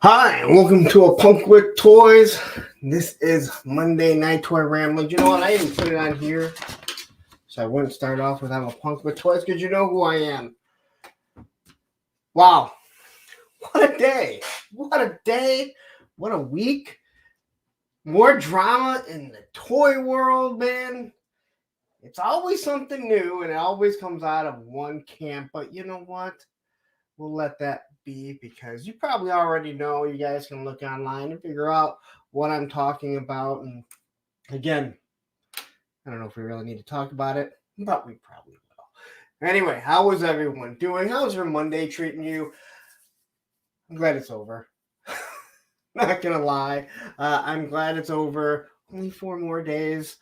Hi, and welcome to a Punk with Toys. This is Monday Night Toy Rambling. You know what? I didn't put it on here, so I wouldn't start off with I'm a Punk with Toys because you know who I am. Wow, what a day! What a day! What a week! More drama in the toy world, man. It's always something new, and it always comes out of one camp. But you know what? We'll let that be because you probably already know. You guys can look online and figure out what I'm talking about. And again, I don't know if we really need to talk about it, but we probably will. Anyway, how was everyone doing? How's your Monday treating you? I'm glad it's over. Not gonna lie. I'm glad it's over. Only 4 more days.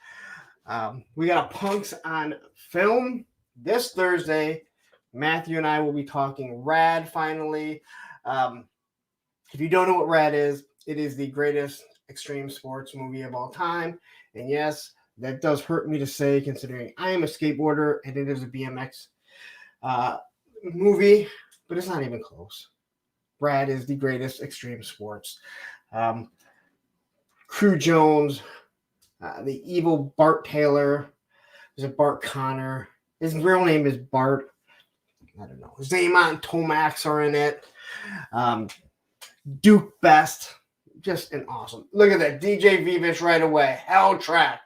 We got Punks on film this Thursday. Matthew and I will be talking Rad finally. If you don't know what Rad is, it is the greatest extreme sports movie of all time. And yes, that does hurt me to say considering I am a skateboarder and it is a BMX movie, but it's not even close. Rad is the greatest extreme sports. Crew Jones, the evil Bart Taylor, there's a Bart Connor. His real name is Bart. I don't know. Zaman and Tomax are in it. Duke Best. Just an awesome. Look at that. DJ Vivish right away. Hell track.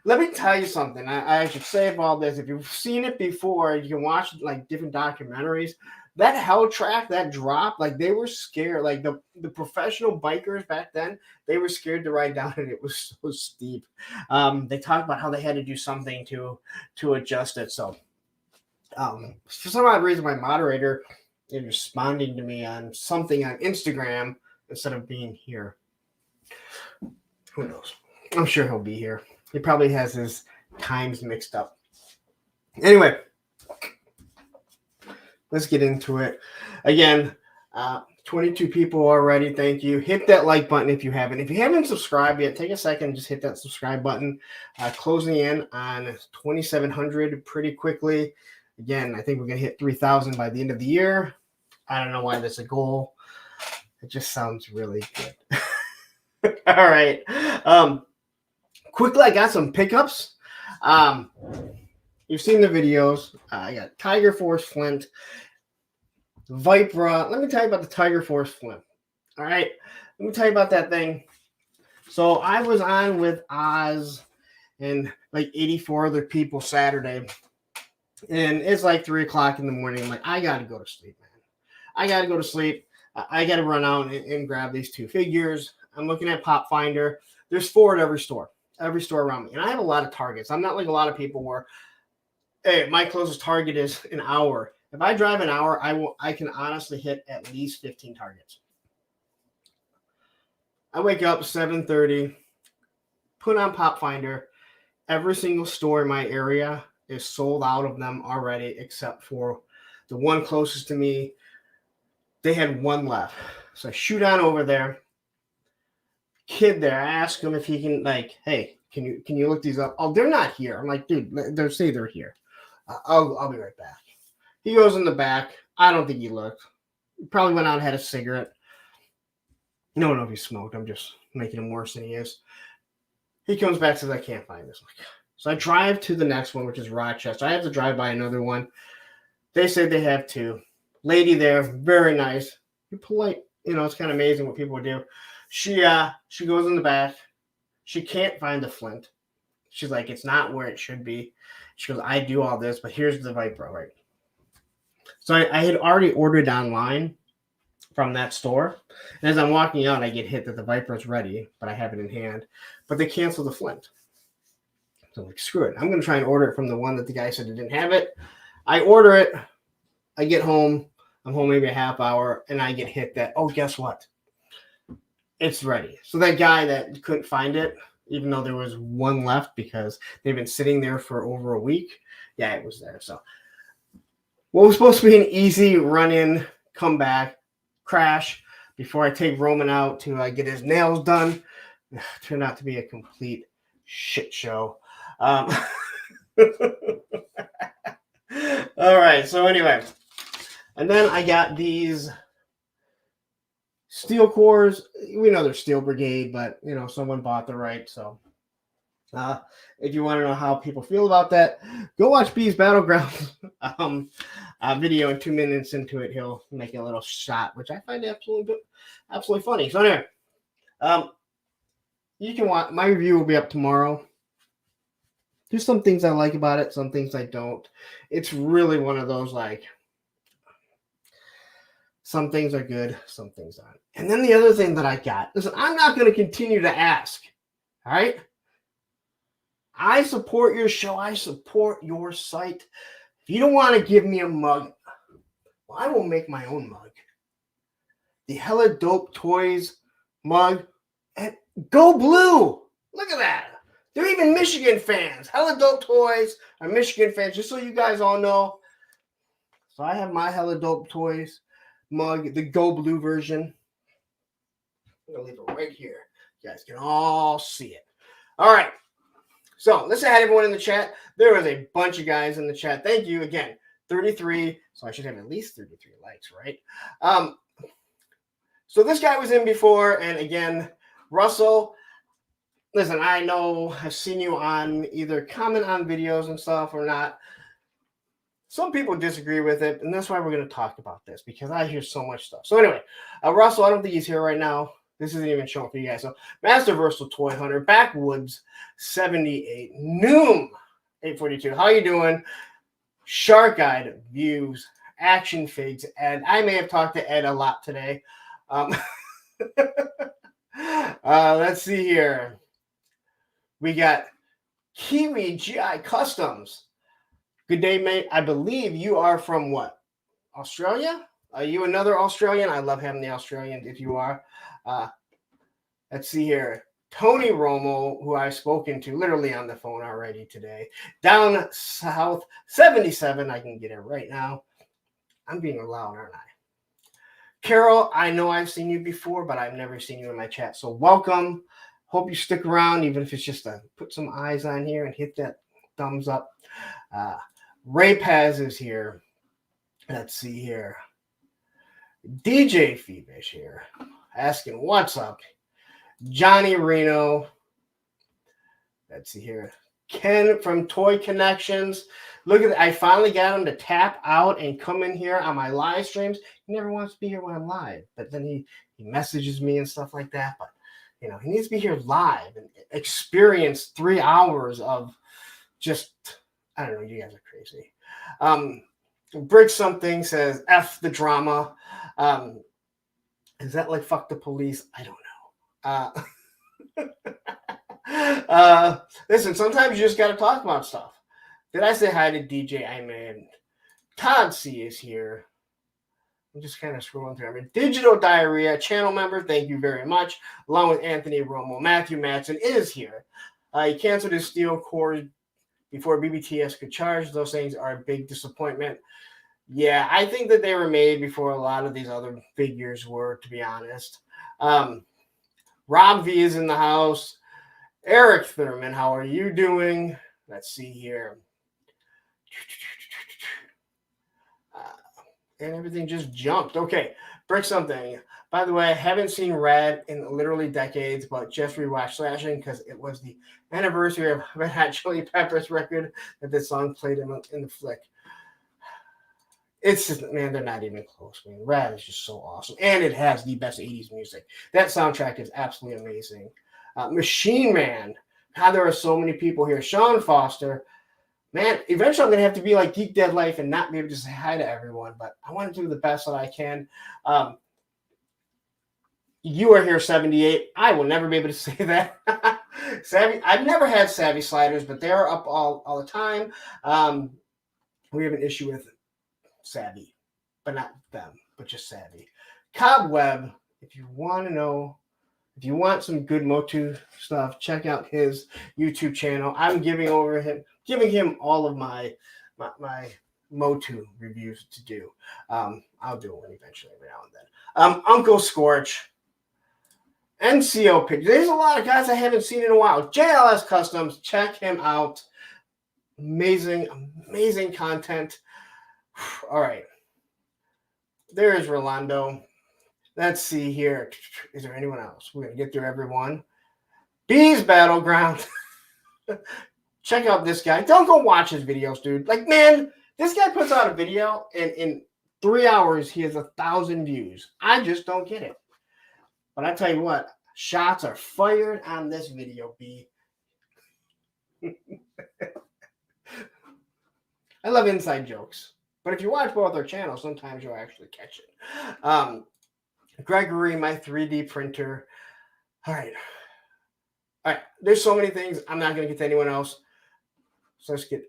Let me tell you something. I should save all this. If you've seen it before, you can watch like different documentaries. That hell track, that drop, like they were scared. Like the professional bikers back then, they were scared to ride down it. It was so steep. They talked about how they had to do something to adjust it. So for some odd reason, my moderator is responding to me on something on Instagram instead of being here. Who knows? I'm sure he'll be here. He probably has his times mixed up. Anyway, let's get into it. Again, 22 people already. Thank you. Hit that like button if you haven't. If you haven't subscribed yet, take a second and just hit that subscribe button. Closing in on 2,700 pretty quickly. Again, I think we're going to hit 3,000 by the end of the year. I don't know why that's a goal. It just sounds really good. All right. Quickly, I got some pickups. You've seen the videos. I got Tiger Force Flint, Vipra. Let me tell you about the Tiger Force Flint. All right. Let me tell you about that thing. So I was on with Oz and like 84 other people Saturday. And it's like 3 o'clock in the morning. I'm like, I got to go to sleep, man. I got to go to sleep. I got to run out and grab these 2 figures. I'm looking at Pop Finder. There's 4 at every store around me. And I have a lot of targets. I'm not like a lot of people where, hey, my closest target is an hour. If I drive an hour, I can honestly hit at least 15 targets. I wake up 7:30, put on Pop Finder. Every single store in my area is sold out of them already, except for the one closest to me. They had 1 left. So I shoot on over there. Kid there, I ask him if he can, like, hey, can you look these up? Oh, they're not here. I'm like, dude, say they're here. I'll be right back. He goes in the back. I don't think he looked. He probably went out and had a cigarette. I don't know if he smoked. I'm just making him worse than he is. He comes back and says, I can't find this. So I drive to the next one, which is Rochester. I have to drive by another one. They said they have 2. Lady there, very nice. You're polite. You know, it's kind of amazing what people do. She goes in the back. She can't find the Flint. She's like, it's not where it should be. She goes, I do all this, but here's the Vipra, right? So I had already ordered online from that store. And as I'm walking out, I get hit that the Vipra's ready, but I have it in hand. But they canceled the Flint. So I'm like, screw it. I'm going to try and order it from the one that the guy said it didn't have it. I order it. I get home. I'm home maybe a half hour, and I get hit that, oh, guess what? It's ready. So that guy that couldn't find it, even though there was 1 left because they've been sitting there for over a week, yeah, it was there. So what was supposed to be an easy run-in, come back, crash before I take Roman out to get his nails done, turned out to be a complete shit show. All right, so anyway, and then I got these Steel cores, we know they're Steel Brigade, but someone bought the right. So if you want to know how people feel about that, go watch B's Battleground video. In 2 minutes into it, he'll make a little shot, which I find absolutely funny. So anyway, you can watch my review will be up tomorrow. There's some things I like about it, some things I don't. It's really one of those like some things are good, some things aren't. And then the other thing that I got, listen, I'm not going to continue to ask. All right. I support your show. I support your site. If you don't want to give me a mug, well, I will make my own mug. The Hella Dope Toys mug. And go blue. Look at that. They're even Michigan fans. Hella Dope Toys are Michigan fans, just so you guys all know. So I have my Hella Dope Toys mug, the Go Blue version. I'm going to leave it right here. You guys can all see it. All right. So let's say hi to everyone in the chat. There was a bunch of guys in the chat. Thank you again. 33. So I should have at least 33 likes, right? So this guy was in before. And again, Russell, listen, I know I've seen you on either comment on videos and stuff or not. Some people disagree with it. And that's why we're going to talk about this, because I hear so much stuff. So anyway, Russell, I don't think he's here right now. This isn't even showing for you guys. So Master Versal Toy Hunter, Backwoods 78, Noom 842. How you doing? Shark Eyed Views, Action Figs, Ed. I may have talked to Ed a lot today. Let's see here. We got Kiwi GI Customs. Good day, mate. I believe you are from what? Australia? Are you another Australian? I love having the Australians if you are. Let's see here. Tony Romo, who I've spoken to literally on the phone already today. Down south, 77. I can get it right now. I'm being loud, aren't I? Carol, I know I've seen you before, but I've never seen you in my chat. So welcome. Hope you stick around, even if it's just to put some eyes on here and hit that thumbs up. Ray Paz is here. Let's see here. DJ Phoebish here, asking what's up. Johnny Reno. Let's see here. Ken from Toy Connections. Look at that. I finally got him to tap out and come in here on my live streams. He never wants to be here when I'm live, but then he messages me and stuff like that. But he needs to be here live and experience 3 hours of just, I don't know, you guys are crazy. Brick something says F the drama. Is that like fuck the police? I don't know. Listen, sometimes you just got to talk about stuff. Did I say hi to DJ Iman? Todd C is here. I'm just kind of scrolling through. Digital Diarrhea, channel member, thank you very much. Along with Anthony Romo. Matthew Madsen is here. He canceled his steel cord before BBTS could charge. Those things are a big disappointment. Yeah, I think that they were made before a lot of these other figures were, to be honest. Rob V is in the house. Eric Thurman, how are you doing? Let's see here. And everything just jumped. Okay, break something. By the way, I haven't seen Red in literally decades, but just rewatched Slashing because it was the anniversary of Red Hot Chili Peppers record that this song played in the flick. It's just, man, they're not even close, man. Red is just so awesome. And it has the best 80s music. That soundtrack is absolutely amazing. Machine Man. God, there are so many people here. Sean Foster. Man, eventually I'm going to have to be like Geek Dead Life and not be able to say hi to everyone, but I want to do the best that I can. You are here, 78. I will never be able to say that. Savvy. I've never had Savvy Sliders, but they're up all the time. We have an issue with Savvy, but not them, but just Savvy. Cobweb, if you want to know, if you want some good Motu stuff, check out his YouTube channel. I'm giving him all of my Motu reviews to do. I'll do one eventually every now and then. Uncle Scorch, NCO Pictures. There's a lot of guys I haven't seen in a while. JLS Customs, check him out. Amazing content. All right. There is Rolando. Let's see here. Is there anyone else? We're going to get through everyone. Bees Battleground. Check out this guy. Don't go watch his videos, dude. Like, man, this guy puts out a video and in 3 hours he has 1,000 views. I just don't get it. But I tell you what, shots are fired on this video, B. I love inside jokes. But if you watch both our channels, sometimes you'll actually catch it. Gregory, my 3D printer. All right. There's so many things. I'm not going to get to anyone else. So let's get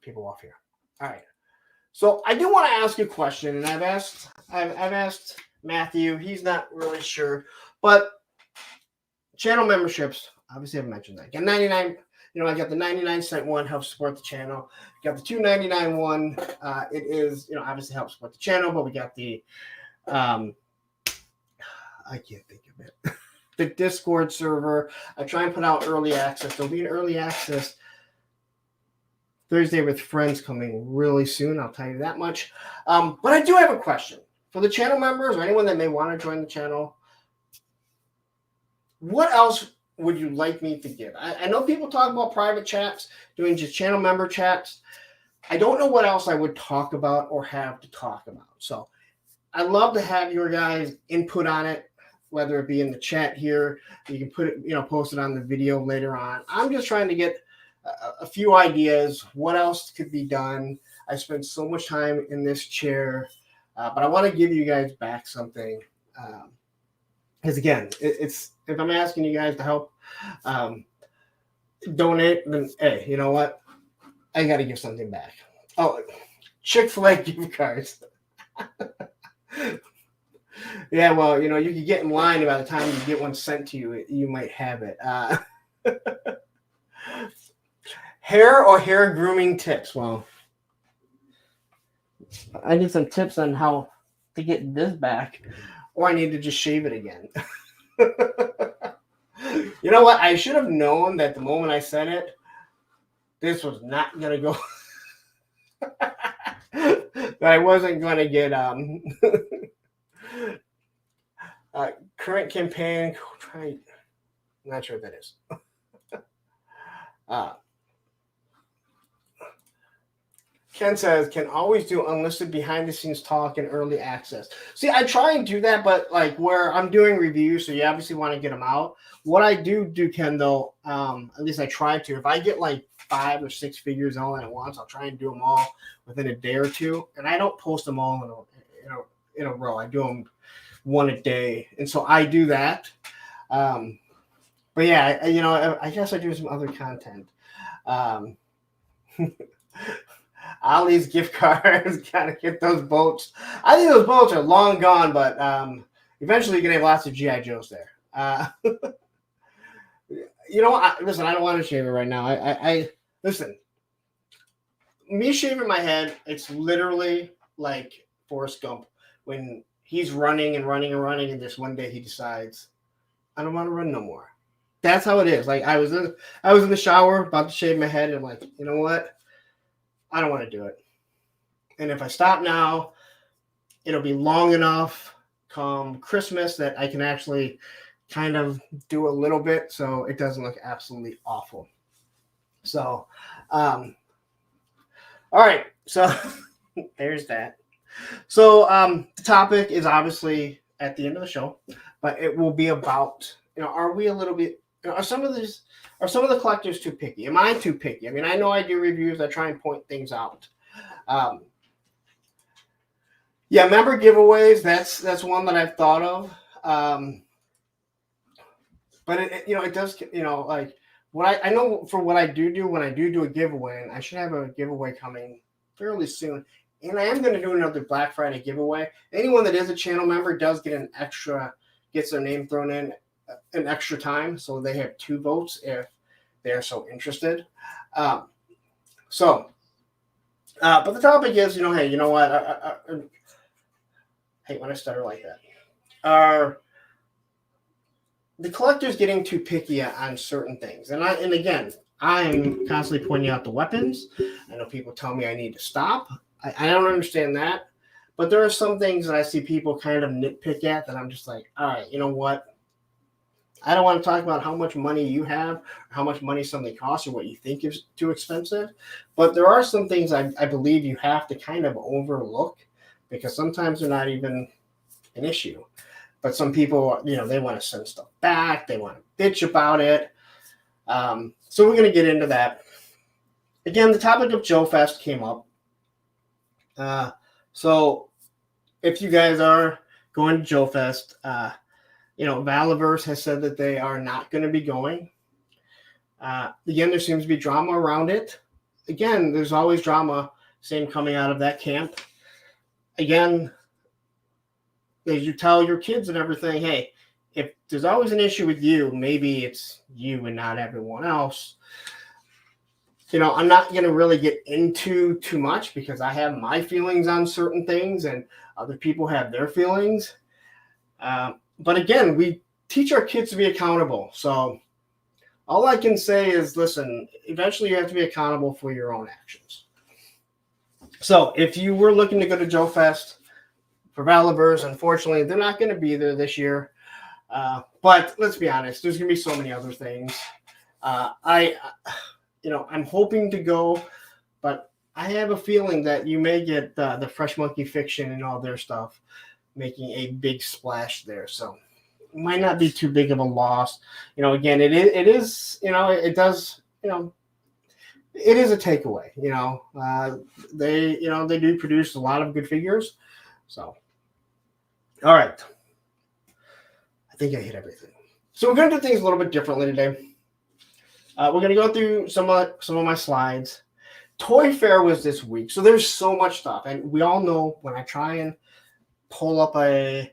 people off here. All right. So I do want to ask you a question, and I've asked Matthew. He's not really sure, but channel memberships. Obviously, I've mentioned that. Get 99. I got the 99-cent one, helps support the channel. Got the $2.99 one. It is, obviously helps support the channel, but we got the, I can't think of it. The Discord server. I try and put out early access. There'll be an early access Thursday with Friends coming really soon. I'll tell you that much. But I do have a question for the channel members or anyone that may want to join the channel. What else would you like me to give? I know people talk about private chats, doing just channel member chats. I don't know what else I would talk about or have to talk about. So I'd love to have your guys' input on it, whether it be in the chat here. You can put it, post it on the video later on. I'm just trying to get a few ideas. What else could be done? I spent so much time in this chair, but I want to give you guys back something. Because again, it's if I'm asking you guys to help donate, then hey, you know what? I got to give something back. Oh, Chick-fil-A gift cards. Yeah, well, you can get in line. By the time you get one sent to you, you might have it. Hair or hair grooming tips? Well, I need some tips on how to get this back, or I need to just shave it again. You know what? I should have known that the moment I said it, this was not going to go. That I wasn't going to get current campaign. I'm not sure what that is. Ken says, can always do unlisted behind-the-scenes talk and early access. See, I try and do that, but like where I'm doing reviews, so you obviously want to get them out. What I do, Ken, though, at least I try to, if I get like 5 or 6 figures all at once, I'll try and do them all within a day or two. And I don't post them all in a row. I do them one a day. And so I do that. But yeah, I guess I do some other content. Ollie's gift cards, gotta get those boats. I think those boats are long gone, but eventually you're gonna have lots of G.I. Joes there. Listen, I don't want to shave it right now. I listen. Me shaving my head, it's literally like Forrest Gump when he's running and running and running, and this one day he decides, I don't want to run no more. That's how it is. Like I was in the shower about to shave my head, and I'm like, you know what? I don't want to do it. And if I stop now, it'll be long enough come Christmas that I can actually kind of do a little bit so it doesn't look absolutely awful. So, all right. So there's that. So the topic is obviously at the end of the show, but it will be about, are we a little bit, are some of the collectors too picky? Am I too picky? I mean, I know I do reviews. I try and point things out. Yeah, member giveaways. That's one that I've thought of. But it does. Like what I know for what I do when I do a giveaway, and I should have a giveaway coming fairly soon. And I am going to do another Black Friday giveaway. Anyone that is a channel member does get gets their name thrown in an extra time, so they have 2 votes if they're so interested. But the topic is, hey, you know what? I hate when I stutter like that. Are the collectors getting too picky on certain things? And again, I'm constantly pointing out the weapons. I know people tell me I need to stop. I don't understand that. But there are some things that I see people kind of nitpick at that I'm just like, all right, you know what? I don't want to talk about how much money you have, or how much money something costs, or what you think is too expensive. But there are some things I believe you have to kind of overlook because sometimes they're not even an issue. But some people, they want to send stuff back. They want to bitch about it. So we're going to get into that. Again, the topic of Joe Fest came up. So if you guys are going to Joe Fest, Valaverse has said that they are not going to be going. Again, there seems to be drama around it. Again, there's always drama, same coming out of that camp. Again, as you tell your kids and everything, hey, if there's always an issue with you, maybe it's you and not everyone else. I'm not going to really get into too much because I have my feelings on certain things and other people have their feelings. But again, we teach our kids to be accountable. So all I can say is, listen, eventually you have to be accountable for your own actions. So if you were looking to go to Joe Fest for Valaverse, unfortunately, they're not going to be there this year. But let's be honest, there's going to be so many other things. I'm hoping to go, but I have a feeling that you may get the Fresh Monkey Fiction and all their stuff making a big splash there. So it might not be too big of a loss. Again, it is, it does, it is a takeaway. They do produce a lot of good figures. So, all right. I think I hit everything. So we're going to do things a little bit differently today. We're going to go through some of my slides. Toy Fair was this week, so there's so much stuff. And we all know when I try and pull up a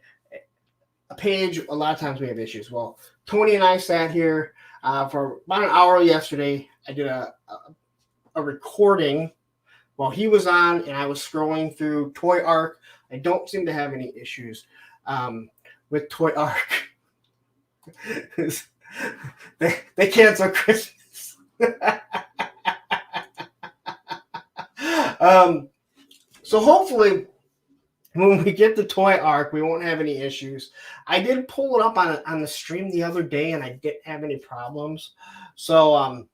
page, a lot of times we have issues. Well, Tony and I sat here for about an hour yesterday. I did a recording while he was on, and I was scrolling through Toy Arc. I don't seem to have any issues with Toy Arc. They cancel Christmas. So hopefully when we get the Toy Arc, we won't have any issues. I did pull it up on the stream the other day, and I didn't have any problems. So,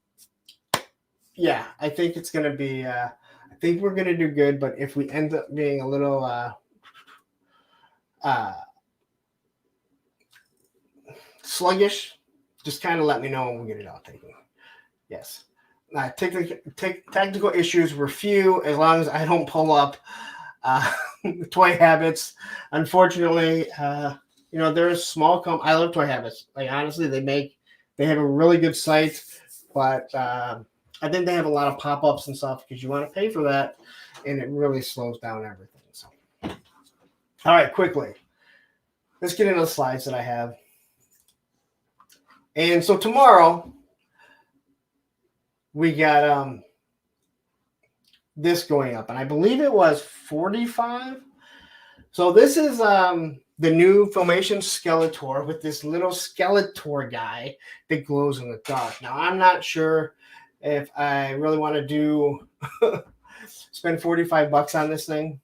yeah, I think it's going to be I think we're going to do good, but if we end up being a little sluggish, just kind of let me know when we get it out taken. Yes. Technical issues were few as long as I don't pull up Toy Habits. Unfortunately, there's small I love Toy Habits. Like, honestly, they have a really good site, but I think they have a lot of pop-ups and stuff because you want to pay for that, and it really slows down everything. So, all right, quickly, let's get into the slides that I have. And so tomorrow we got this going up, and I believe it was 45. So this is the new Filmation Skeletor with this little Skeletor guy that glows in the dark. Now, I'm not sure if I really want to do spend $45 on this thing,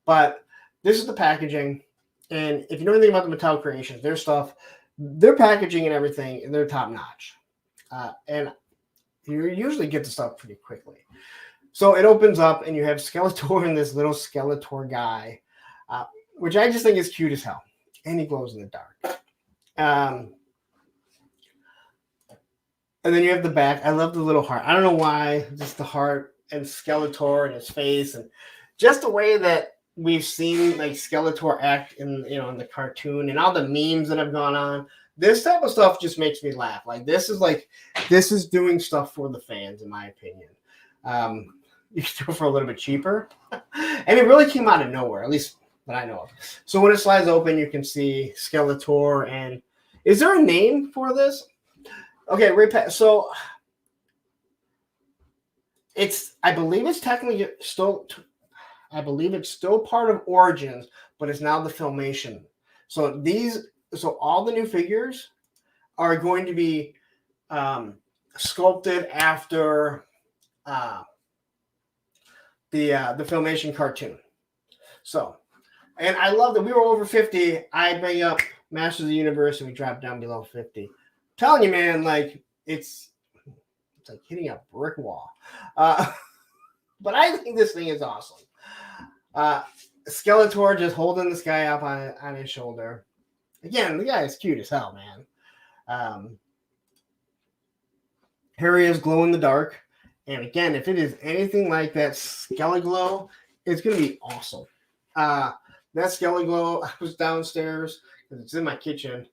but this is the packaging. And if you know anything about the Mattel Creations, their stuff, their packaging and everything, they're top notch. And you usually get the stuff pretty quickly. So it opens up and you have Skeletor and this little Skeletor guy, which I just think is cute as hell. And he glows in the dark. And then you have the back. I love the little heart. I don't know why, just the heart and Skeletor and his face and just the way that we've seen like Skeletor act in the cartoon and all the memes that have gone on. This type of stuff just makes me laugh. This is doing stuff for the fans, in my opinion. You can do it for a little bit cheaper. And it really came out of nowhere, at least that I know of. So when it slides open, you can see Skeletor. And is there a name for this? Okay, so I believe it's technically still part of Origins, but it's now the Filmation. So all the new figures are going to be sculpted after the Filmation cartoon. So And I love that we were over 50. I bring up Masters of the Universe and we drop down below 50. I'm telling you, man, like it's like hitting a brick wall. But I think this thing is awesome. Skeletor just holding this guy up on his shoulder. Again, the guy is cute as hell, man. Here he is glow in the dark. And again, if it is anything like that Skeleglow, it's going to be awesome. That Skeleglow, I was downstairs because it's in my kitchen.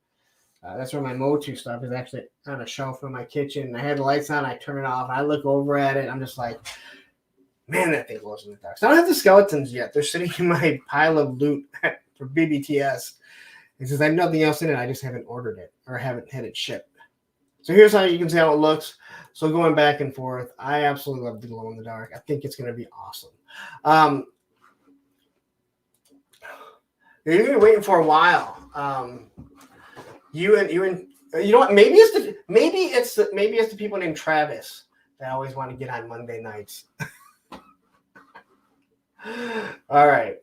That's where my Motu stuff is actually on a shelf in my kitchen. I had the lights on. I turn it off. I look over at it. I'm just like, man, that thing glows in the dark. So I don't have the skeletons yet. They're sitting in my pile of loot for BBTS. It says I have nothing else in it. I just haven't ordered it or haven't had it shipped. So here's how you can see how it looks. So going back and forth, I absolutely love the glow in the dark. I think it's going to be awesome. You're going to be waiting for a while. You know what? Maybe it's the people named Travis that always want to get on Monday nights. All right.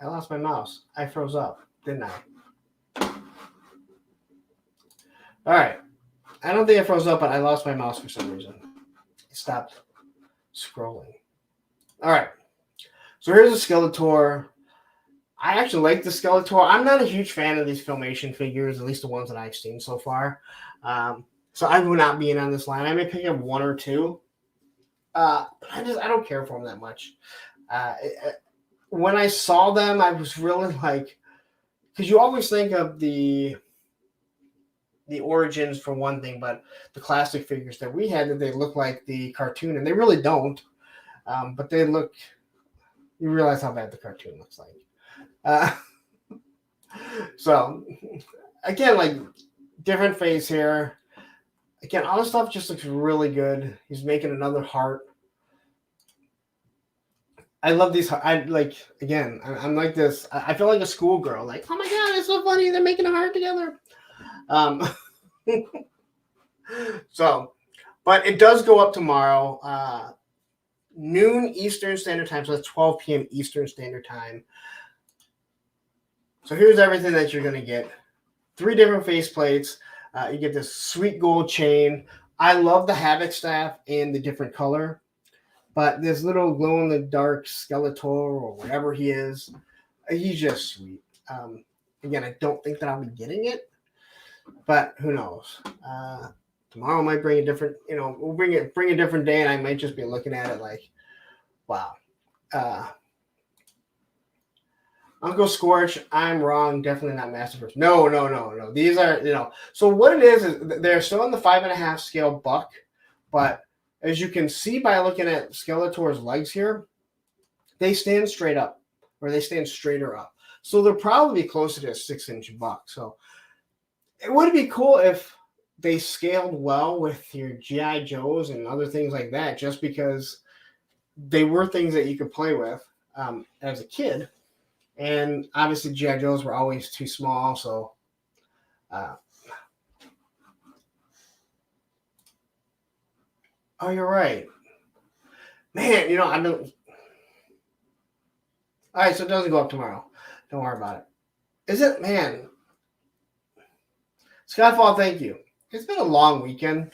I lost my mouse. I froze up, didn't I? All right. I don't think I froze up, but I lost my mouse for some reason. It stopped scrolling. All right. So here's a Skeletor. I actually like the Skeletor. I'm not a huge fan of these Filmation figures, at least the ones that I've seen so far. So I will not be in on this line. I may pick up one or two. But I don't care for them that much. When I saw them, I was really like, because you always think of the origins for one thing, but the classic figures that we had, that they look like the cartoon, and they really don't. But they look, you realize how bad the cartoon looks like. So again, like different face here. Again, all this stuff just looks really good. He's making another heart. I love these. I'm like this. I feel like a schoolgirl. Like, oh my god, it's so funny. They're making a heart together. So, but it does go up tomorrow, noon Eastern Standard Time. So that's 12 p.m. Eastern Standard Time. So here's everything that you're going to get. 3 different face plates. You get this sweet gold chain. I love the Havoc staff in the different color. But this little glow-in-the-dark Skeletor or whatever he is, he's just sweet. Again, I don't think that I'll be getting it. But who knows? Tomorrow might bring a different, we'll bring a different day, and I might just be looking at it like, wow. Uncle Scorch, I'm wrong. Definitely not Masterverse. No. These are, so what it is they're still in the 5.5 scale buck, but as you can see by looking at Skeletor's legs here, they stand straight up, or they stand straighter up. So they're probably closer to a 6-inch buck. So it would be cool if they scaled well with your G.I. Joes and other things like that, just because they were things that you could play with as a kid. And obviously G.I. Joes were always too small, so oh, you're right. Man, I don't. All right, so it doesn't go up tomorrow. Don't worry about it. Is it? Man. Skyfall, thank you. It's been a long weekend.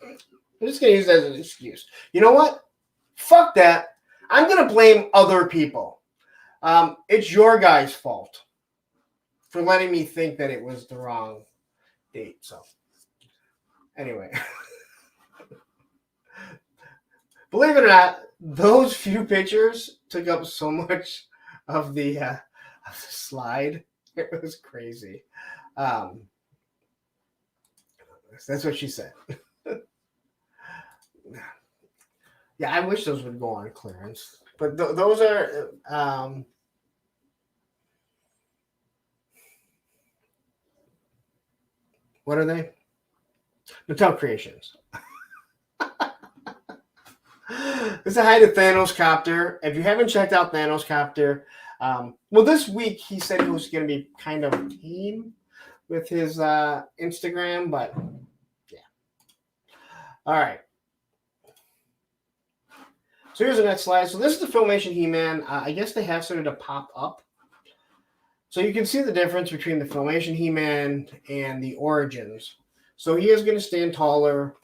I'm just going to use that as an excuse. You know what? Fuck that. I'm going to blame other people. It's your guys' fault for letting me think that it was the wrong date. So, anyway. Believe it or not, those few pictures took up so much of the slide. It was crazy. That's what she said. Yeah, I wish those would go on clearance. But those are... what are they? Mattel Creations. This is a hi to Thanos Copter. If you haven't checked out Thanos Copter, well, this week he said he was going to be kind of tame with his Instagram, but yeah. All right. So here's the next slide. So this is the Filmation He-Man. I guess they have started to pop up. So you can see the difference between the Filmation He-Man and the Origins. So he is going to stand taller.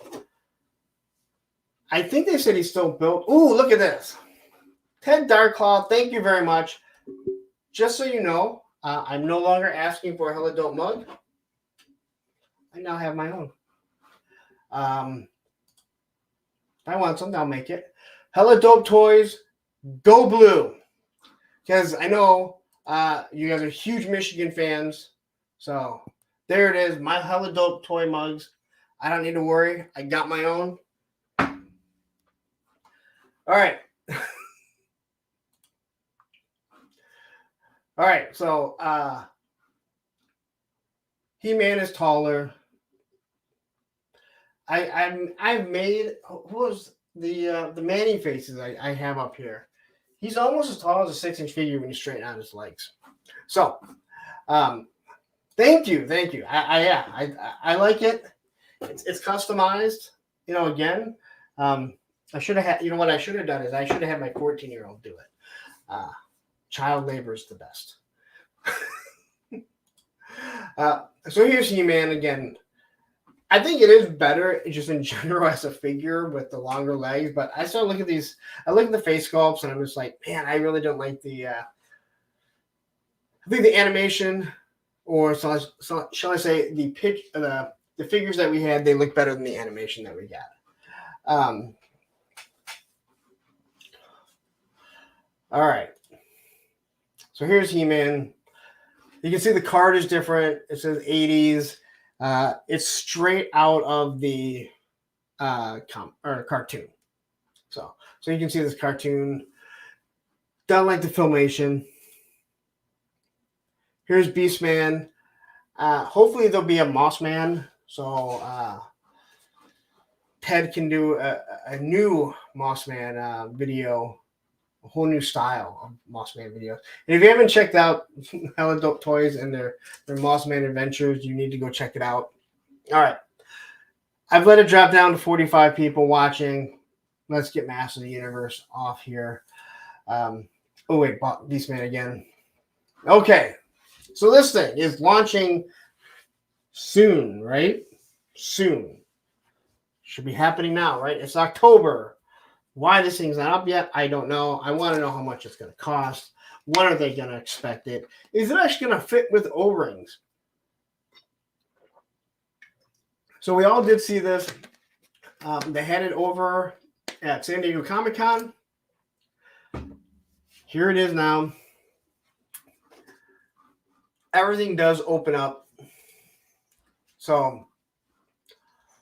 I think they said he's still built. Ooh, look at this. Ted Darklaw, thank you very much. Just so you know, I'm no longer asking for a Hella Dope mug. I now have my own. If I want something, I'll make it. Hella Dope Toys, go blue. Because I know you guys are huge Michigan fans. So there it is, my Hella Dope toy mugs. I don't need to worry. I got my own. All right. All right, so He-Man is taller. I've made, who was the Manny faces I have up here. He's almost as tall as a 6-inch figure when you straighten out his legs. So, thank you. I like it. It's customized. You know, again, I should have had. You know what I should have done is I should have had my 14-year-old do it. Child labor is the best. So here's He-Man again. I think it is better just in general as a figure with the longer legs, but I start looking at these. I look at the face sculpts and I'm just like, man, I really don't like the. I think the animation, or shall I say, the figures that we had, they look better than the animation that we got. All right. So here's He-Man. You can see the card is different. It says 80s. It's straight out of the cartoon. So you can see this cartoon. Done like the Filmation. Here's Beastman. Hopefully there'll be a Mossman. So Ted can do a new Mossman video. A whole new style of Mossman videos. And if you haven't checked out Hella Dope Toys and their Mossman adventures, you need to go check it out. All right. I've let it drop down to 45 people watching. Let's get Master of the Universe off here. Oh, wait. Beastman again. Okay. So this thing is launching soon, right? Soon. Should be happening now, right? It's October. Why this thing's not up yet, I don't know. I want to know how much it's going to cost. When are they going to expect it? Is it actually going to fit with O-rings? So we all did see this. They had it over at San Diego Comic-Con. Here it is now. Everything does open up. So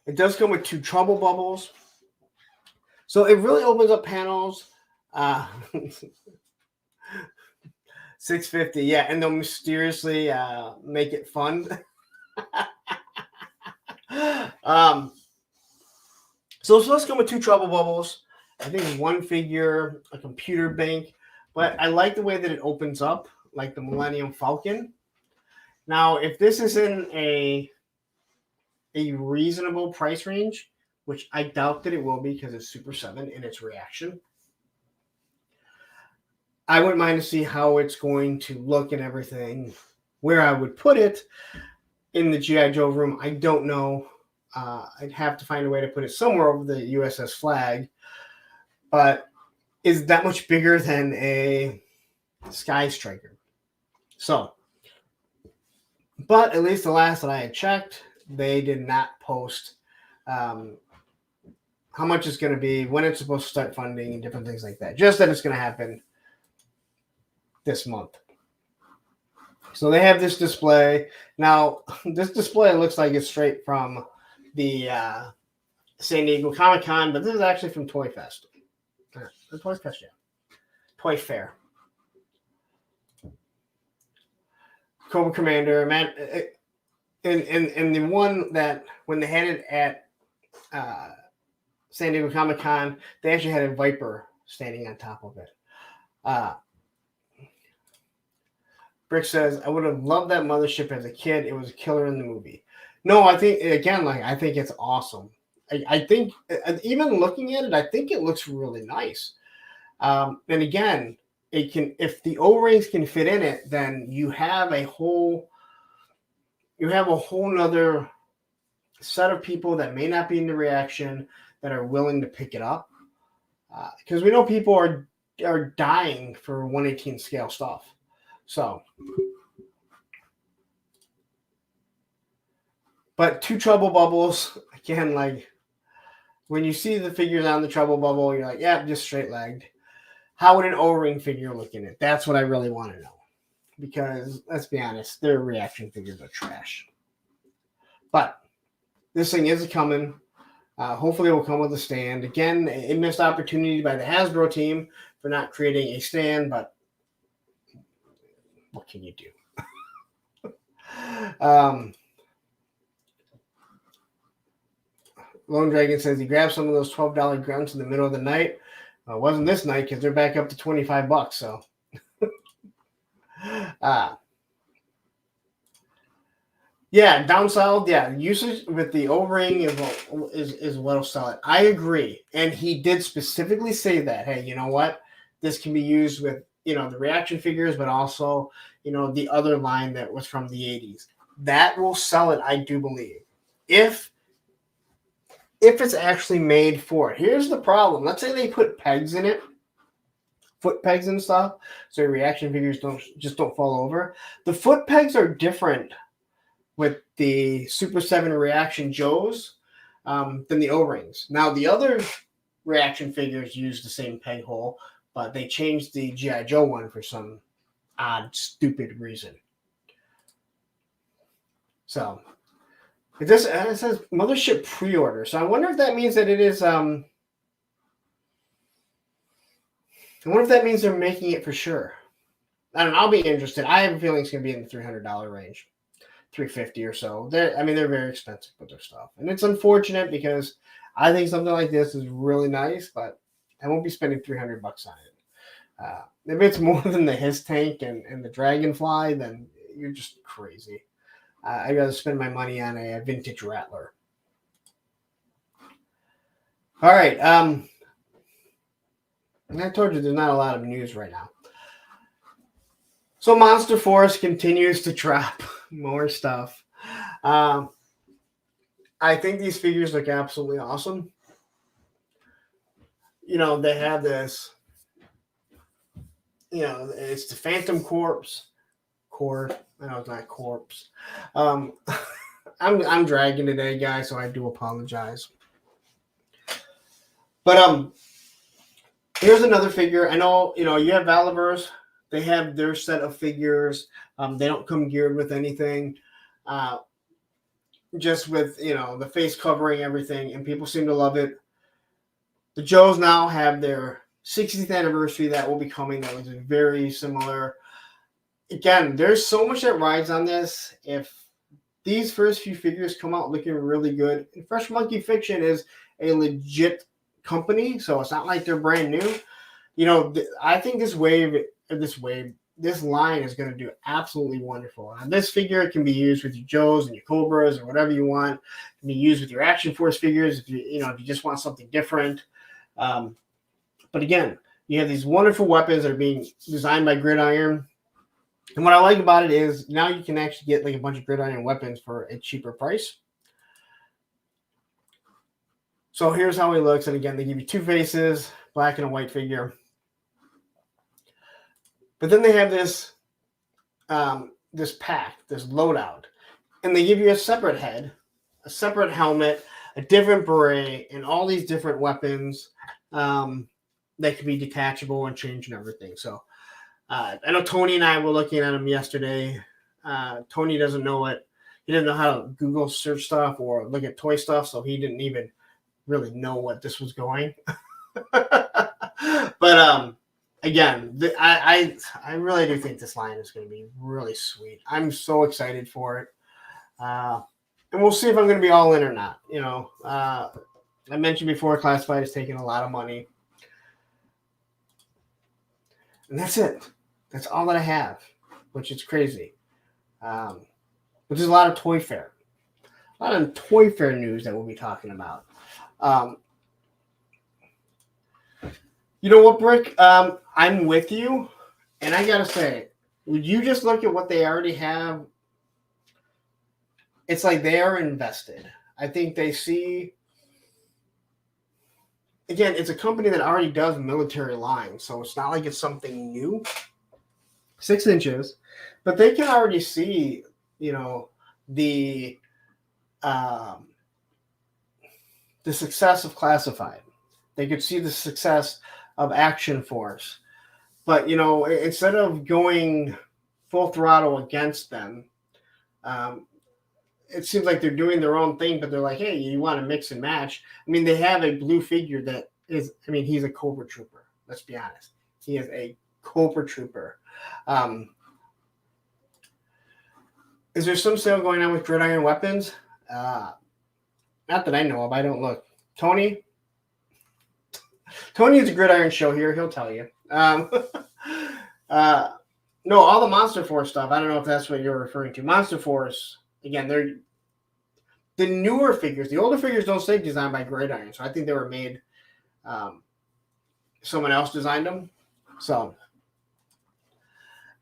it does come with 2 trouble bubbles. So it really opens up panels. $6.50, yeah, and they'll mysteriously make it fun. So let's come with 2 trouble bubbles. I think 1 figure, a computer bank, but I like the way that it opens up, like the Millennium Falcon. Now, if this is in a reasonable price range, which I doubt that it will be because it's Super 7 in its reaction, I wouldn't mind to see how it's going to look and everything. Where I would put it in the G.I. Joe room, I don't know. I'd have to find a way to put it somewhere over the USS Flag. But is that much bigger than a Sky Striker? So, but at least the last that I had checked, they did not post how much it's going to be, when it's supposed to start funding, and different things like that. Just that it's going to happen this month. So they have this display. Now, this display looks like it's straight from the San Diego Comic-Con, but this is actually from Toy Fest. The Toy Fest, yeah. Toy Fair. Cobra Commander, man, and the one that when they had it at San Diego Comic-Con, they actually had a Viper standing on top of it. Brick says, I would have loved that mothership as a kid. It was a killer in the movie. No, I think, again, I think it's awesome. I think, even looking at it, I think it looks really nice. And again, it can, if the O-rings can fit in it, then you have a whole nother set of people that may not be in the reaction that are willing to pick it up. Because we know people are dying for 1/18 scale stuff. So, but 2 trouble bubbles, again, like when you see the figures on the trouble bubble, you're like, yeah, just straight legged. How would an O-ring figure look in it? That's what I really want to know. Because let's be honest, their reaction figures are trash. But this thing is coming. Hopefully it will come with a stand. Again, a missed opportunity by the Hasbro team for not creating a stand, but what can you do? Lone Dragon says he grabbed some of those $12 grunts in the middle of the night. It wasn't this night because they're back up to $25. So, yeah, down south, yeah, usage with the O-ring is what'll sell it. I agree, and he did specifically say that. Hey, you know what? This can be used with the reaction figures, but also the other line that was from the 80s. That will sell it, I do believe. If it's actually made for it. Here's the problem. Let's say they put pegs in it, foot pegs and stuff, so your reaction figures don't fall over. The foot pegs are different with the Super 7 Reaction Joes than the O-rings. Now, the other reaction figures use the same peg hole, but they changed the G.I. Joe one for some odd, stupid reason. So, it says Mothership pre-order. So I wonder if that means that it is. I wonder if that means they're making it for sure. I don't know. I'll be interested. I have a feeling it's going to be in the $300 range, $350 or so. They're very expensive with their stuff, and it's unfortunate because I think something like this is really nice, but I won't be spending $300 on it. If it's more than the Hiss tank and the Dragonfly, then you're just crazy. I'd rather spend my money on a vintage Rattler. All right. And I told you there's not a lot of news right now. So Monster Force continues to drop more stuff. I think these figures look absolutely awesome. They have this, it's the Phantom Corpse. I know it's not corpse. I'm dragging today, guys, so I do apologize. But here's another figure. I know you have Valaverse. They have their set of figures. They don't come geared with anything, just with the face covering everything, and people seem to love it. The Joes now have their 60th anniversary that will be coming. That was very similar. Again, there's so much that rides on this. If these first few figures come out looking really good, and Fresh Monkey Fiction is a legit company, so it's not like they're brand new. I think this line is going to do absolutely wonderful. And this figure can be used with your Joes and your Cobras or whatever you want. It can be used with your Action Force figures if you just want something different. But again, you have these wonderful weapons that are being designed by Gridiron. And what I like about it is now you can actually get like a bunch of Gridiron weapons for a cheaper price. So here's how he looks. And again, they give you two faces, black and a white figure. But then they have this pack, this loadout. And they give you a separate head, a separate helmet, a different beret, and all these different weapons that can be detachable and change and everything. So I know Tony and I were looking at them yesterday. Tony doesn't know it. He didn't know how to Google search stuff or look at toy stuff, so he didn't even really know what this was going. But again, I really do think this line is going to be really sweet. I'm so excited for it. And we'll see if I'm going to be all in or not. I mentioned before, Classified is taking a lot of money. And that's it. That's all that I have, which is crazy. Which is a lot of Toy Fair. A lot of Toy Fair news that we'll be talking about. You know what, Brick? I'm with you, and I gotta say, would you just look at what they already have? It's like they are invested. I think they see. Again, it's a company that already does military lines, so it's not like it's something new. 6 inches, but they can already see, you know, the um, the success of classified. They could see the success of Action Force, but instead of going full throttle against them, um, it seems like they're doing their own thing. But they're like, hey, you want to mix and match? I mean, they have a blue figure that is. I mean, he's a Cobra Trooper. Let's be honest. He is a Cobra Trooper. Is there some sale going on with Gridiron Weapons? Not that I know of. I don't look. Tony is a Gridiron show here. He'll tell you. No, all the Monster Force stuff. I don't know if that's what you're referring to. Monster Force, again, they're the newer figures. The older figures don't say designed by Gridiron, so I think they were made. Someone else designed them. So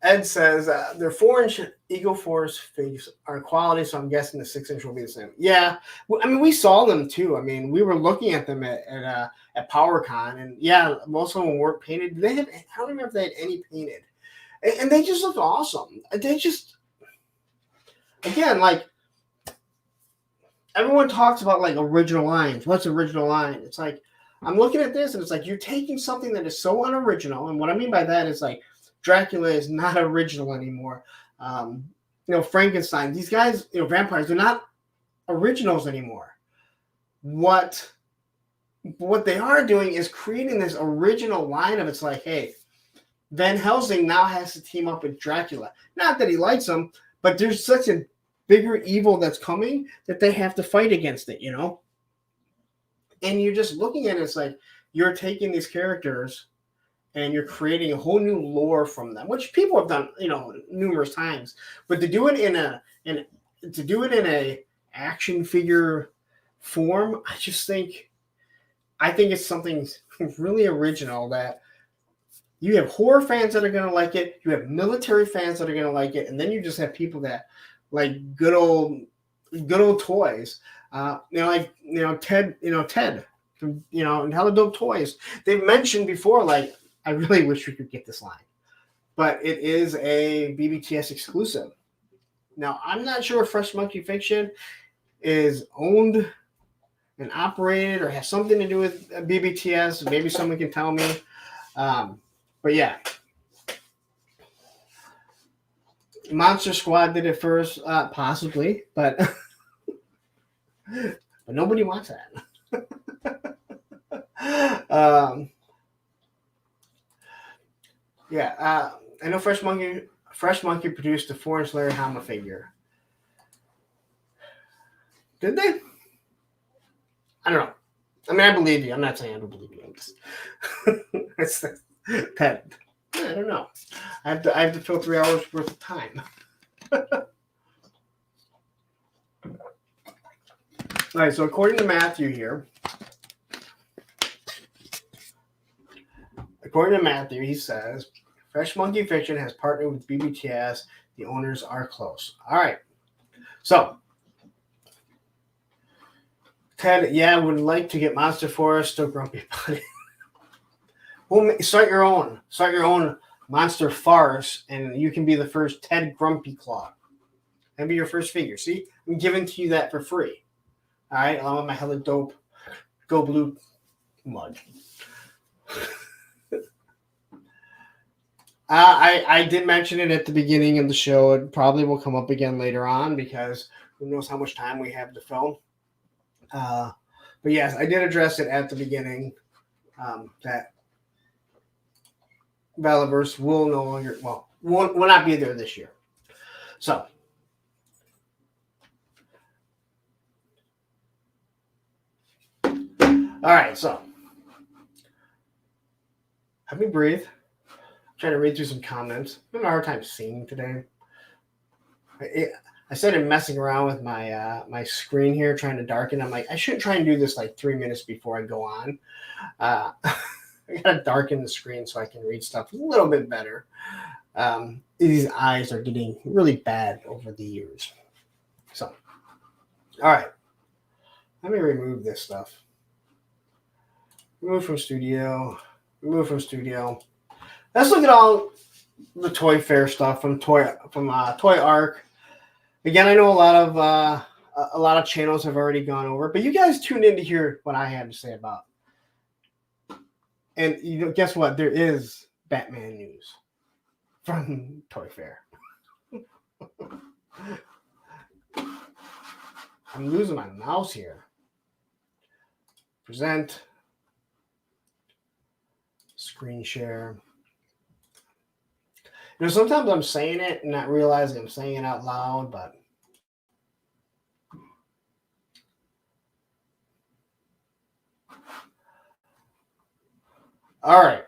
Ed says their 4-inch Eagle Force figs are quality, so I'm guessing the 6-inch will be the same. Yeah, I mean, we saw them too. I mean, we were looking at them at PowerCon, and yeah, most of them weren't painted. They had, I don't remember if they had any painted, and they just looked awesome. They just, again, like everyone talks about like original lines. What's original line? It's like I'm looking at this, and it's like you're taking something that is so unoriginal, and what I mean by that is like Dracula is not original anymore. Frankenstein, these guys, vampires, they're not originals anymore. What they are doing is creating this original line of, it's like, hey, Van Helsing now has to team up with Dracula. Not that he likes him, but there's such a bigger evil that's coming that they have to fight against it, And you're just looking at it, it's like you're taking these characters and you're creating a whole new lore from them, which people have done, numerous times. But to do it in a action figure form, I think it's something really original that you have horror fans that are going to like it, you have military fans that are going to like it, and then you just have people that like good old toys. Ted, from and Hella Dope Toys. They've mentioned before, like, I really wish we could get this line, but it is a BBTS exclusive. Now, I'm not sure if Fresh Monkey Fiction is owned and operated or has something to do with BBTS. Maybe someone can tell me. But yeah, Monster Squad did it first, possibly, but but nobody wants that. Yeah, I know Fresh Monkey produced a 4-inch Larry Hama figure. Did they? I don't know. I mean, I believe you. I'm not saying I don't believe you. I'm just it's that. I don't know. I have to fill 3 hours worth of time. All right. So according to Matthew here. According to Matthew, he says, Fresh Monkey Fiction has partnered with BBTS. The owners are close. All right. So, Ted, would like to get Monster Force. Still grumpy about it. Well, start your own. Start your own Monster Farce, and you can be the first Ted Grumpy Claw. That'd be your first figure. See? I'm giving to you that for free. All right? Along with my Hella Dope Go Blue mug. I did mention it at the beginning of the show. It probably will come up again later on because who knows how much time we have to film. But yes, I did address it at the beginning that Valaverse will no longer, will not be there this year. So, all right, so let me breathe. Trying to read through some comments. I'm having a hard time seeing today. I started messing around with my my screen here, trying to darken. I'm like, I shouldn't try and do this like 3 minutes before I go on. I gotta darken the screen so I can read stuff a little bit better. These eyes are getting really bad over the years. So, all right, let me remove this stuff. Remove from studio. Remove from studio. Let's look at all the Toy Fair stuff from Toy Arc. Again, I know a lot of channels have already gone over, but you guys tuned in to hear what I had to say about. And you know, guess what? There is Batman news from Toy Fair. I'm losing my mouse here. Present. Screen share. You know, sometimes I'm saying it and not realizing I'm saying it out loud, but all right.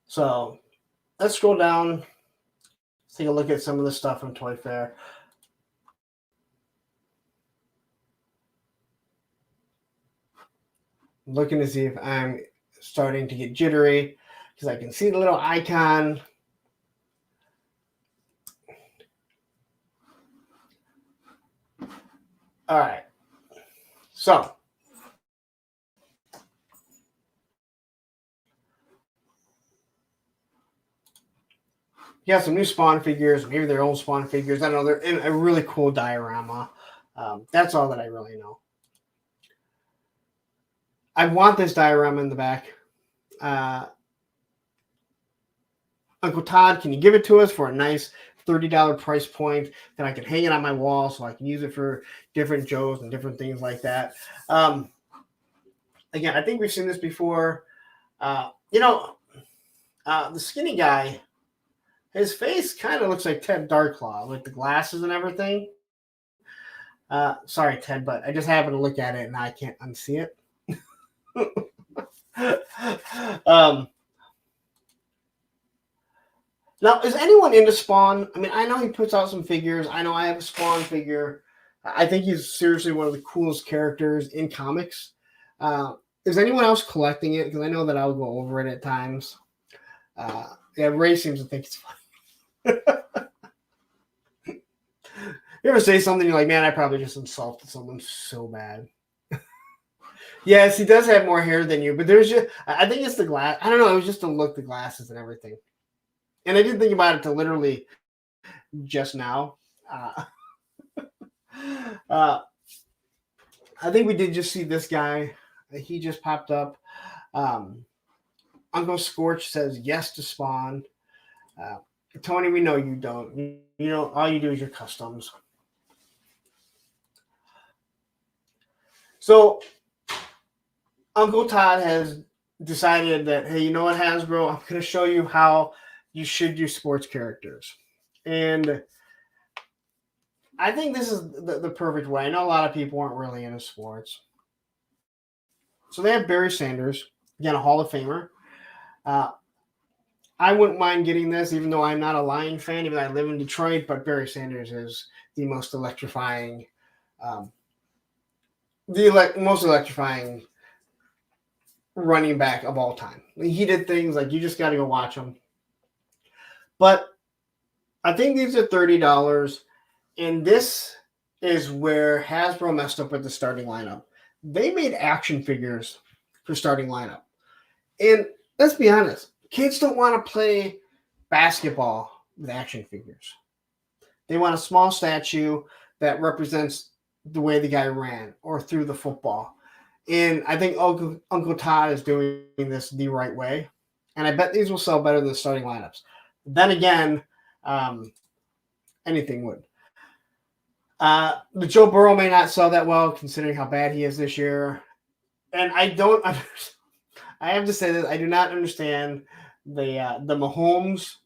So let's scroll down. Let's take a look at some of the stuff from Toy Fair. I'm looking to see if I'm starting to get jittery because I can see the little icon. All right. So you have some new Spawn figures, maybe their old Spawn figures. I don't know. They're in a really cool diorama. That's all that I really know. I want this diorama in the back. Uncle Todd, can you give it to us for a nice $30 price point that I can hang it on my wall so I can use it for different Joes and different things like that? Again, I think we've seen this before. The skinny guy, his face kind of looks like Ted Darklaw, like the glasses and everything. Sorry, Ted, but I just happened to look at it and I can't unsee it. Now, is anyone into Spawn? I mean, I know he puts out some figures. I know I have a Spawn figure. I think he's seriously one of the coolest characters in comics. Is anyone else collecting it? Because I know that I'll go over it at times. Ray seems to think it's fun. You ever say something you're like, man, I probably just insulted someone so bad. Yes, he does have more hair than you, but I think it's the glass. I don't know. It was just the look, the glasses and everything. And I didn't think about it till literally just now. I think we did just see this guy. He just popped up. Uncle Scorch says yes to Spawn. Tony, we know you don't. You know, all you do is your customs. So Uncle Todd has decided that, hey, you know what, Hasbro? I'm going to show you how you should use sports characters. And I think this is the perfect way. I know a lot of people aren't really into sports. So they have Barry Sanders, again, a Hall of Famer. I wouldn't mind getting this, even though I'm not a Lion fan, even though I live in Detroit, but Barry Sanders is the most electrifying, most electrifying running back of all time. He did things like you just got to go watch him. But I think these are $30, and this is where Hasbro messed up with the starting lineup. They made action figures for starting lineup. And let's be honest, kids don't want to play basketball with action figures. They want a small statue that represents the way the guy ran or threw the football. And I think Uncle Todd is doing this the right way. And I bet these will sell better than the starting lineups. Then again, anything would. The Joe Burrow may not sell that well considering how bad he is this year. And I have to say that I do not understand the Mahomes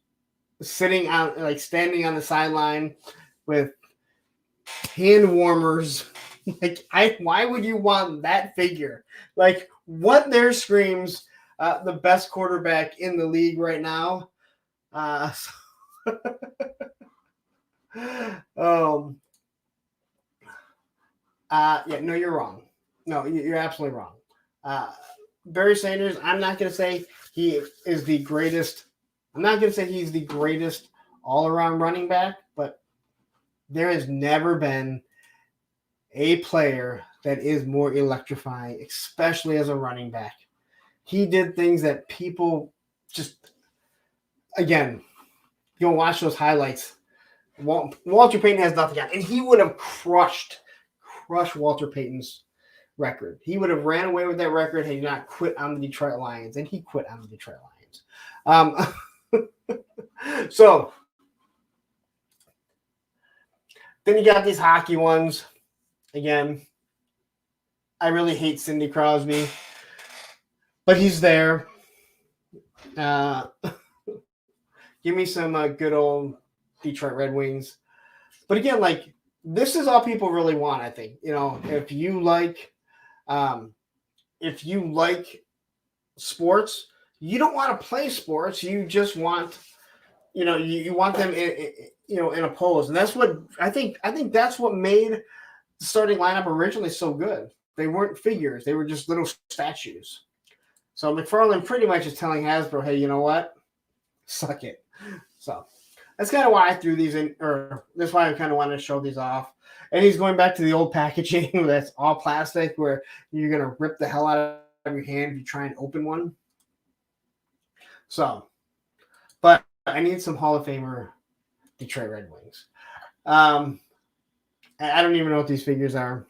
standing on the sideline with hand warmers. Why would you want that figure? Like, what there screams the best quarterback in the league right now. Yeah, no, you're wrong. No, you're absolutely wrong. Barry Sanders, I'm not going to say he is the greatest. I'm not going to say he's the greatest all-around running back, but there has never been a player that is more electrifying, especially as a running back. He did things that people just, again, you know, watch those highlights. Walter Payton has nothing on, and he would have crushed Walter Payton's record. He would have ran away with that record had he not quit on the Detroit Lions, and he quit on the Detroit Lions. So then you got these hockey ones. Again, I really hate Sidney Crosby, but he's there. Give me some good old Detroit Red Wings. But again, like, this is all people really want, I think. You know, if you like sports, you don't want to play sports. You just want, you know, you want them in a pose. And that's what I think that's what made the starting lineup originally so good. They weren't figures. They were just little statues. So McFarlane pretty much is telling Hasbro, hey, you know what? Suck it. So that's kind of why I threw these in, or that's why I kind of wanted to show these off. And he's going back to the old packaging that's all plastic, where you're going to rip the hell out of your hand if you try and open one. So, but I need some Hall of Famer Detroit Red Wings. I don't even know what these figures are.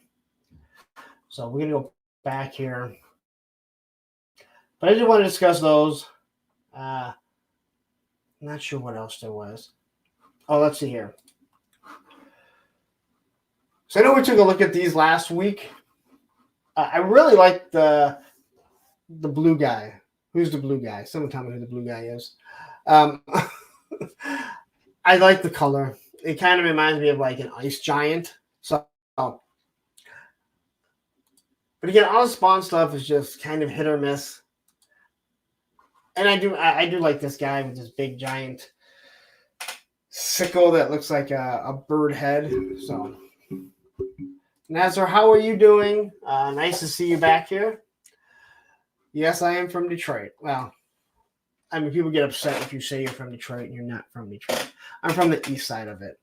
So we're going to go back here. But I just want to discuss those. Not sure what else there was. Oh, let's see here. So I know we took a look at these last week. I really like the blue guy. Who's the blue guy? Someone tell me who the blue guy is. I like the color. It kind of reminds me of like an ice giant. So, but again, all the Spawn stuff is just kind of hit or miss. And I do like this guy with this big giant sickle that looks like a bird head. So, Nazar, how are you doing? Nice to see you back here. Yes, I am from Detroit. Well, I mean, people get upset if you say you're from Detroit and you're not from Detroit. I'm from the east side of it.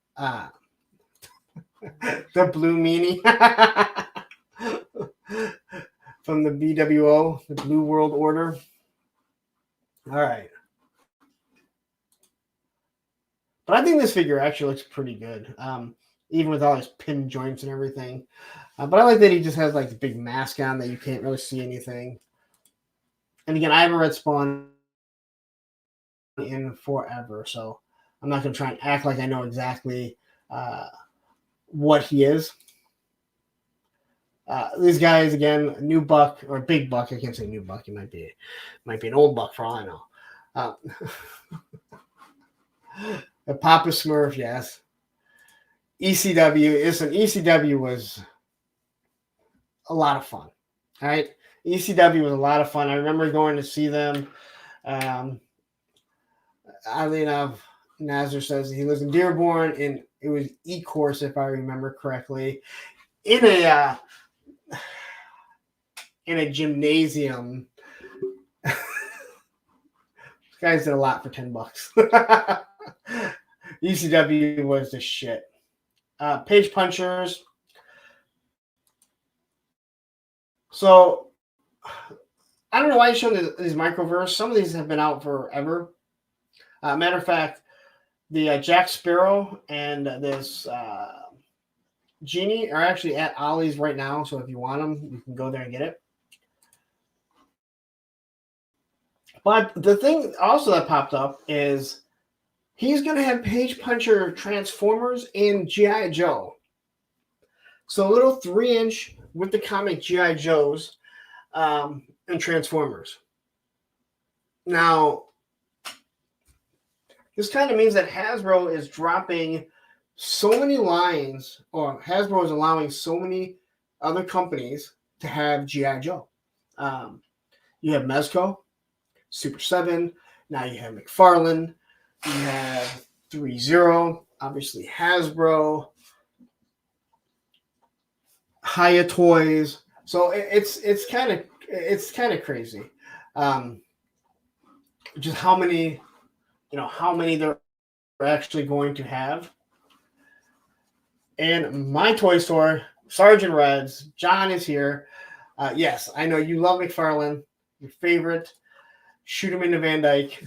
The blue meanie. From the BWO, the Blue World Order. All right. But I think this figure actually looks pretty good, even with all his pin joints and everything. But I like that he just has like the big mask on that you can't really see anything. And again, I haven't read Spawn in forever, so I'm not going to try and act like I know exactly what he is. These guys, again, new buck or big buck. I can't say new buck. It might be an old buck for all I know. The Papa Smurf, yes. ECW. Listen, ECW was a lot of fun. All right, ECW was a lot of fun. I remember going to see them. Oddly enough, Nazar says he lives in Dearborn, and it was E-Course, if I remember correctly, in a gymnasium. These guys did a lot for $10. ECW was the shit. Page punchers. So I don't know why he's showing these microverse. Some of these have been out forever. Matter of fact, the Jack Sparrow and this Genie are actually at Ollie's right now. So if you want them, you can go there and get it. But the thing also that popped up is he's going to have Page Puncher Transformers in G.I. Joe. So a little 3-inch with the comic G.I. Joes and Transformers. Now, this kind of means that Hasbro is dropping so many lines, or Hasbro is allowing so many other companies to have G.I. Joe. You have Mezco, Super 7. Now you have McFarlane. You have 3-0. Obviously Hasbro. Hiya Toys. So it's kind of It's kind of crazy. Just how many, how many they're actually going to have. And my toy store, Sergeant Reds, John is here. Yes, I know you love McFarlane, your favorite. Shoot him into Van Dyke.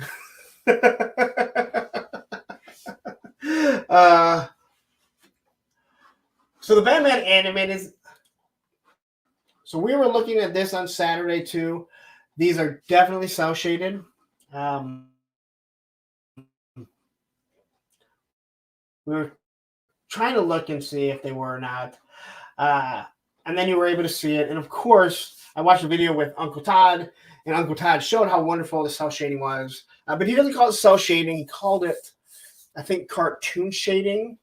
So the Batman animated. So we were looking at this on Saturday too. These are definitely cell shaded. We were trying to look and see if they were or not. And then you were able to see it. And of course, I watched a video with Uncle Todd, and Uncle Todd showed how wonderful the cell shading was. But he doesn't call it cell shading. He called it, I think, cartoon shading.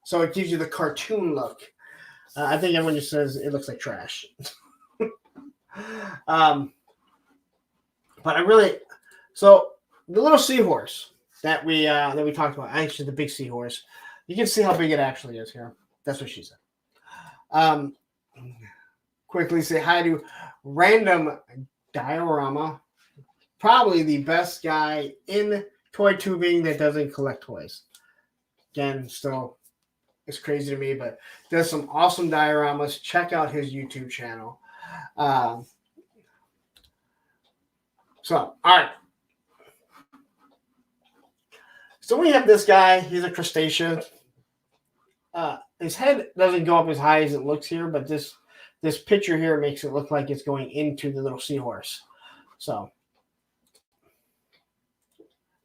So it gives you the cartoon look. I think everyone just says it looks like trash. But I really, so the little seahorse that we talked about, actually the big seahorse, you can see how big it actually is here. That's what she said. Quickly say hi to Random Diorama, probably the best guy in toy tubing that doesn't collect toys. Again, still, it's crazy to me, but does some awesome dioramas. Check out his YouTube channel. All right. So we have this guy. He's a crustacean. His head doesn't go up as high as it looks here, but this picture here makes it look like it's going into the little seahorse. So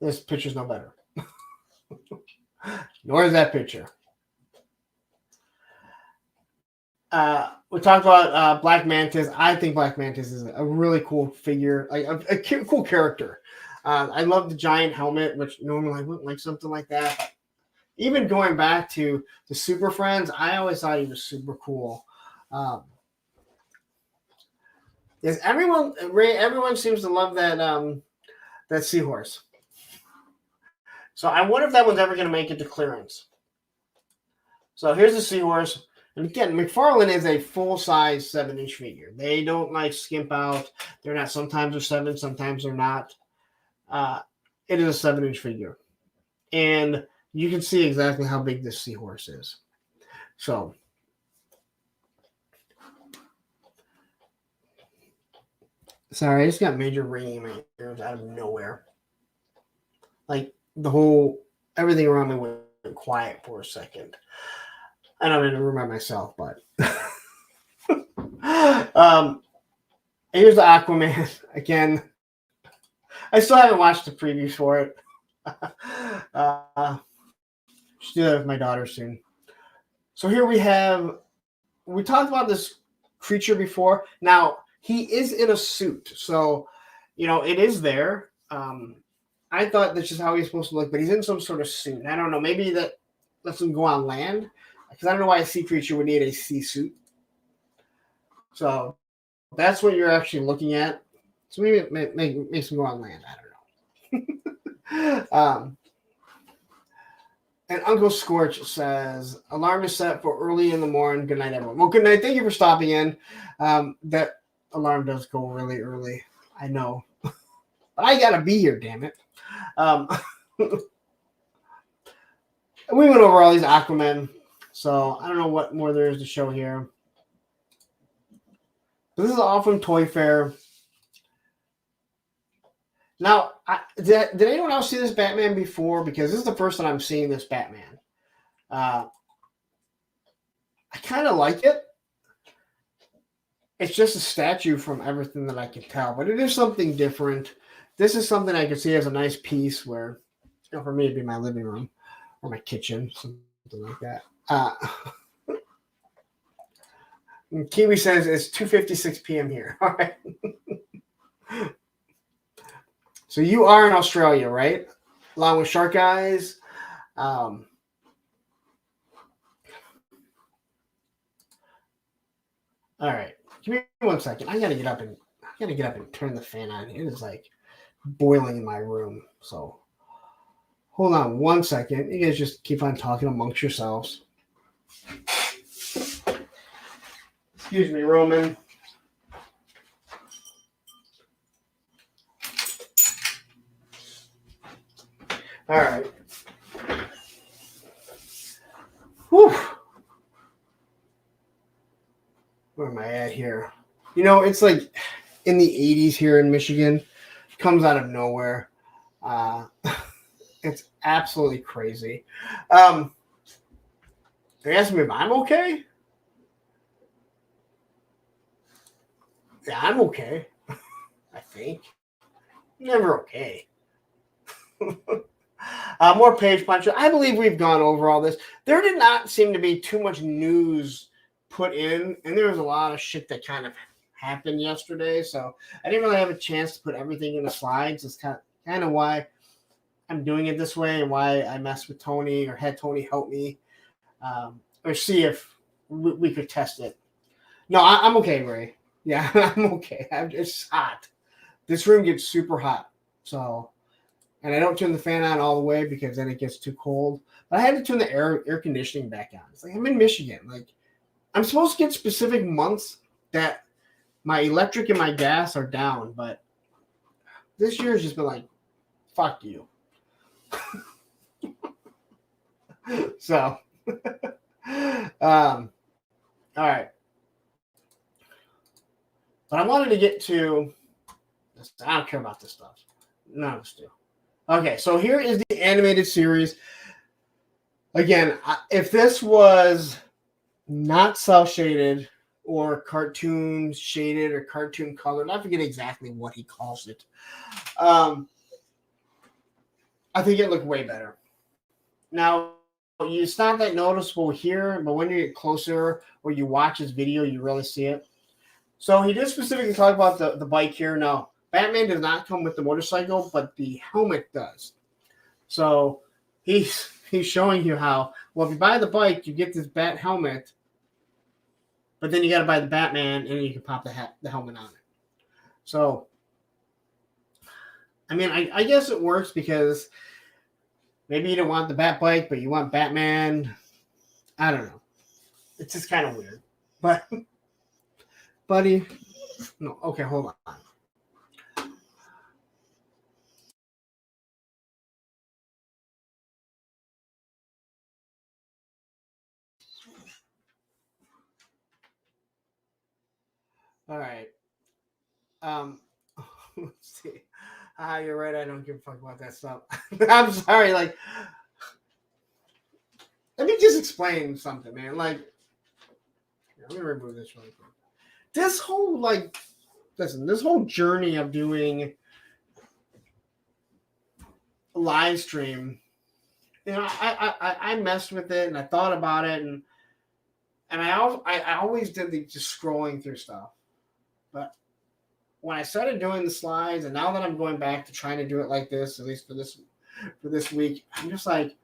this picture's no better. Nor is that picture. We talked about Black Mantis. I think Black Mantis is a really cool figure, like a cool character. I love the giant helmet, which normally I wouldn't like something like that. Even going back to the Super Friends, I always thought he was super cool. Yes, everyone seems to love that seahorse. So I wonder if that one's ever going to make it to clearance. So here's the seahorse. And again, McFarlane is a full-size 7-inch figure. They don't like skimp out. They're not. Sometimes they're 7, sometimes they're not. It is a 7-inch figure. And you can see exactly how big this seahorse is. So, sorry, I just got major ringing in my ears out of nowhere. Like, everything around me went quiet for a second. And I'm in a room by myself, but here's the Aquaman again. I still haven't watched the previews for it. Should do that with my daughter soon. So here we talked about this creature before. Now he is in a suit, so it is there. I thought that's just how he's supposed to look, but he's in some sort of suit. And I don't know, maybe that lets him go on land. Because I don't know why a sea creature would need a sea suit. So that's what you're actually looking at. So maybe it makes him go on land. I don't know. And Uncle Scorch says, alarm is set for early in the morning. Good night, everyone. Well, good night. Thank you for stopping in. That alarm does go really early. I know. But I got to be here, damn it. We went over all these Aquaman. So I don't know what more there is to show here. This is all from Toy Fair. Now, did anyone else see this Batman before? Because this is the first time I'm seeing this Batman. I kind of like it. It's just a statue from everything that I can tell, but it is something different. This is something I can see as a nice piece where, for me, it'd be my living room or my kitchen, something like that. Kiwi says it's 2:56 p.m. here. All right. So you are in Australia, right? Along with Shark Eyes. All right. Give me 1 second. I gotta get up and turn the fan on. It is like boiling in my room. So hold on 1 second. You guys just keep on talking amongst yourselves. Excuse me, Roman. All right. Whew. Where am I at here? You know, it's like in the 80s here in Michigan. It comes out of nowhere. Uh, it's absolutely crazy. They asked me if I'm okay. Yeah, I'm okay. I think. Never okay. More page puncher. I believe we've gone over all this. There did not seem to be too much news put in, and there was a lot of shit that kind of happened yesterday. So I didn't really have a chance to put everything in the slides. It's kind of why I'm doing it this way and why I messed with Tony or had Tony help me or see if we could test it. No, I'm okay, Ray. Yeah, I'm okay. It's hot. This room gets super hot. So, and I don't turn the fan on all the way because then it gets too cold. But I had to turn the air conditioning back on. It's like I'm in Michigan. Like I'm supposed to get specific months that my electric and my gas are down, but this year has just been like, fuck you. So, all right. But I wanted to get to this. I don't care about this stuff. None of us do. Okay, so here is the animated series. Again, if this was not cell shaded or cartoon shaded or cartoon colored, I forget exactly what he calls it. I think it looked way better. Now, it's not that noticeable here, but when you get closer or you watch his video, you really see it. So he did specifically talk about the bike here. Now, Batman does not come with the motorcycle, but the helmet does. So he's showing you how, well, if you buy the bike, you get this bat helmet, but then you got to buy the Batman, and then you can pop the helmet on it. So, I mean, I guess it works because maybe you don't want the Bat bike, but you want Batman. I don't know. It's just kind of weird. But, buddy, no. Okay, hold on. All right. Let's see. You're right. I don't give a fuck about that stuff. I'm sorry. Like, let me just explain something, man. Like, let me remove this really quick. This whole this whole journey of doing a live stream, you know, I messed with it and I thought about it and I always did just scrolling through stuff, but when I started doing the slides and now that I'm going back to trying to do it like this, at least for this week, I'm just like,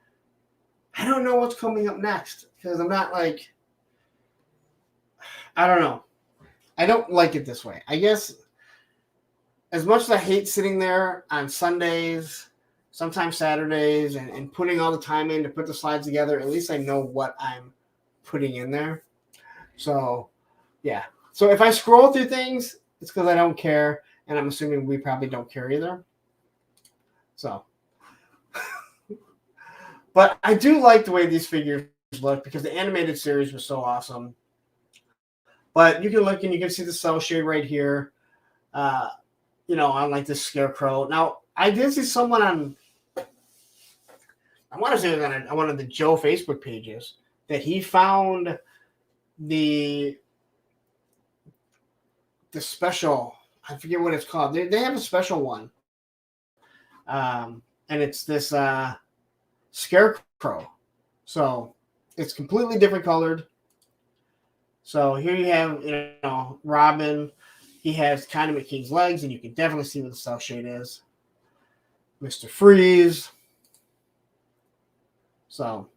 I don't know what's coming up next because I'm not like, I don't know. I don't like it this way. I guess as much as I hate sitting there on Sundays, sometimes Saturdays, and putting all the time in to put the slides together, at least I know what I'm putting in there. So, yeah. So if I scroll through things, it's because I don't care, and I'm assuming we probably don't care either. So, but I do like the way these figures look because the animated series was so awesome. But you can look and you can see the cell shade right here. You know, on like this scarecrow. Now, I did see someone on, I want to say it was on one of the Joe Facebook pages, that he found the special, I forget what it's called. They have a special one. And it's this scarecrow. So it's completely different colored. So here you have, you know, Robin. He has Condiment King's legs, and you can definitely see what the cell shade is. Mr. Freeze. So,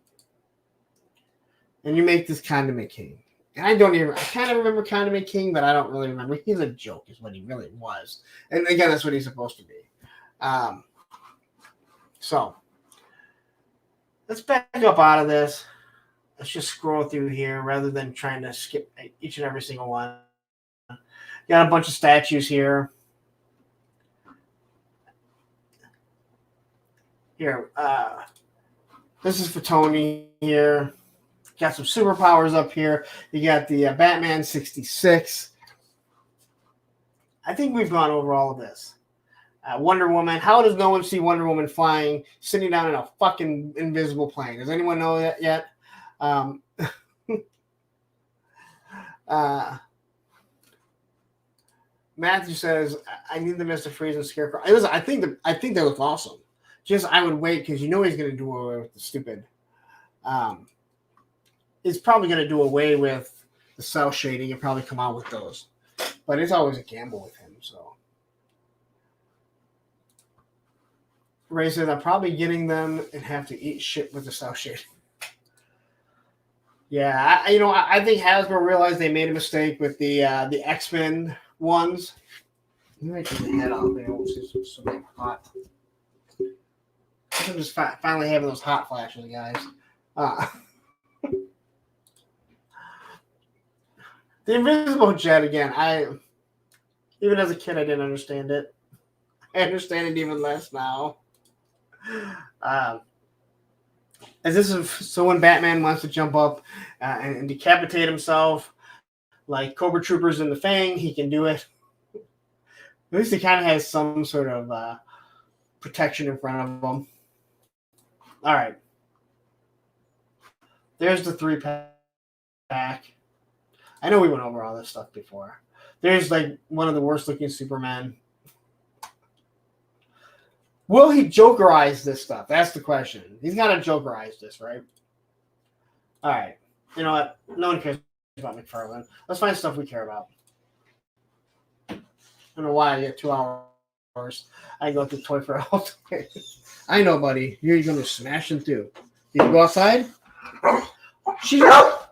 and you make this Condiment King. And I kind of remember Condiment King, but I don't really remember. He's a joke is what he really was. And again, that's what he's supposed to be. So, let's back up out of this. Let's just scroll through here rather than trying to skip each and every single one. Got a bunch of statues here. Here, this is for Tony here. Got some superpowers up here. You got the Batman 66. I think we've gone over all of this. Wonder Woman. How does no one see Wonder Woman flying, sitting down in a fucking invisible plane? Does anyone know that yet? Matthew says, "I need the Mr. Freeze and Scarecrow." Listen, I think they look awesome. Just I would wait because you know he's going to do away with the stupid. He's probably going to do away with the cell shading and probably come out with those. But it's always a gamble with him. So Ray says, "I'm probably getting them and have to eat shit with the cell shading." Yeah, I think Hasbro realized they made a mistake with the X-Men ones. You might take the head off. They won't see so damn hot. I'm just finally having those hot flashes, guys. The invisible jet again. Even as a kid, I didn't understand it. I understand it even less now. As this is so when Batman wants to jump up and decapitate himself, like Cobra Troopers in the Fang, he can do it. At least he kind of has some sort of protection in front of him. All right. There's the 3-pack. I know we went over all this stuff before. There's like one of the worst looking Supermen. Will he Jokerize this stuff? That's the question. He's got to Jokerize this, right? All right. You know what? No one cares about McFarlane. Let's find stuff we care about. I don't know why I get 2 hours. I go through Toy Fair all day. I know, buddy. You're going to smash them through. You can go outside? Did she not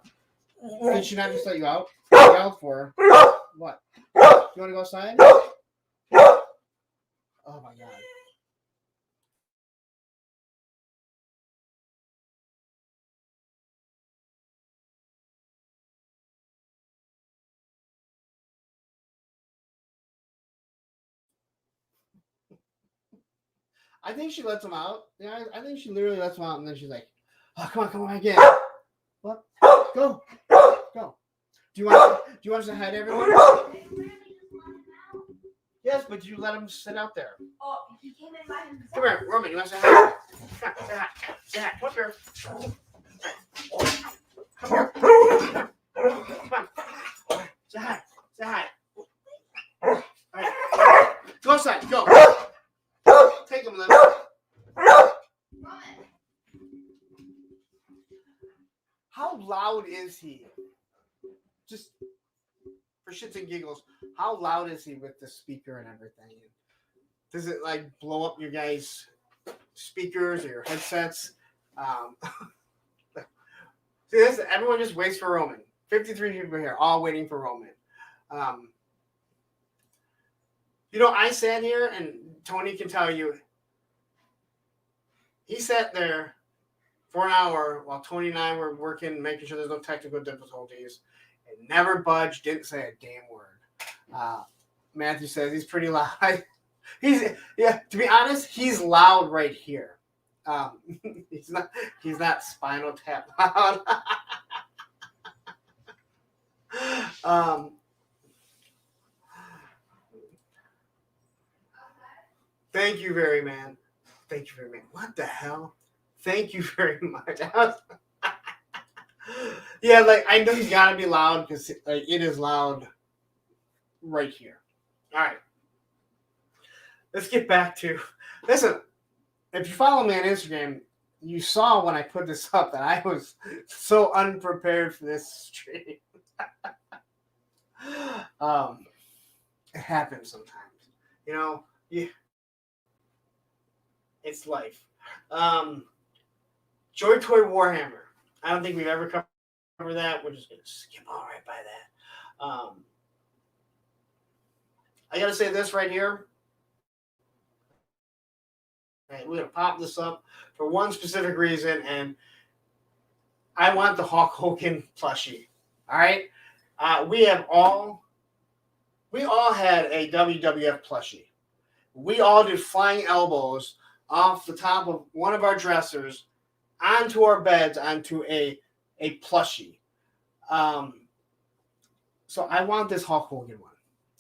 just let you out? I yelled for her. What? You want to go outside? Oh, my God. I think she lets him out. Yeah, I think she literally lets him out, and then she's like, "Oh, come on again." What? Go. Do you want us to hide everyone? Yes, but you let him sit out there. Oh, he came in by himself. Come here, Roman. You want us to hide? Say hi. Come here. Come here. Come on. Say hi. All right. Go outside. Go. Take him, Lynn. How loud is he? Just for shits and giggles, how loud is he with the speaker and everything? Does it like blow up your guys' speakers or your headsets? See this? Everyone just waits for Roman. 53 people here, all waiting for Roman. I sat here, and Tony can tell you, he sat there for an hour while Tony and I were working, making sure there's no technical difficulties, and never budged, didn't say a damn word. Matthew says he's pretty loud. To be honest, he's loud right here. He's not Spinal Tap loud. Thank you very much. What the hell? Thank you very much. Yeah, like I know he's got to be loud because like it is loud right here. All right, let's get back to. Listen, if you follow me on Instagram, you saw when I put this up that I was so unprepared for this stream. It happens sometimes, it's life. Joy Toy Warhammer. I don't think we've ever covered that. We're just going to skip all right by that. I got to say this right here. Right, we're going to pop this up for one specific reason, and I want the Hulk Hogan plushie. All right? We all had a WWF plushie. We all did flying elbows off the top of one of our dressers onto our beds, onto a plushie. So I want this Hulk Hogan one.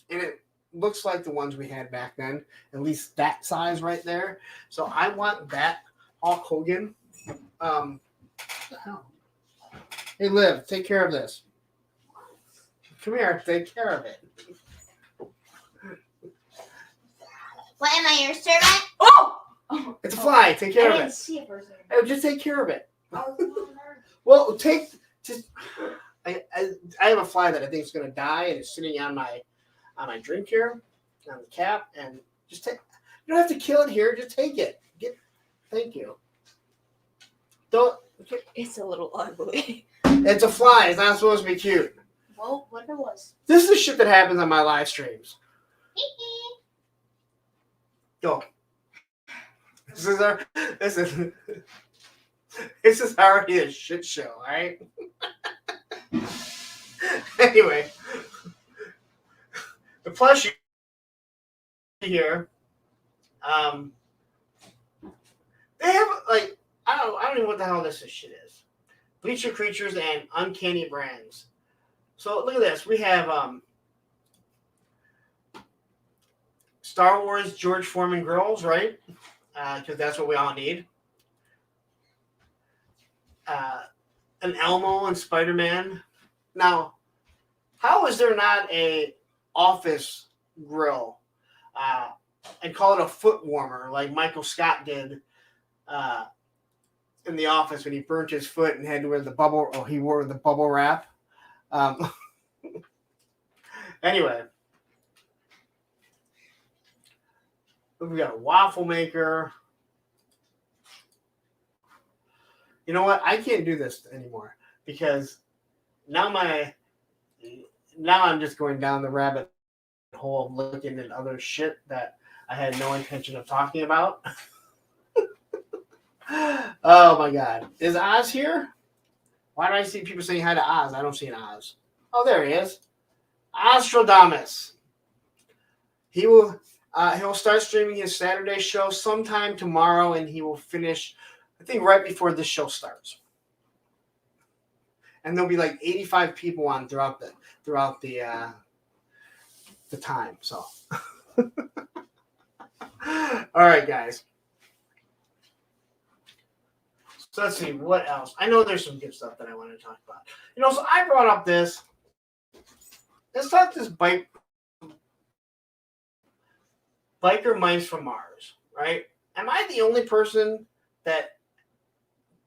And it looks like the ones we had back then, at least that size right there. So I want that Hulk Hogan. What the hell? Hey, Liv, take care of this. Come here, take care of it. What am I, your servant? Oh! It's a fly. Take care I of didn't it. see it for a second. Hey, just take care of it. Oh, Well, I have a fly that I think is going to die, and it's sitting on my drink here, on the cap, and just take. You don't have to kill it here. Just take it. Thank you. Don't. Okay. it's a little ugly. It's a fly. It's not supposed to be cute. Well, what if it was? This is the shit that happens on my live streams. Go. This is already a shit show, all right? Anyway, the plushie here, they have like I don't even know what the hell this shit is. Bleacher Creatures and Uncanny Brands. So look at this. We have Star Wars George Foreman grills, right? Because that's what we all need. An Elmo and Spider-Man. Now, how is there not a office grill and call it a foot warmer like Michael Scott did in The Office when he burnt his foot and had to wear the bubble? Oh, he wore the bubble wrap. Anyway, we got a waffle maker. You know what? I can't do this anymore because now I'm just going down the rabbit hole of looking at other shit that I had no intention of talking about. Oh my God. Is Oz here? Why do I see people saying hi to Oz? I don't see an Oz. Oh, there he is. Ostradamus. He'll start streaming his Saturday show sometime tomorrow, and he will finish, I think, right before this show starts. And there'll be like 85 people on throughout the time. So, all right, guys. So let's see what else. I know there's some good stuff that I want to talk about. So I brought up this. Let's talk this biker mice from Mars, right? Am I the only person that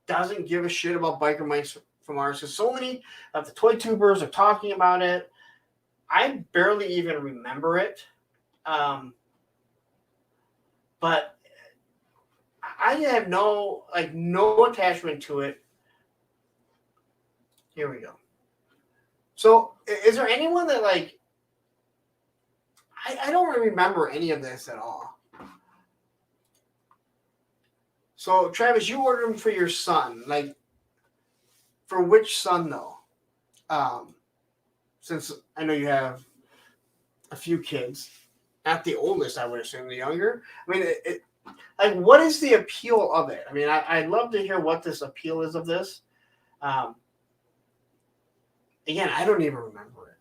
doesn't give a shit about biker mice from Mars? Because so many of the toy tubers are talking about it. I barely even remember it. But I have no attachment to it. Here we go. So is there anyone that I don't really remember any of this at all. So Travis, you ordered them for your son. For which son though? Since I know you have a few kids. Not the oldest, I would assume, the younger. I mean, what is the appeal of it? I mean, I'd love to hear what this appeal is of this. Again, I don't even remember it.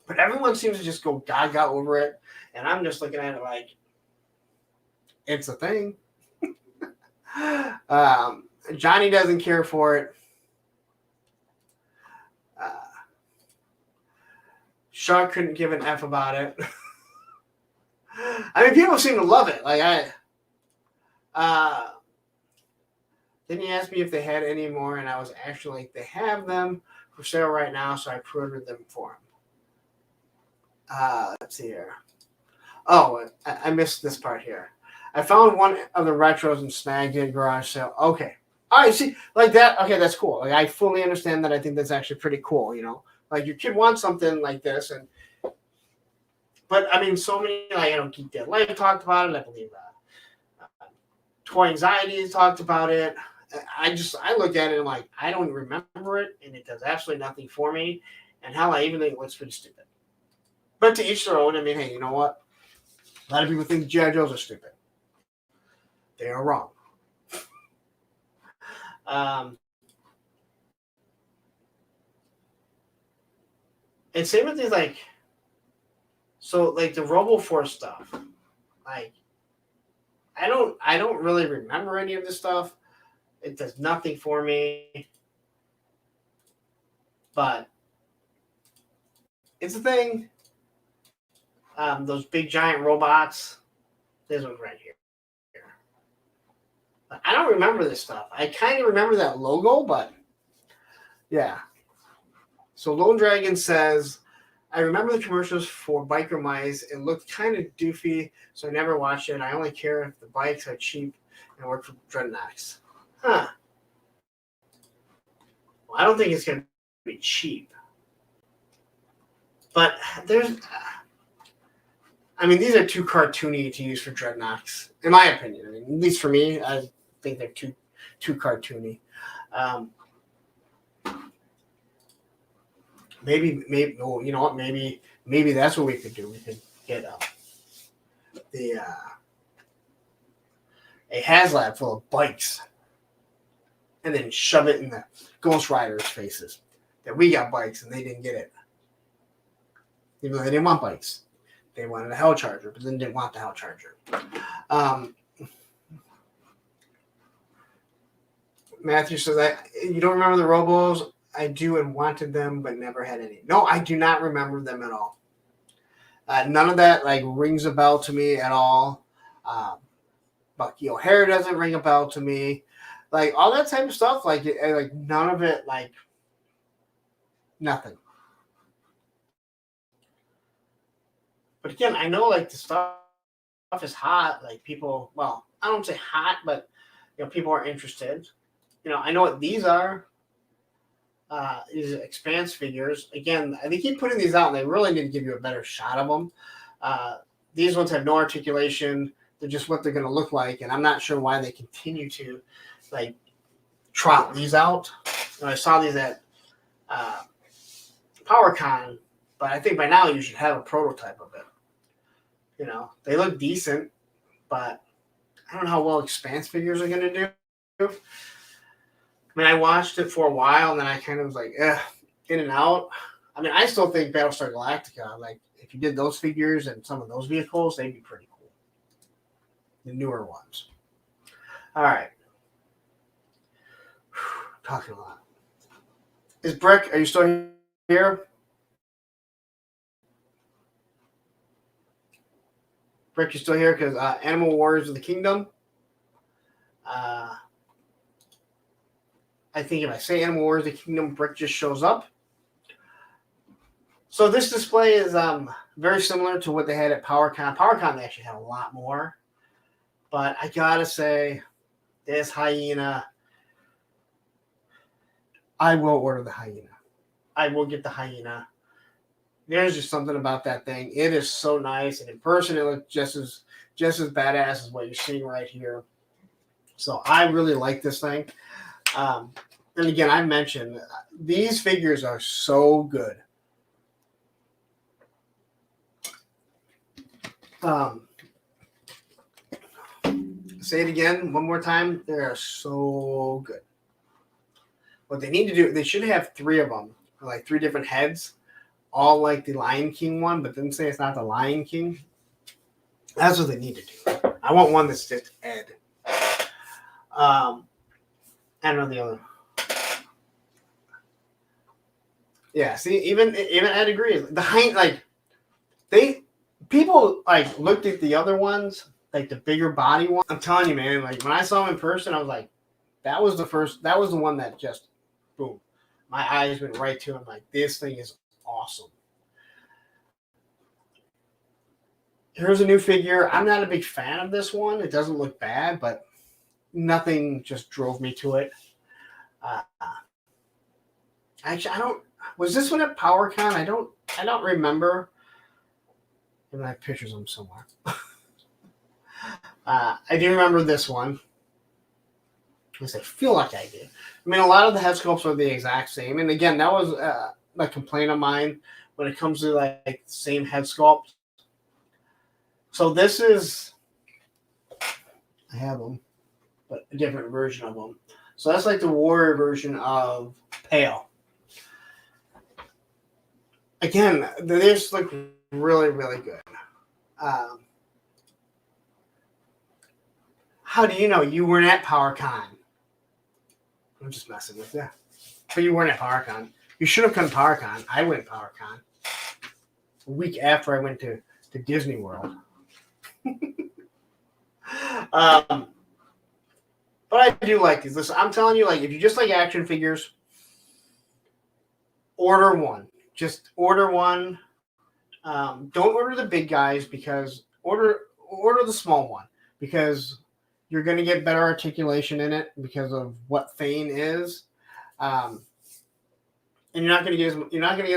But everyone seems to just go gaga over it. And I'm just looking at it like, it's a thing. Johnny doesn't care for it. Shaw couldn't give an F about it. I mean, people seem to love it. Then he asked me if they had any more, and I was actually like, they have them for sale right now, so I pre-ordered them for him. Let's see here. Oh, I missed this part here. I found one of the retros and snagged it at garage sale. Okay. All right, see, like that. Okay, that's cool. I fully understand that. I think that's actually pretty cool, your kid wants something like this, but I mean, so many, Geek Dead Life talked about it. I believe Toy Anxiety talked about it. I look at it and I don't remember it, and it does absolutely nothing for me. And hell, I even think it looks pretty stupid. But to each their own. I mean, hey, you know what? A lot of people think G.I. Joes are stupid. they are wrong. And same with these, like, so like the RoboForce stuff, like I don't really remember any of this stuff. It does nothing for me, but it's a thing. Those big giant robots. This one's right here. I don't remember this stuff. I kind of remember that logo, but yeah. So Lone Dragon says, I remember the commercials for Biker Mice. It looked kind of doofy, so I never watched it. I only care if the bikes are cheap and work for Dreadnoughts. Huh. Well, I don't think it's going to be cheap. But these are too cartoony to use for Dreadnoughts, in my opinion. I mean, at least for me, I think they're too cartoony. Maybe. Oh, you know what? Maybe that's what we could do. We could get a HasLab full of bikes, and then shove it in the Ghost Riders' faces that we got bikes and they didn't get it, even though they didn't want bikes. They wanted a Hell Charger, but then didn't want the Hell Charger. Matthew says, you don't remember the Robos? I do and wanted them, but never had any. No, I do not remember them at all. None of that like rings a bell to me at all. Bucky O'Hare doesn't ring a bell to me. Like all that type of stuff, like none of it, like nothing. But again, I know like the stuff is hot. Like people, well, I don't say hot, but people are interested. I know what these are. These Expanse figures. Again, they keep putting these out, and they really need to give you a better shot of them. These ones have no articulation. They're just what they're going to look like, and I'm not sure why they continue to like trot these out. I saw these at PowerCon, but I think by now you should have a prototype of it. They look decent, but I don't know how well Expanse figures are going to do. I mean, I watched it for a while, and then I kind of was like, in and out. I mean, I still think Battlestar Galactica, like, if you did those figures and some of those vehicles, they'd be pretty cool. The newer ones. All right. Talking a lot. Is Brick, are you still here? Brick, you still here? Because Animal Warriors of the Kingdom. I think if I say Animal Wars: The Kingdom, Brick just shows up. So this display is very similar to what they had at PowerCon. PowerCon, they actually had a lot more. But I gotta say, this hyena, I will order the hyena. I will get the hyena. There's just something about that thing. It is so nice. And in person, it looks just as badass as what you're seeing right here. So I really like this thing. And again, I mentioned these figures are so good. Say it again one more time. They are so good. What they need to do, they should have 3 of them, like 3 different heads, all like the Lion King one, but then say it's not the Lion King. That's what they need to do. I want one that's just Ed. I don't know the other. Yeah, see, even Ed agrees. The height, like people like looked at the other ones, like the bigger body one. I'm telling you, man, like when I saw him in person, I was like, that was the one that just boom. My eyes went right to him, like, this thing is awesome. Here's a new figure. I'm not a big fan of this one. It doesn't look bad, but nothing just drove me to it. Actually, I don't. Was this one at PowerCon? I don't remember. I have pictures of them somewhere. I do remember this one. At least I feel like I did. I mean, a lot of the head sculpts are the exact same. And again, that was a complaint of mine when it comes to like the same head sculpt. So this is, I have them. but a different version of them. So that's like the warrior version of Pale. Again, they just look really, really good. How do you know you weren't at PowerCon? I'm just messing with you. But you weren't at PowerCon. You should have come to PowerCon. I went to PowerCon a week after I went to Disney World. But I do like these. Listen, I'm telling you, like, if you just like action figures, order one. Just order one. Don't order the big guys because order the small one because you're going to get better articulation in it because of what Thane is, and you're not going to get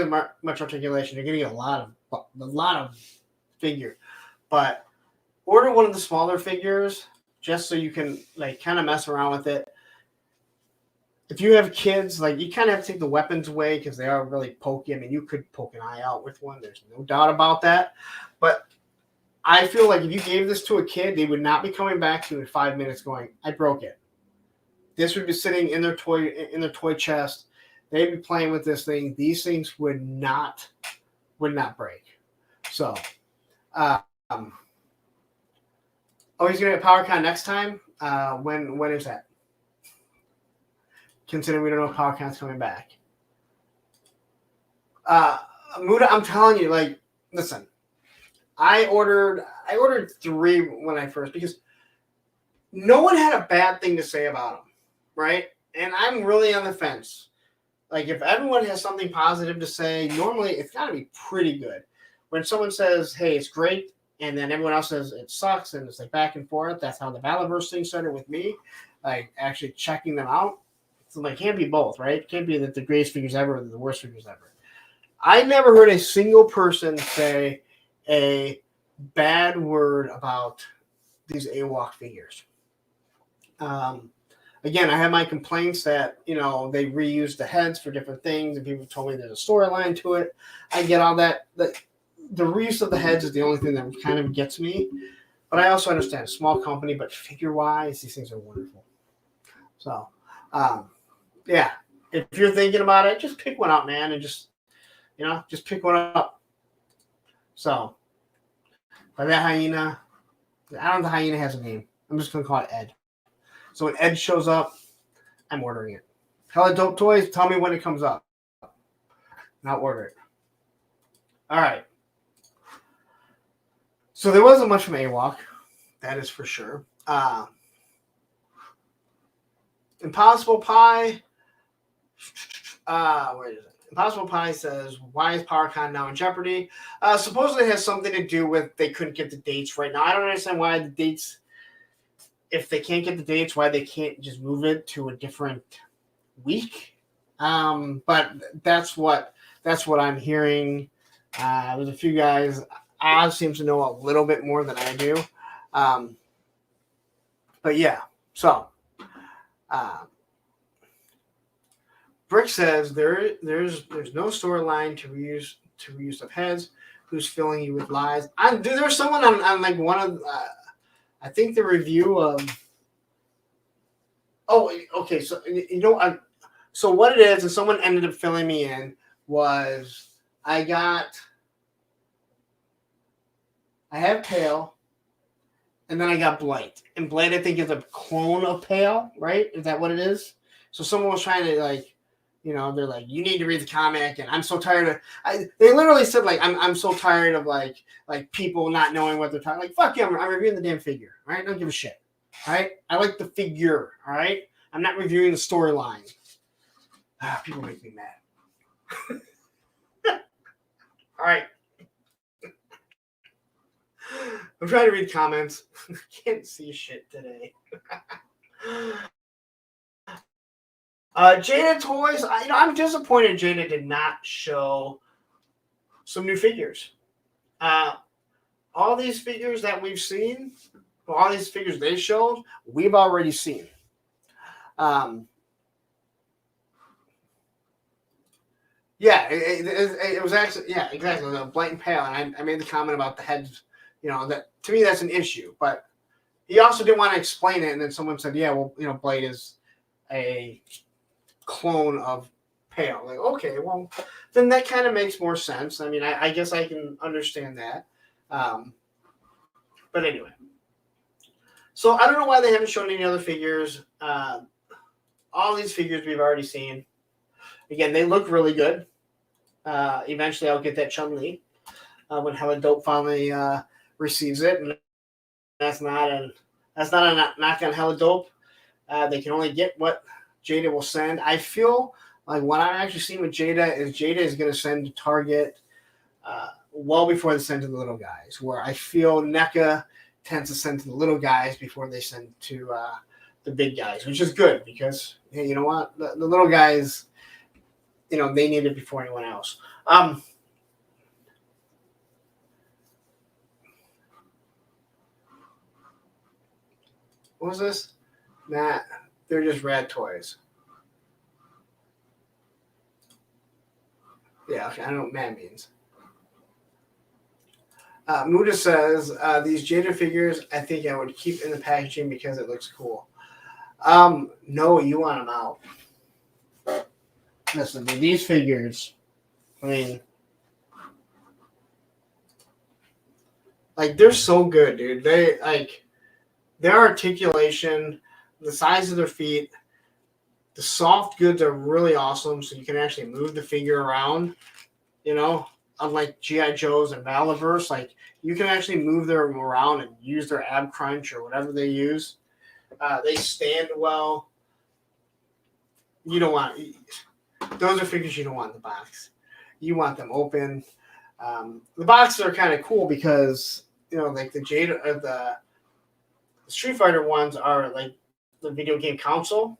as much articulation. You're going to get a lot of figure, but order one of the smaller figures just so you can like kind of mess around with it. If you have kids, like you kind of have to take the weapons away because they are really pokey. I mean, you could poke an eye out with one. There's no doubt about that. But I feel like if you gave this to a kid, they would not be coming back to you in 5 minutes going, I broke it. This would be sitting in their toy chest. They'd be playing with this thing. These things would not break. So, oh, he's going to get PowerCon next time? When is that? Considering we don't know if PowerCon's coming back. Muda, I'm telling you, like, listen, I ordered 3 when I first, because no one had a bad thing to say about them, right? And I'm really on the fence. Like, if everyone has something positive to say, normally it's got to be pretty good. When someone says, hey, it's great, and then everyone else says it sucks, and it's like back and forth, that's how the Battleverse thing started with me, like actually checking them out. So like, can't be both, right? It can't be that the greatest figures ever or the worst figures ever. I never heard a single person say a bad word about these AWOC figures. Again, I have my complaints that, you know, they reuse the heads for different things, and people told me there's a storyline to it. I get all that. The reuse of the heads is the only thing that kind of gets me. But I also understand, small company, but figure-wise, these things are wonderful. So, yeah, if you're thinking about it, just pick one up, man, and just pick one up. So, by that hyena, I don't know if the hyena has a name. I'm just going to call it Ed. So when Ed shows up, I'm ordering it. Hella Dope Toys, tell me when it comes up. And I'll order it. All right. So there wasn't much from AWOC. That is for sure. Impossible Pie. Where is it? Impossible Pie says, why is PowerCon now in jeopardy? Supposedly it has something to do with they couldn't get the dates right now. I don't understand why the dates, if they can't get the dates, why they can't just move it to a different week. But that's what I'm hearing. There's a few guys. Oz seems to know a little bit more than I do. But yeah, so Brick says there's no storyline to reuse of heads. Who's filling you with lies? There's someone on like one of I think the review of. Oh, okay. So you know, so what it is, and someone ended up filling me in was I have Pale, and then I got Blight. And Blight, I think, is a clone of Pale, right? Is that what it is? So someone was trying to, like, you know, they're like, you need to read the comic, and I'm so tired of. They literally said, like, I'm so tired of like people not knowing what they're talking. Like, fuck you, I'm reviewing the damn figure. All right, I don't give a shit. All right, I like the figure. All right, I'm not reviewing the storyline. People make me mad. All right. I'm trying to read comments. I can't see shit today. Jada Toys. I'm disappointed Jada did not show some new figures. All these figures that we've seen, all these figures they showed, we've already seen. Yeah, it was actually, yeah, exactly, a Blight and Pale, and I made the comment about the heads. You know, that to me that's an issue, but he also didn't want to explain it, and then someone said, "Yeah, well, Blade is a clone of Pale." Like, okay, well, then that kind of makes more sense. I mean, I guess I can understand that. But anyway, so I don't know why they haven't shown any other figures. All these figures we've already seen. Again, they look really good. Eventually, I'll get that Chun-Li when Hella Dope finally receives it, and that's not a knock on Hella Dope. They can only get what Jada will send. I feel like what I'm actually seeing with Jada is going to send to Target well before they send to the little guys, where I feel NECA tends to send to the little guys before they send to the big guys, which is good because, hey, you know what? The little guys, they need it before anyone else. What was this? Matt, they're just rad toys. Yeah, okay, I don't know what Matt means. Muda says, these Jada figures, I think I would keep in the packaging because it looks cool. No, you want them out. Listen, these figures, I mean, like, they're so good, dude. They, like, their articulation, the size of their feet, the soft goods are really awesome, so you can actually move the figure around, unlike G.I. Joes and Maliverse, like, you can actually move them around and use their ab crunch or whatever they use. They stand well. You don't want those are figures you don't want in the box. You want them open. The boxes are kind of cool because like the Jada the Street Fighter ones are like the video game console.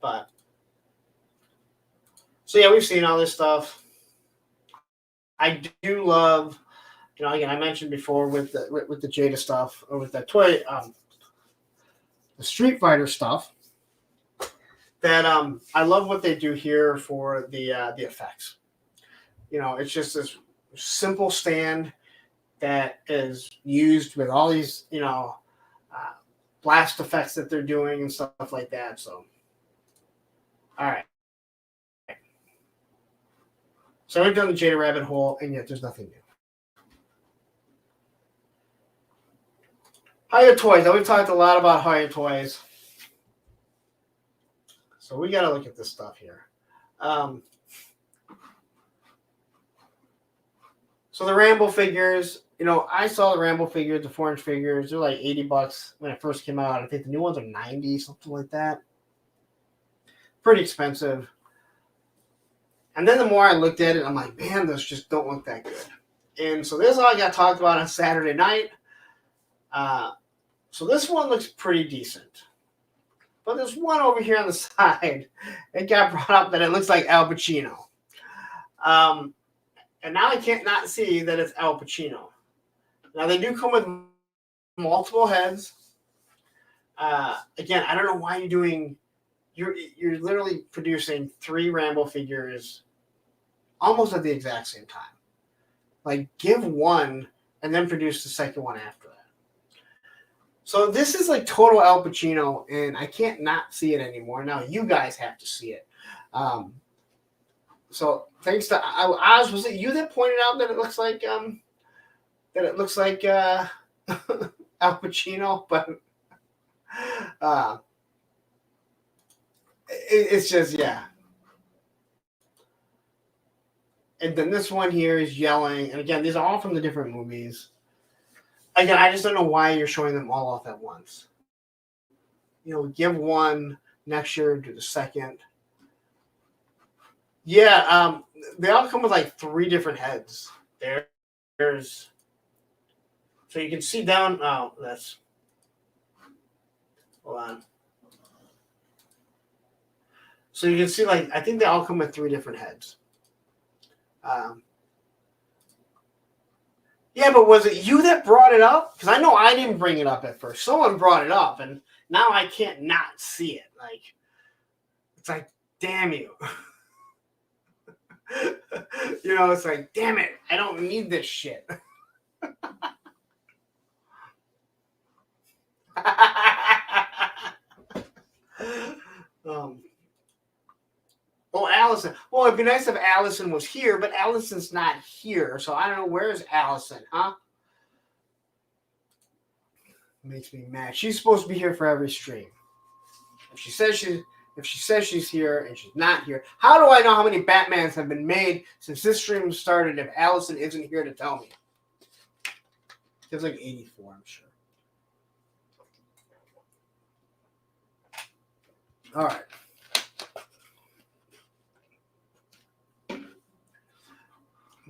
But so yeah, we've seen all this stuff. I do love, again, I mentioned before with the Jada stuff or with that toy, the Street Fighter stuff. That I love what they do here for the effects. It's just this simple stand that is used with all these blast effects that they're doing and stuff like that. So, all right. So we've done the Jada rabbit hole, and yet there's nothing new. Hiya Toys. Now we've talked a lot about Hiya Toys. So we got to look at this stuff here. So the Rambo figures, I saw the Rambo figures, the 4-inch figures. They're like $80 when it first came out. I think the new ones are $90, something like that. Pretty expensive. And then the more I looked at it, I'm like, man, those just don't look that good. And so this all I got talked about on Saturday night. So this one looks pretty decent. But there's one over here on the side. It got brought up that it looks like Al Pacino. And now I can't not see that it's Al Pacino. Now they do come with multiple heads. Again, I don't know why you're doing. You're literally producing 3 Rambo figures almost at the exact same time. Like, give one and then produce the second one after that. So this is like total Al Pacino, and I can't not see it anymore. Now you guys have to see it. So thanks to Oz, was it you that pointed out that it looks like Al Pacino? But it's just, yeah. And then this one here is yelling, and again, these are all from the different movies. Again, I just don't know why you're showing them all off at once. Give one next year, do the second. Yeah, they all come with like 3 different heads. There's so you can see down. Oh, that's hold on. So you can see, like, I think they all come with 3 different heads. Yeah, but was it you that brought it up? Because I know I didn't bring it up at first. Someone brought it up, and now I can't not see it. Like, it's like, damn you. It's like, damn it, I don't need this shit. Oh, Allison. Well, it'd be nice if Allison was here, but Allison's not here, so I don't know. Where's Allison, huh? Makes me mad. She's supposed to be here for every stream. If she says she's here and she's not here, how do I know how many Batmans have been made since this stream started if Allison isn't here to tell me? Feels like 84, I'm sure. All right.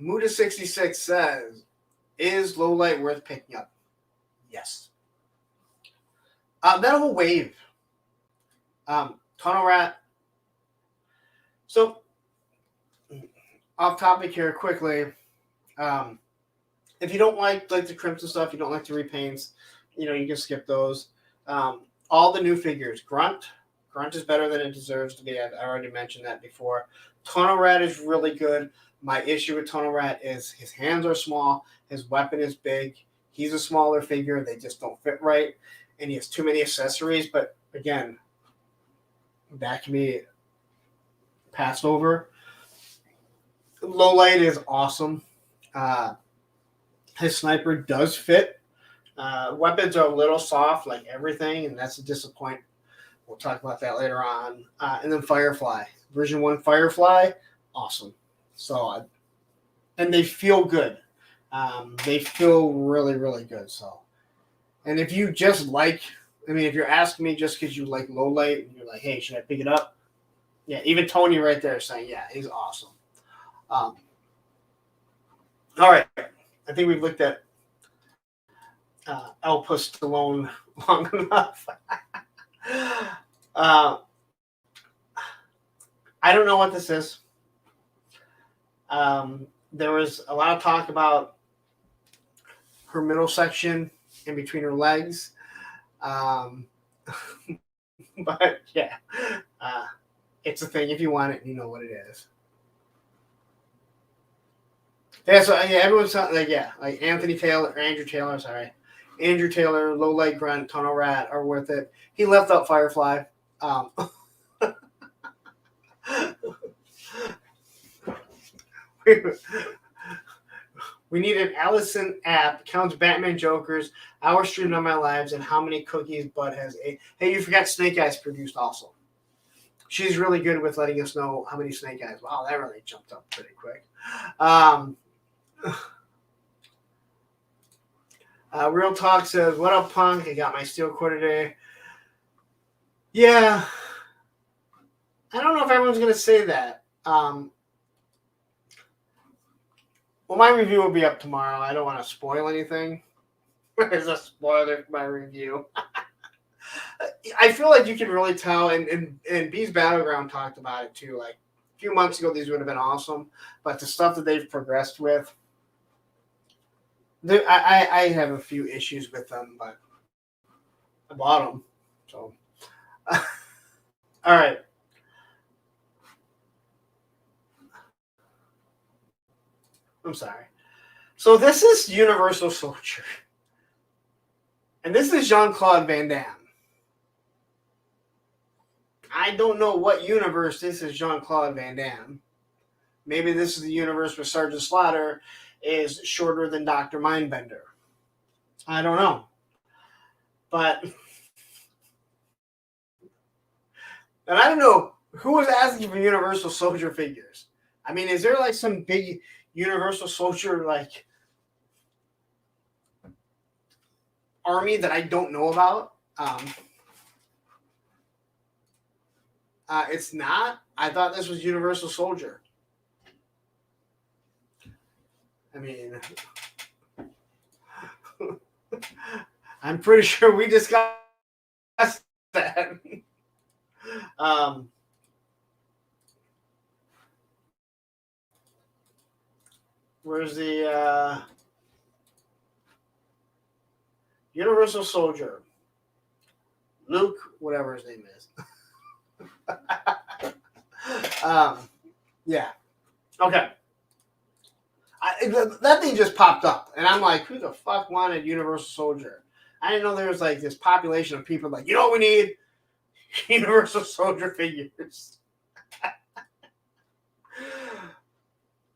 Muda66 says, is low light worth picking up? Yes. That whole wave. Tunnel Rat. So, off topic here quickly. If you don't like the crimson stuff, you don't like the repaints, you can skip those. All the new figures. Grunt is better than it deserves to be. I already mentioned that before. Tunnel Rat is really good. My issue with Tunnel Rat is his hands are small, his weapon is big, he's a smaller figure, they just don't fit right, and he has too many accessories, but again, that can be passed over. Low light is awesome. His sniper does fit. Weapons are a little soft, like everything, and that's a disappointment. We'll talk about that later on. And then Firefly. Version 1 Firefly, awesome. So, and they feel good. They feel really, really good. So, and if you just if you're asking me just because you like low light, and you're like, hey, should I pick it up? Yeah, even Tony right there is saying, yeah, he's awesome. All right. I think we've looked at Elpus Stallone long enough. I don't know what this is. There was a lot of talk about her middle section in between her legs. But yeah, it's a thing. If you want it, you know what it is. Yeah, so everyone's like Andrew Taylor, Low Light Grunt, Tunnel Rat are worth it. He left out Firefly. We need an Allison app, counts Batman Jokers, hours streamed on my lives, and how many cookies Bud has ate. Hey, you forgot Snake Eyes produced also. She's really good with letting us know how many Snake Eyes. Wow, that really jumped up pretty quick. Real Talk says, what up, punk? I got my steel core today. Yeah. I don't know if everyone's going to say that. Well, my review will be up tomorrow. I don't want to spoil anything. There's a spoiler for my review. I feel like you can really tell, and Beast Battleground talked about it too. Like a few months ago, these would have been awesome, but the stuff that they've progressed with, I have a few issues with them, but I bought them. So, all right. I'm sorry. So this is Universal Soldier. And this is Jean-Claude Van Damme. I don't know what universe this is Jean-Claude Van Damme. Maybe this is the universe where Sergeant Slaughter is shorter than Dr. Mindbender. I don't know. But, and I don't know who was asking for Universal Soldier figures. I mean, is there like some big Universal Soldier like army that I don't know about? It's not. I thought this was Universal Soldier. I mean, I'm pretty sure we discussed that. Where's the Universal Soldier? Luke, whatever his name is. Yeah. Okay. That thing just popped up, and I'm like, who the fuck wanted Universal Soldier? I didn't know there was like this population of people like, you know what we need? Universal Soldier figures.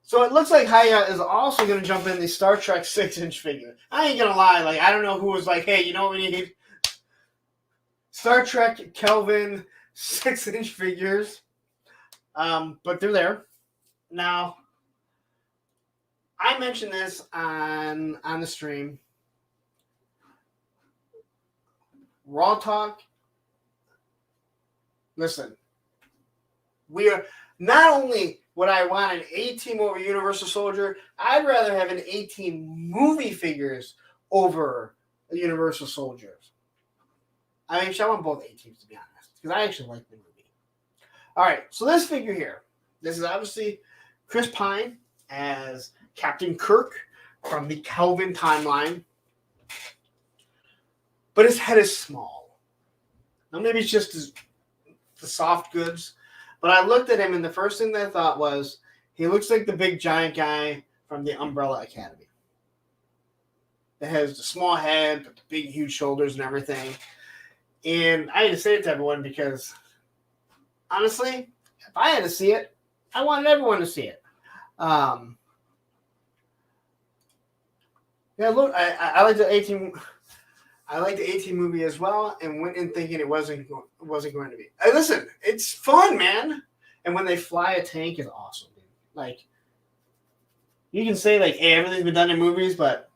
So it looks like Haya is also going to jump in the Star Trek 6-inch figure. I ain't going to lie. Like, I don't know who was like, hey, you know what we need? Star Trek Kelvin 6-inch figures. But they're there. Now, I mentioned this on the stream. Raw talk. Listen, we are not only would I want an A-Team over Universal Soldier, I'd rather have an A-Team movie figures over a Universal Soldiers. I mean, I want both A-Teams to be honest, because I actually like the movie. All right, so this figure here, this is obviously Chris Pine as Captain Kirk from the Kelvin timeline, but his head is small. Now maybe it's just the soft goods. But I looked at him, and the first thing that I thought was, he looks like the big giant guy from the Umbrella Academy. That has the small head, but the big, huge shoulders and everything. And I had to say it to everyone because, honestly, if I had to see it, I wanted everyone to see it. Yeah, look, I like the 18. I like the 18 movie as well, and went in thinking it wasn't going to be. Hey, listen, it's fun, man. And when they fly a tank is awesome, dude. Like, you can say like, hey, everything's been done in movies, but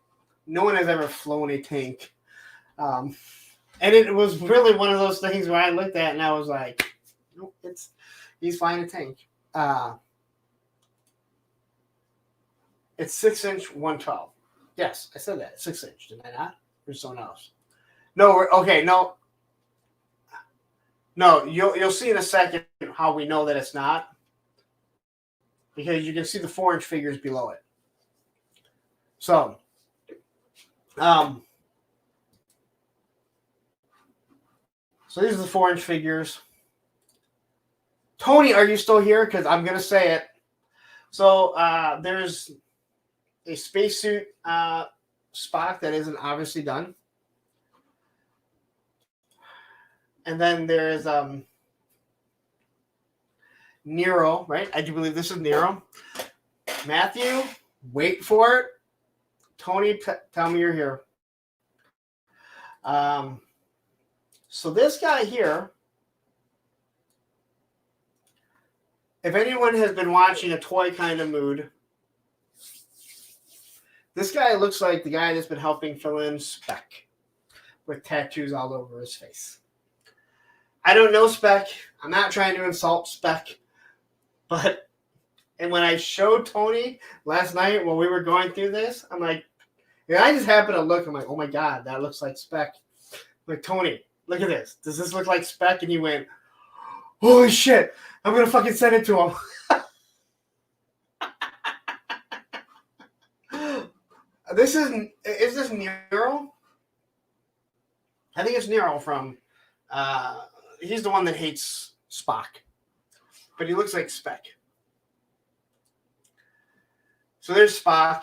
no one has ever flown a tank. And it was really one of those things where I looked at and I was like, nope, he's flying a tank. It's 6-inch 112. Yes, I said that 6-inch. Did I not? Or someone else? No, okay, no. No, you'll see in a second how we know that it's not. Because you can see the 4-inch figures below it. So, so these are the 4-inch figures. Tony, are you still here? Because I'm going to say it. So, there's a spacesuit Spock that isn't obviously done. And then there's Nero, right? I do believe this is Nero. Matthew, wait for it. Tony, tell me you're here. So this guy here, if anyone has been watching A Toy Kind of Mood, this guy looks like the guy that's been helping fill in Spec with tattoos all over his face. I don't know Spec. I'm not trying to insult Spec. But, and when I showed Tony last night when we were going through this, I'm like, and I just happened to look. I'm like, oh my God, that looks like Spec. I'm like, Tony, look at this. Does this look like Spec? And he went, holy shit, I'm going to fucking send it to him. Is this Nero? I think it's Nero from, he's the one that hates Spock. But he looks like Spec. So there's Spock.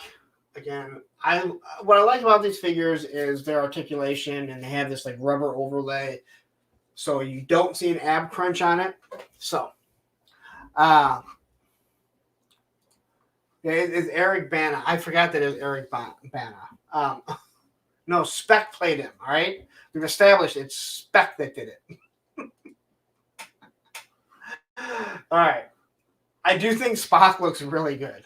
Again, what I like about these figures is their articulation, and they have this like rubber overlay, so you don't see an ab crunch on it. So, it's Eric Bana. I forgot that it was Eric Bana. No, Spec played him. All right, we've established it's Spec that did it. All right. I do think Spock looks really good.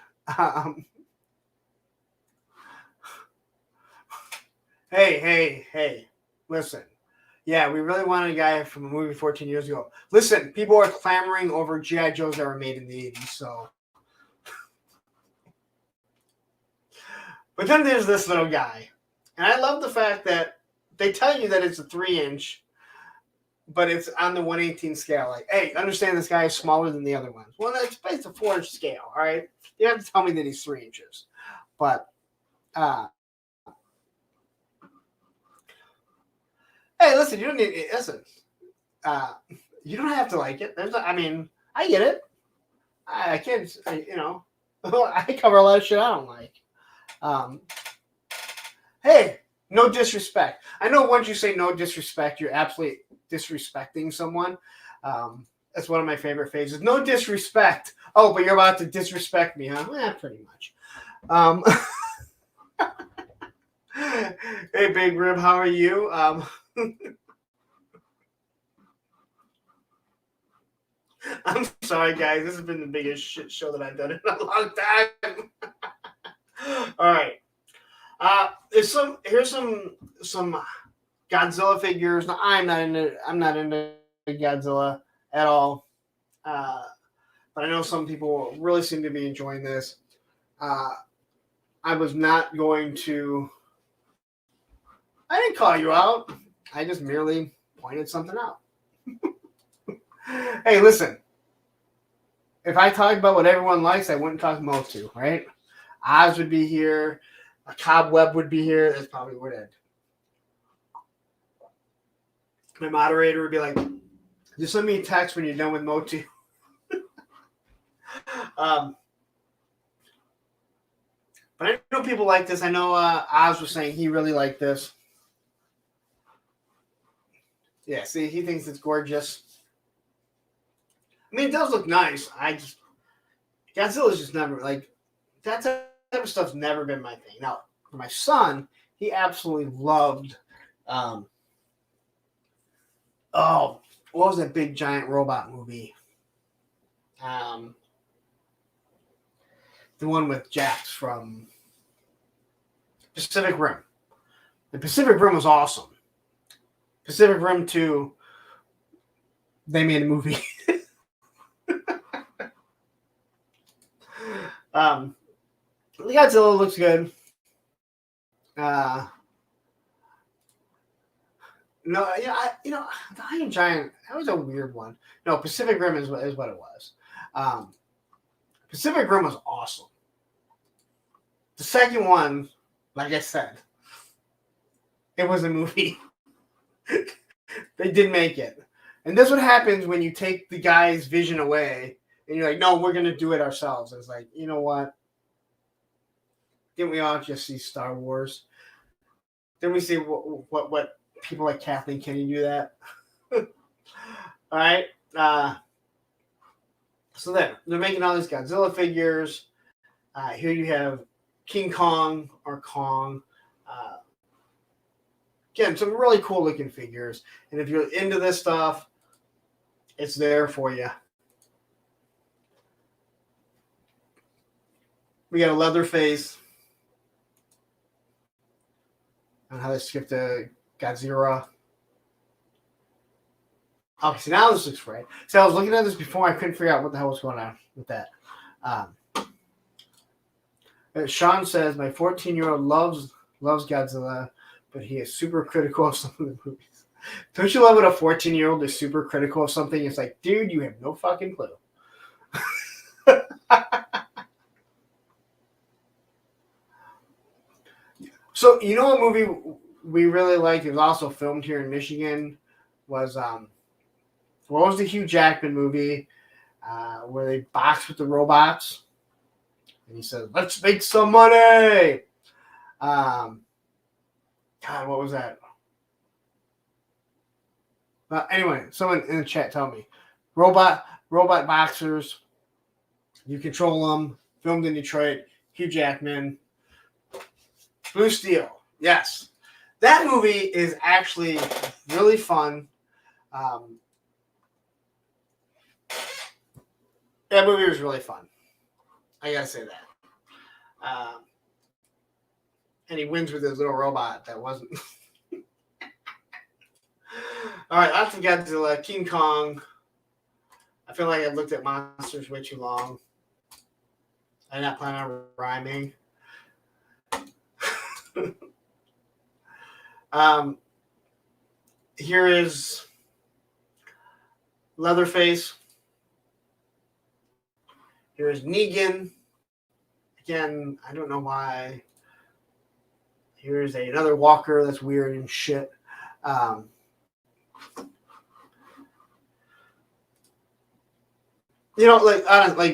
Hey. Listen. Yeah, we really wanted a guy from a movie 14 years ago. Listen, people are clamoring over G.I. Joes that were made in the 80s, so. But then there's this little guy. And I love the fact that they tell you that it's a 3-inch, but it's on the 1/18 scale. Like, hey, understand this guy is smaller than the other ones. Well, it's a 4-inch scale, all right? You have to tell me that he's 3 inches. But, hey, listen, you don't need – listen, you don't have to like it. I get it. I can't – I cover a lot of shit I don't like. Hey, No disrespect. I know once you say no disrespect, you're absolutely disrespecting someone. That's one of my favorite phrases. No disrespect. Oh, but you're about to disrespect me, huh? Yeah, pretty much. Hey, Big Rib, how are you? I'm sorry, guys. This has been the biggest shit show that I've done in a long time. All right. Here's some Godzilla figures. Now, I'm not into Godzilla at all. But I know some people really seem to be enjoying this. I was not going to. I didn't call you out. I just merely pointed something out. Hey, listen. If I talked about what everyone likes, I wouldn't talk Motu, right? Oz would be here. A Cobweb would be here. That's probably what it. My moderator would be like, just send me a text when you're done with Motu. But I know people like this. I know Oz was saying he really liked this. Yeah, see, he thinks it's gorgeous. I mean, it does look nice. Godzilla's just never, like, that type of stuff's never been my thing. Now, for my son, he absolutely loved, what was that big giant robot movie? The one with Jax from Pacific Rim. The Pacific Rim was awesome. Pacific Rim 2, they made a movie. The Godzilla looks good. No, the Iron Giant, that was a weird one. No, Pacific Rim is what it was. Pacific Rim was awesome. The second one, like I said, it was a movie. They did make it. And that's what happens when you take the guy's vision away and you're like, no, we're going to do it ourselves. It's like, you know what? Didn't we all just see Star Wars? Didn't we see what people like Kathleen Kennedy do that? All right. So they're making all these Godzilla figures. Here you have King Kong or Kong. Again, some really cool looking figures. And if you're into this stuff, it's there for you. We got a Leatherface. And how they skipped to Godzilla. Okay, so now this looks right. So I was looking at this before. I couldn't figure out what the hell was going on with that. Sean says, my 14-year-old loves Godzilla, but he is super critical of some of the movies. Don't you love when a 14-year-old is super critical of something? It's like, dude, you have no fucking clue. So, you know what movie we really liked? It was also filmed here in Michigan. Was what was the Hugh Jackman movie where they box with the robots? And he says, let's make some money. God, what was that? Anyway, someone in the chat tell me. Robot boxers. You control them. Filmed in Detroit. Hugh Jackman. Blue Steel. Yes. That movie is actually really fun. That movie was really fun. I gotta say that. And he wins with his little robot that wasn't. All right, lots of Godzilla, King Kong. I feel like I looked at monsters way too long. I'm not planning on rhyming. Here is Leatherface. Here is Negan. Again, I don't know why. Here's another walker that's weird and shit. Like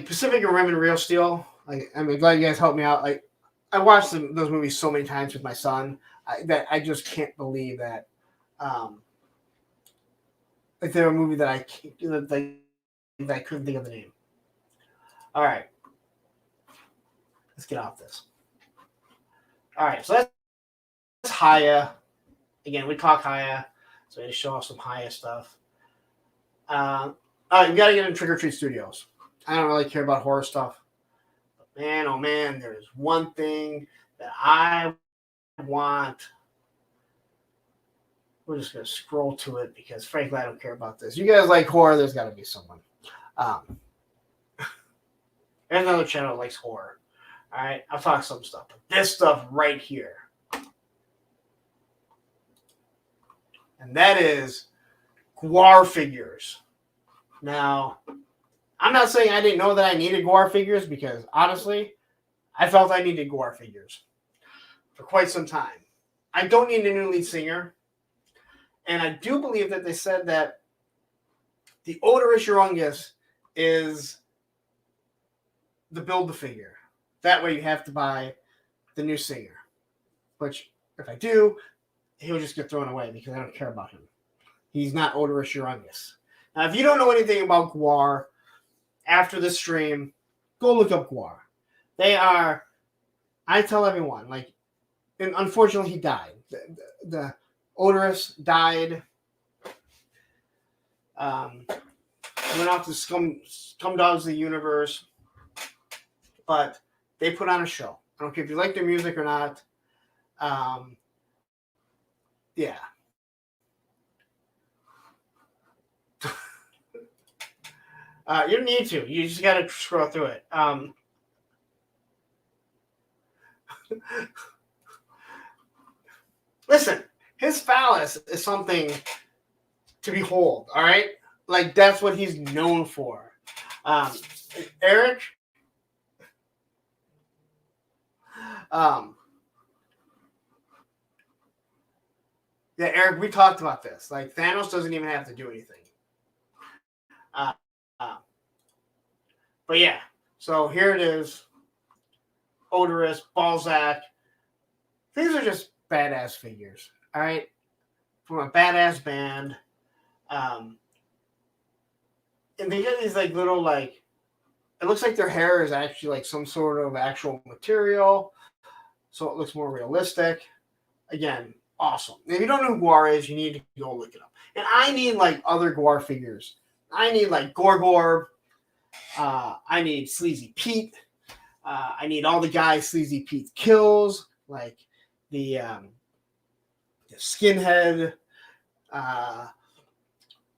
Pacific Rim and Real Steel. Like, I'm glad you guys helped me out. Like, I watched those movies so many times with my son that I just can't believe that. Like they're a movie that I can't, that I couldn't think of the name. All right, let's get off this. All right, so that's Haya. Again, we talk Haya, so I had to show off some Haya stuff. All right, we got to get in Trick or Treat Studios. I don't really care about horror stuff. But man, oh man, there's one thing that I want. We're just going to scroll to it because, frankly, I don't care about this. You guys like horror, there's got to be someone. There's another channel that likes horror. All right, I'll talk some stuff. But this stuff right here. And that is Guar figures. Now, I'm not saying I didn't know that I needed Guar figures because, honestly, I felt I needed Guar figures for quite some time. I don't need a new lead singer. And I do believe that they said that the Odorous Urungus is the Build-A-Figure. That way you have to buy the new singer. Which, if I do, he'll just get thrown away because I don't care about him. He's not Odorous Urungus. Now, if you don't know anything about Guar, after the stream, go look up Guar. They are, I tell everyone, like, and unfortunately he died. The Odorous died. Went off to scum dogs of the universe. But they put on a show. I don't care if you like their music or not. Yeah. You don't need to. You just got to scroll through it. Listen, his phallus is something to behold, all right? Like, that's what he's known for. Eric, yeah, Eric, we talked about this. Like, Thanos doesn't even have to do anything. But yeah, so here it is. Odorous, Balzac. These are just badass figures, all right? From a badass band. And they get these like little like, it looks like their hair is actually like some sort of actual material. So it looks more realistic. Again, awesome. If you don't know who Guar is, you need to go look it up. And I need like other Guar figures. I need like Gorgor. I need Sleazy Pete. I need all the guys Sleazy Pete kills, like the skinhead,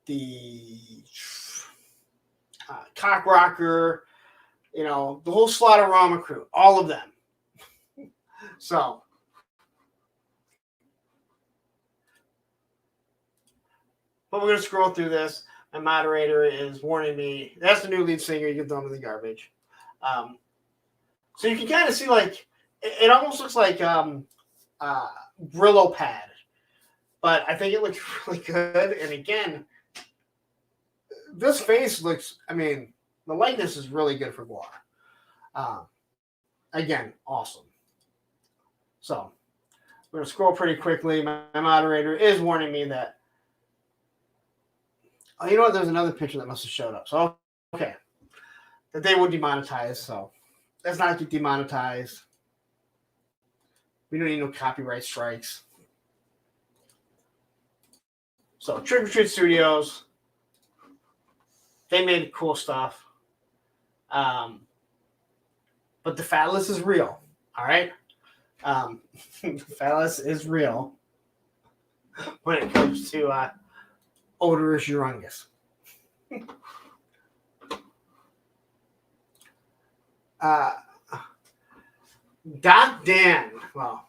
the cock rocker, you know, the whole Slaughterama crew, all of them. So, but we're going to scroll through this. My moderator is warning me. That's the new lead singer. You get thrown in the garbage. So you can kind of see, like, it almost looks like Brillo pad. But I think it looks really good. And again, this face looks, I mean, the likeness is really good for Guar. Again, awesome. So, we're going to scroll pretty quickly. My moderator is warning me that, oh, you know what? There's another picture that must have showed up. So, okay. That they would demonetize. So, let's not get demonetized. We don't need no copyright strikes. So, Trick or Treat Studios. They made cool stuff. But the phallus is real. All right? The phallus is real when it comes to Odorous Urungus. Doc Dan. Well,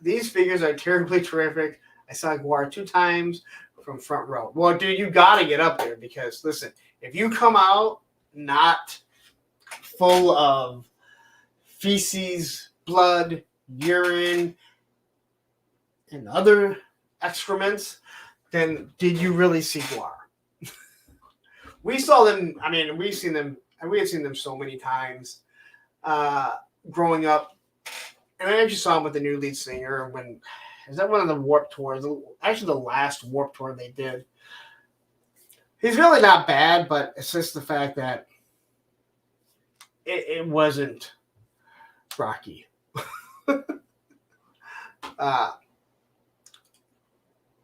these figures are terribly terrific. I saw Guar 2 times from front row. Well, dude, you got to get up there because, listen, if you come out not full of feces, blood, urine, and other excrements, then did you really see Guar? We saw them, we had seen them so many times growing up And I actually saw him with the new lead singer when is that one of the Warped tours? Actually, the last Warped tour they did. He's really not bad, but it's just the fact that it wasn't Rocky.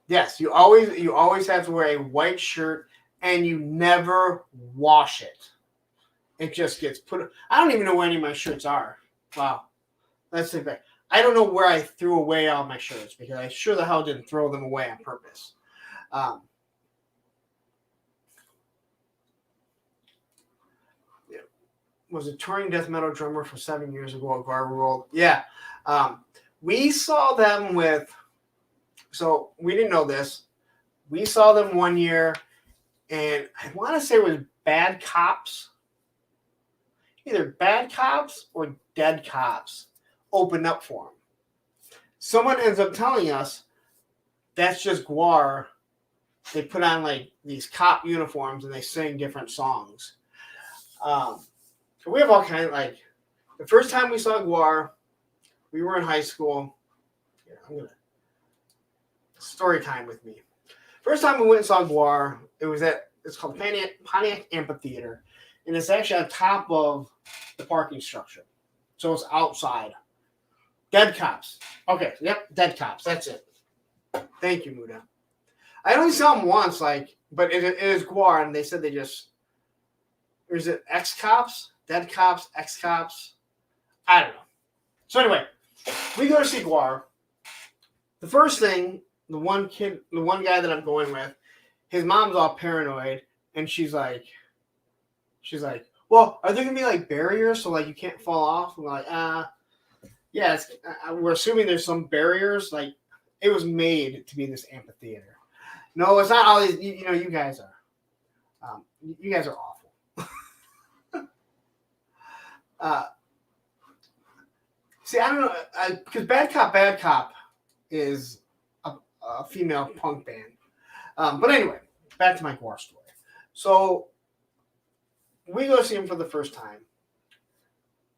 Yes, you always have to wear a white shirt, and you never wash it. It just gets put. I don't even know where any of my shirts are. Wow, let's see back. I don't know where I threw away all my shirts because I sure the hell didn't throw them away on purpose. Was a touring death metal drummer for 7 years ago at Guar World. Yeah. We saw them with, so we didn't know this. We saw them one year, and I want to say it was Bad Cops. Either Bad Cops or Dead Cops opened up for them. Someone ends up telling us that's just Guar. They put on like these cop uniforms and they sing different songs. So we have all kinds of, like, the first time we saw Guar, we were in high school. Yeah, I'm gonna story time with me. First time we went and saw Guar, it's called Pontiac Amphitheater, and it's actually on top of the parking structure, so it's outside. Dead Cops. Okay, yep, Dead Cops. That's it. Thank you, Muda. I only saw them once, but it is Guar, and they said or is it X Cops? Dead Cops, X Cops, I don't know. So anyway, we go to see Guar. The first thing, the one guy that I'm going with, his mom's all paranoid, and she's like, well, are there gonna be like barriers so like you can't fall off? And we're like, yeah, we're assuming there's some barriers. Like it was made to be this amphitheater. No, it's not all these. You guys are awful. See, I don't know, because Bad Cop is a female punk band. But anyway, back to my Guar story. So we go see him for the first time.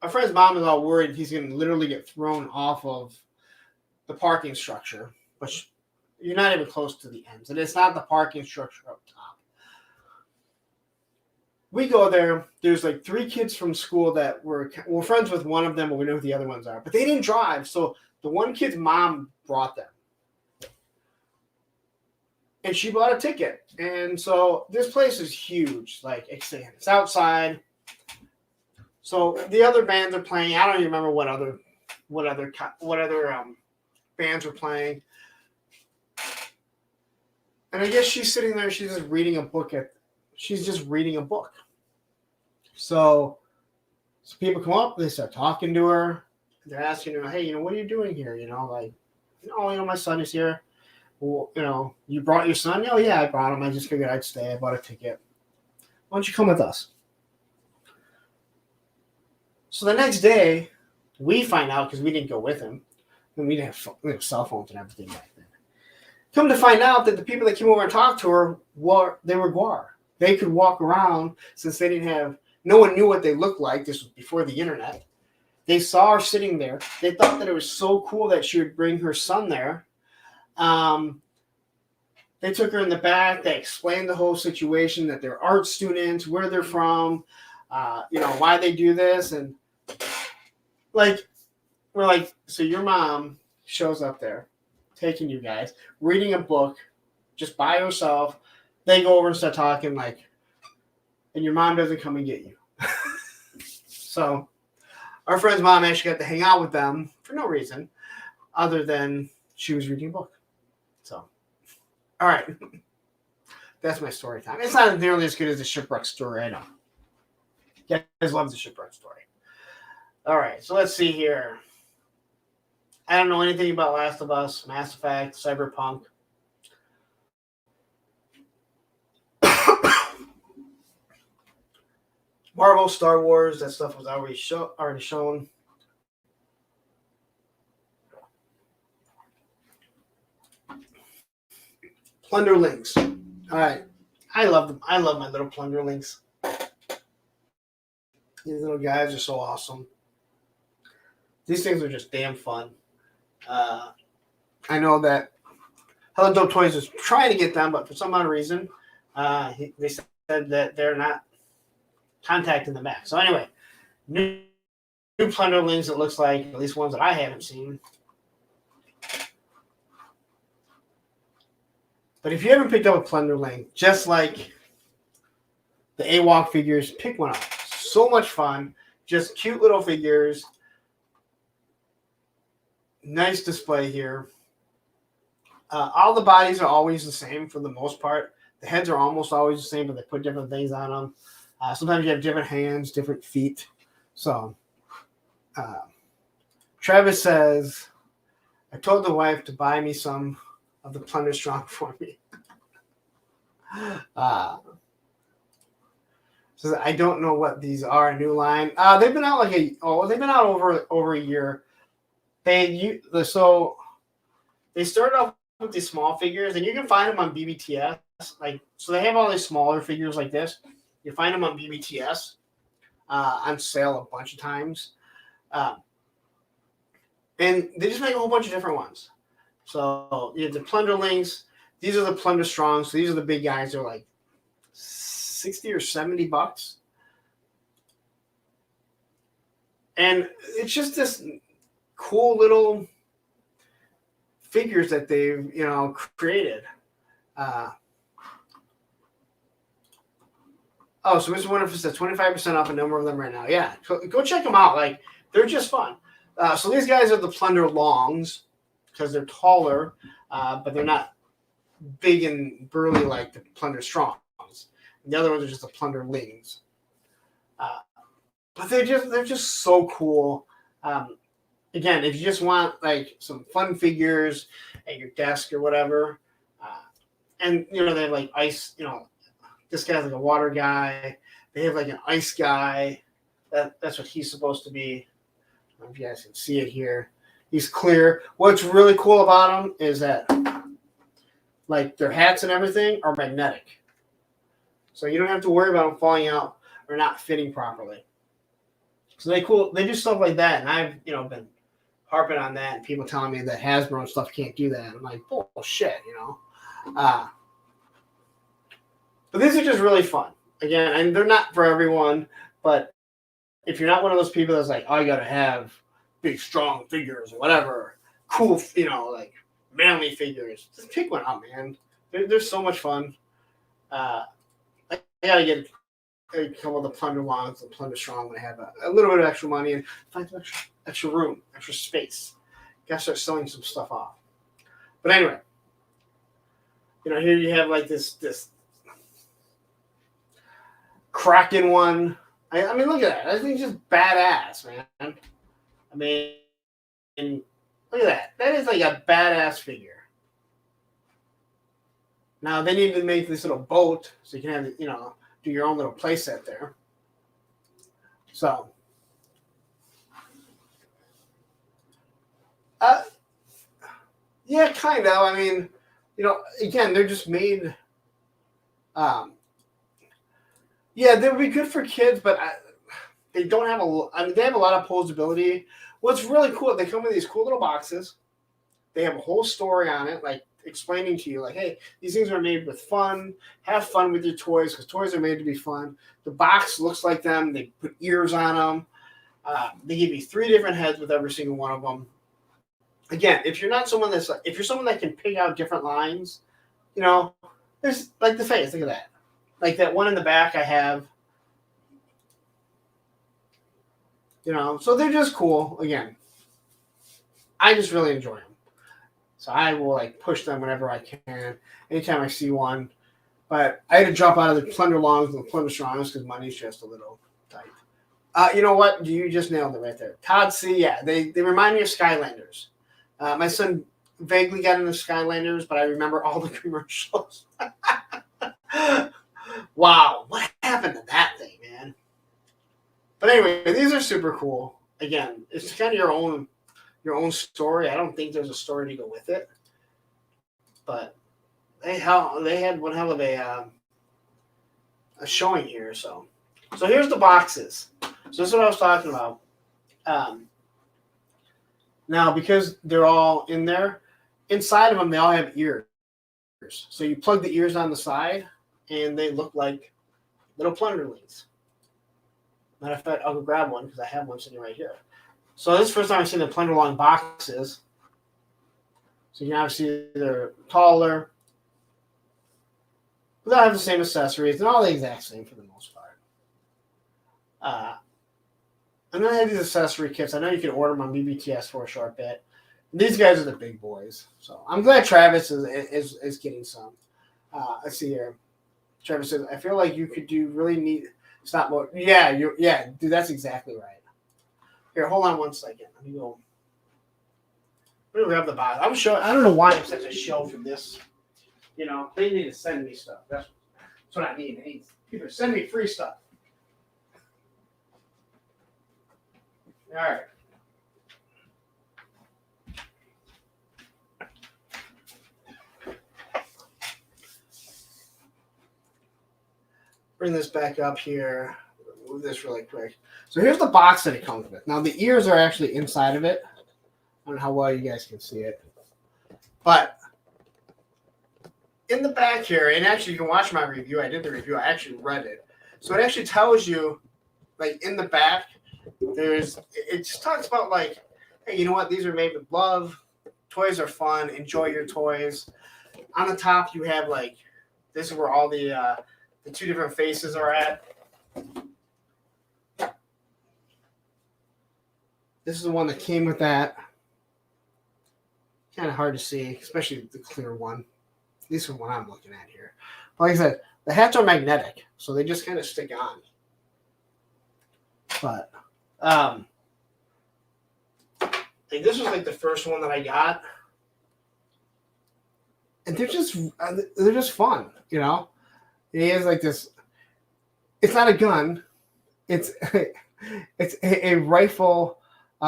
Our friend's mom is all worried he's going to literally get thrown off of the parking structure, which you're not even close to the ends. And it's not the parking structure up top. We go there. There's like 3 kids from school that we're friends with one of them, but we know who the other ones are. But they didn't drive, so the one kid's mom brought them. And she bought a ticket. And so this place is huge. Like it's outside. So the other bands are playing. I don't even remember what other bands were playing. And I guess she's sitting there. She's just reading a book. So people come up, they start talking to her. They're asking her, hey, what are you doing here? My son is here. Well, you brought your son? Oh, yeah, I brought him. I just figured I'd stay. I bought a ticket. Why don't you come with us? So the next day, we find out, because we didn't go with him, and we didn't have cell phones and everything back then. Come to find out that the people that came over and talked to her were Guar. They could walk around since they didn't have. No one knew what they looked like. This was before the internet. They saw her sitting there. They thought that it was so cool that she would bring her son there. They took her in the back. They explained the whole situation, that they're art students, where they're from, why they do this. And we're like, so your mom shows up there, taking you guys, reading a book just by herself. They go over and start talking and your mom doesn't come and get you. So our friend's mom actually got to hang out with them for no reason other than she was reading a book. So, all right. That's my story time. It's not nearly as good as the shipwreck story, I know. You guys love the shipwreck story. All right, so let's see here. I don't know anything about Last of Us, Mass Effect, Cyberpunk. Marvel, Star Wars, that stuff was already shown. Plunderlings. All right. I love them. I love my little Plunderlings. These little guys are so awesome. These things are just damn fun. I know that Helen Dope Toys is trying to get them, but for some odd reason, they said that they're not contacting them back. So anyway, new Plunderlings, it looks like, at least ones that I haven't seen. But if you haven't picked up a Plunderling, just like the AWOC figures, pick one up. So much fun. Just cute little figures. Nice display here. All the bodies are always the same for the most part. The heads are almost always the same, but they put different things on them. Sometimes you have different hands, different feet. So Travis says, I told the wife to buy me some of the Plunder Strong for me. Says, I don't know what these are, a new line. They've been out they've been out over a year. They started off with these small figures, and you can find them on BBTS. So they have all these smaller figures like this. You find them on BBTS on sale a bunch of times, and they just make a whole bunch of different ones. So you have the Plunderlings. These are the Plunder Strong. So these are the big guys. They're like $60 or $70, and it's just this cool little figures that they've created. So Mr. Wonderful says 25% off a number of them right now. Yeah, go check them out. Like, they're just fun. So these guys are the Plunder Longs because they're taller, but they're not big and burly like the Plunder Strongs. And the other ones are just the Plunderlings. But they're just so cool. Again, if you just want like some fun figures at your desk or whatever, and they have like ice. This guy's like a water guy. They have like an ice guy. That's what he's supposed to be. I don't know if you guys can see it here. He's clear. What's really cool about them is that like their hats and everything are magnetic, so you don't have to worry about them falling out or not fitting properly. So they do stuff like that, and I've been harping on that, and people telling me that Hasbro and stuff can't do that. I'm like, bullshit, But these are just really fun. Again, and they're not for everyone, but if you're not one of those people that's like, oh, I gotta have big, strong figures or whatever, cool, like manly figures, just pick one up, man. They're so much fun. I gotta get a couple of the Plunder Longs and Plunder Strong when I have a little bit of extra money and find some extra room, extra space. Gotta start selling some stuff off. But anyway, here you have like this Kraken one. I mean, look at that. I think it's just badass, man. I mean, look at that. That is like a badass figure. Now, they need to make this little boat so you can have, do your own little play set there. So, yeah, kind of. I mean, again, they're just made. Yeah, they would be good for kids, but they don't have they have a lot of posability. What's really cool, they come in these cool little boxes. They have a whole story on it, like explaining to you, like, hey, these things are made with fun. Have fun with your toys because toys are made to be fun. The box looks like them. They put ears on them. They give you 3 different heads with every single one of them. Again, if you're someone that can pick out different lines, there's like the face. Look at that. Like that one in the back I have. So they're just cool. Again, I just really enjoy them. So I will like push them whenever I can, anytime I see one. But I had to drop out of the Plunder Longs and the Plunder Strongs because money's just a little tight. You know what? You just nailed it right there. Todd C. Yeah, they remind me of Skylanders. My son vaguely got into Skylanders, but I remember all the commercials. Wow, what happened to that thing, man? But anyway, these are super cool. Again, it's kind of your own story. I don't think there's a story to go with it, but they had one hell of a showing here. So here's the boxes. So this is what I was talking about. Now, because they're all in there, inside of them, they all have ears. So you plug the ears on the side, and they look like little plunderlings. Matter of fact, I'll go grab one because I have one sitting right here. So this is the first time I've seen the plunderlong boxes. So you can obviously see they're taller, but they'll have the same accessories and all the exact same for the most part. And then I have these accessory kits. I know you can order them on BBTS for a short bit. These guys are the big boys. So I'm glad Travis is getting some. Let's see here. Travis says, I feel like you could do really neat stop motion. Yeah, dude, that's exactly right. Here, hold on one second. Let me go. I'm gonna grab the box. I don't know why I'm such a show for this. You know, they need to send me stuff. That's what I need. I need people to send me free stuff. All right. Bring this back up here. Move this really quick. So here's the box that it comes with. Now the ears are actually inside of it. I don't know how well you guys can see it. But in the back here, and actually you can watch my review. I did the review. I actually read it. So it actually tells you, like in the back, it just talks about like, hey, you know what? These are made with love. Toys are fun. Enjoy your toys. On the top, you have like, this is where all the two different faces are at. This is the one that came with that. Kind of hard to see, especially the clear one. At least from what I'm looking at here. But like I said, the hats are magnetic, so they just kind of stick on. But like this was like the first one that I got, and they're just fun, you know. It is like this. It's not a gun. It's it's a rifle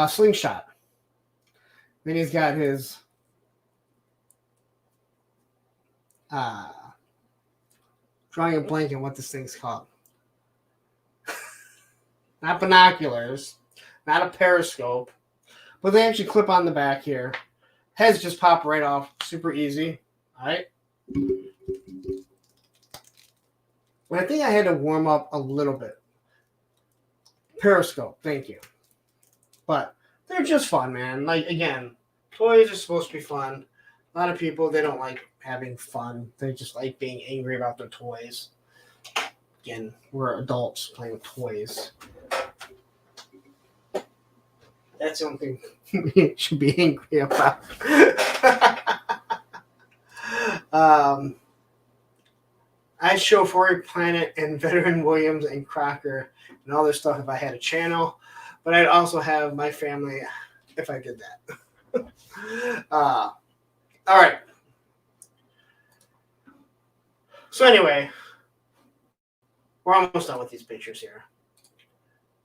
slingshot. Then he's got his drawing a blank on what this thing's called. Not binoculars, not a periscope, but they actually clip on the back here. Heads just pop right off, super easy. All right. But I think I had to warm up a little bit. Periscope, thank you. But they're just fun, man. Like, again, toys are supposed to be fun. A lot of people, they don't like having fun. They just like being angry about their toys. Again, we're adults playing with toys. That's the only thing we should be angry about. I'd show Furry Planet and Veteran Williams and Crocker and all this stuff if I had a channel, but I'd also have my family if I did that. All right. So anyway, we're almost done with these pictures here.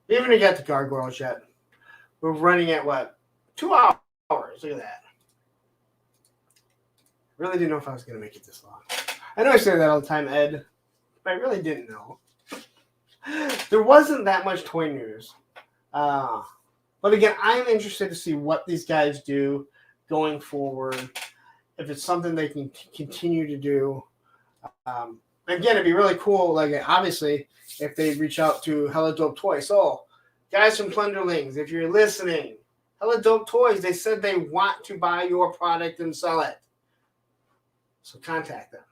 We haven't even got the gargoyles yet. We're running at what? 2 hours. Look at that. Really didn't know if I was going to make it this long. I know I say that all the time, Ed, but I really didn't know. There wasn't that much toy news. But again, I'm interested to see what these guys do going forward. If it's something they can continue to do. Again, it'd be really cool. Like, obviously, if they reach out to Hella Dope Toys. So, guys from Plunderlings, if you're listening, Hella Dope Toys, they said they want to buy your product and sell it. So contact them.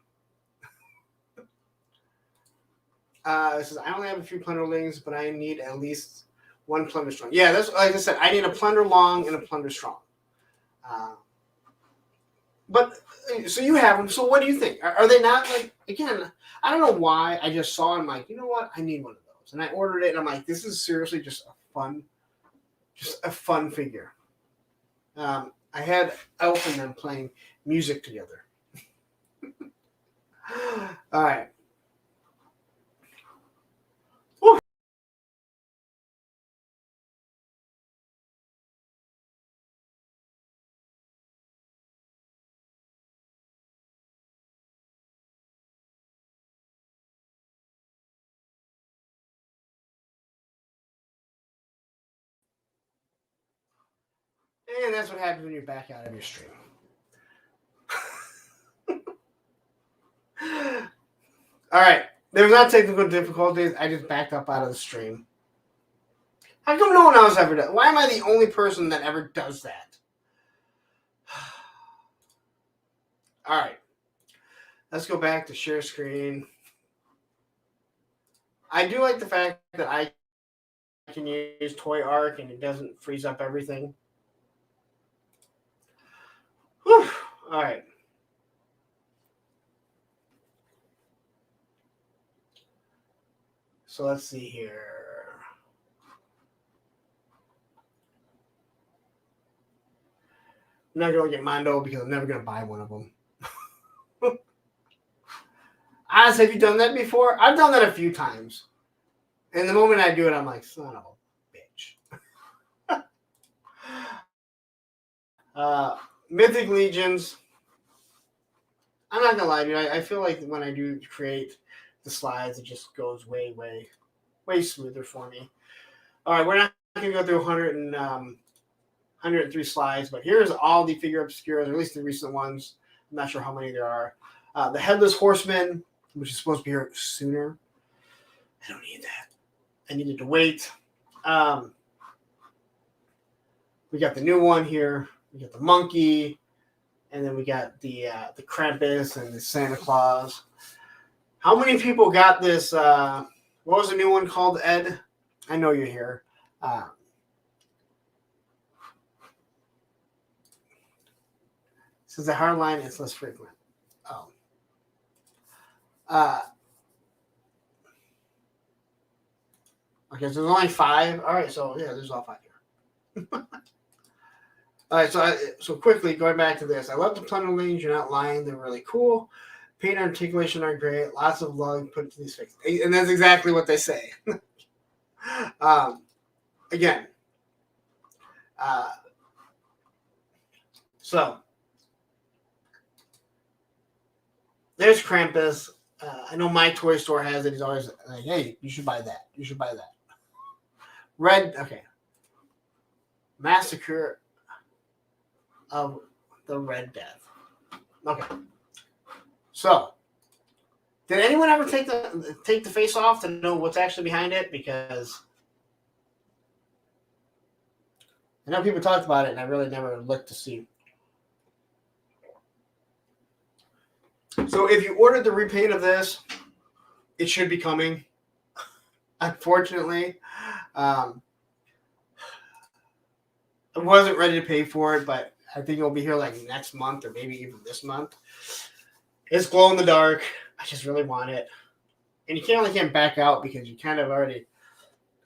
It says, I only have a few Plunderlings, but I need at least one Plunder Strong. Yeah, that's like I said, I need a Plunder Long and a Plunder Strong. But so you have them. So what do you think? Are they not like, again, I don't know why. I just saw it. I'm like, you know what? I need one of those. And I ordered it and I'm like, this is seriously just a fun figure. I had Elf and them playing music together. All right. Woo. And that's what happens when you're back out of your stream. All right. There's not technical difficulties. I just backed up out of the stream. How come no one else ever does? Why am I the only person that ever does that? All right. Let's go back to share screen. I do like the fact that I can use Toy Arc and it doesn't freeze up everything. Whew. All right. So let's see here. I'm not going to get Mondo because I'm never going to buy one of them. Oz, have you done that before? I've done that a few times. And the moment I do it, I'm like, son of a bitch. Mythic Legions. I'm not going to lie, dude. I feel like when I do create the slides, it just goes way, way, way smoother for me. All right, we're not going to go through 103 slides, but here's all the figure obscures, or at least the recent ones. I'm not sure how many there are. The Headless Horseman, which is supposed to be here sooner. I don't need that. I needed to wait. We got the new one here. We got the monkey, and then we got the Krampus and the Santa Claus. How many people got this? What was the new one called, Ed? I know you're here. Since the hard line, it's less frequent. Oh. Okay, so there's only 5. All right, so yeah, there's all 5 here. All right, so quickly going back to this, I love the tunnel lanes. You're not lying; they're really cool. Paint and articulation are great. Lots of love put to these fixes, and that's exactly what they say. Again, so there's Krampus. I know my toy store has it. He's always like, "Hey, you should buy that. You should buy that." Red, okay. Massacre of the Red Death. Okay. So, did anyone ever take the face off to know what's actually behind it? Because I know people talked about it, and I really never looked to see. So, if you ordered the repaint of this, it should be coming. Unfortunately, I wasn't ready to pay for it, but I think it'll be here like next month or maybe even this month. It's glow in the dark. I just really want it. And you can't back out because you kind of already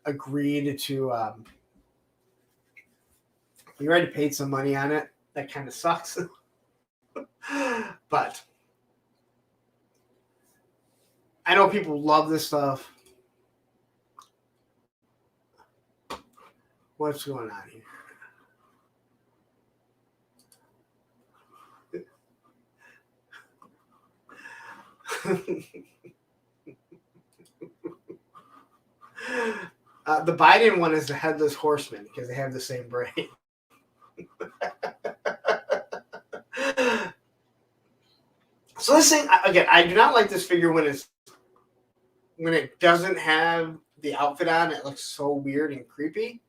agreed to, you already paid some money on it. That kind of sucks. But I know people love this stuff. What's going on here? The Biden one is the Headless Horseman because they have the same brain. So this thing, again, I do not like this figure when it doesn't have the outfit on. It looks so weird and creepy.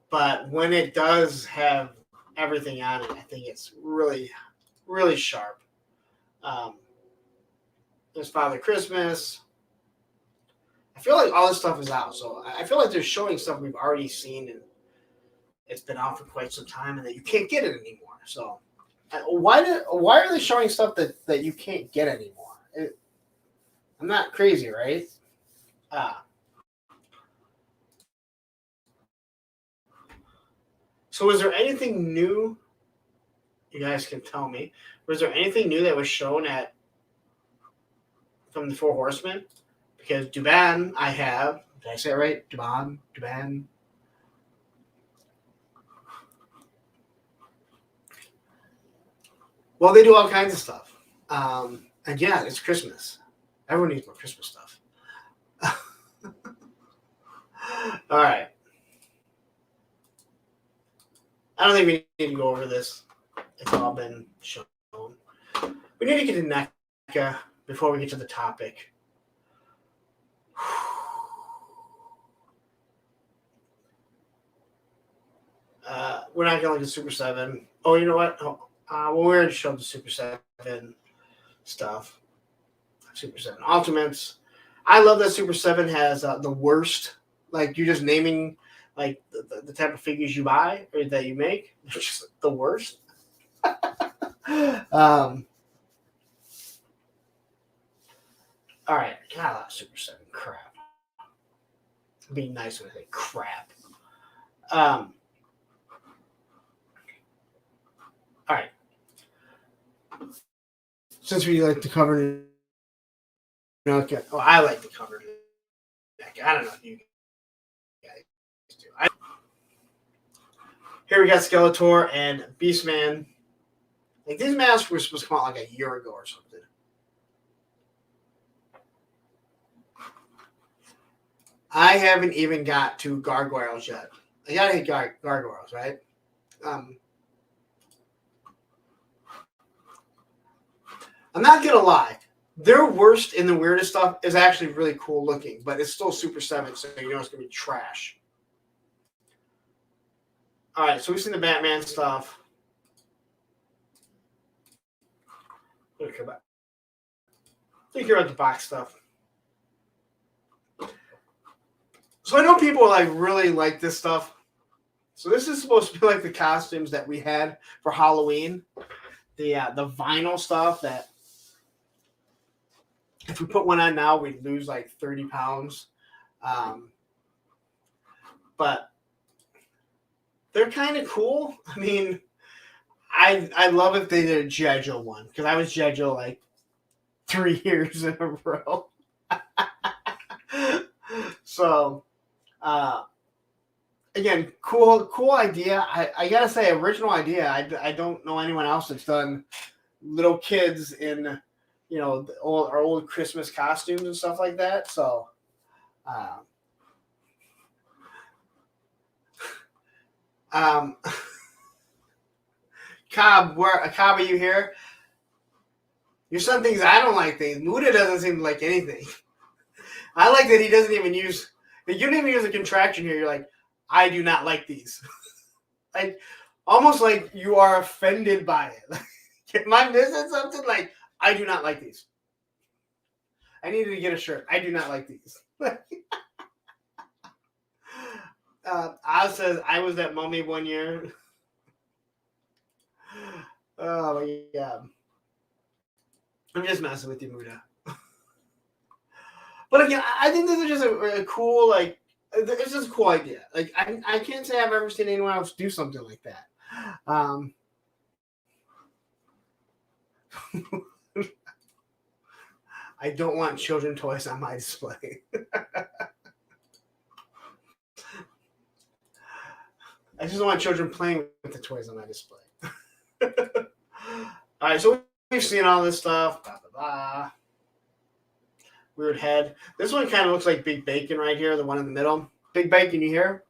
But when it does have everything on it, I think it's really, really sharp. There's Father Christmas. I feel like all this stuff is out. So I feel like they're showing stuff we've already seen and it's been out for quite some time and that you can't get it anymore. So why are they showing stuff that you can't get anymore? I'm not crazy, right? So was there anything new? You guys can tell me. Was there anything new that was shown from the Four Horsemen? Because Duban, I have. Did I say it right? Duban. Well, they do all kinds of stuff. And yeah, it's Christmas. Everyone needs more Christmas stuff. All right. I don't think we need to go over this. It's all been shown. We need to get to NECA before we get to the topic. We're not going to Super 7. Oh, you know what? Oh, well, we're going to show the Super 7 stuff. Super 7 Ultimates. I love that Super 7 has the worst. Like, you're just naming like the type of figures you buy or that you make. It's just the worst. All right. God, Super 7 crap. Being nice when I say crap. All right. Since we like to cover, okay. Well, I like to cover. I don't know if you guys do. Here we got Skeletor and Beastman. Like these masks were supposed to come out like a year ago or something. I haven't even got to gargoyles yet. I gotta hit gargoyles, right? I'm not gonna lie. Their worst and the weirdest stuff is actually really cool looking, but it's still Super 7, so you know it's gonna be trash. All right, so we've seen the Batman stuff. Look at that. Think about the box stuff. So I know people like really like this stuff. So this is supposed to be like the costumes that we had for Halloween, the vinyl stuff that if we put one on now we'd lose like 30 pounds. But they're kind of cool. I mean, I love if they did a G.I. Joe one because I was G.I. Joe like 3 years in a row. So, again, cool idea. I gotta say, original idea. I don't know anyone else that's done little kids in, you know, our old Christmas costumes and stuff like that. So, Cobb, are you here? Your son thinks I don't like things. Muda doesn't seem to like anything. I like that he doesn't even use. You don't even use a contraction here. You're like, I do not like these. Like, almost like you are offended by it. Am I missing something? Like, I do not like these. I needed to get a shirt. I do not like these. Oz says, I was that mummy one year. Oh, my God. I'm just messing with you, Muda. But again, I think this is just a cool, like, it's just a cool idea. Like, I can't say I've ever seen anyone else do something like that. I don't want children toys on my display. I just don't want children playing with the toys on my display. All right, so we've seen all this stuff. Blah, blah, blah. Weird head. This one kind of looks like Big Bacon right here, the one in the middle. Big Bacon, you hear?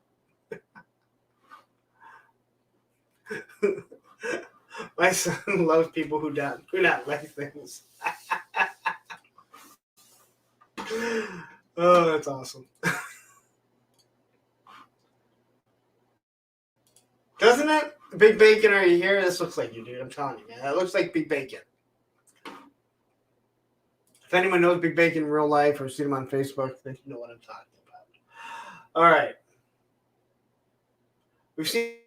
My son loves people who do not like things. Oh, that's awesome. Doesn't it? Big Bacon, are you here? This looks like you, dude. I'm telling you, man. That looks like Big Bacon. If anyone knows Big Bacon in real life or seen him on Facebook, then you know what I'm talking about. All right. We've seen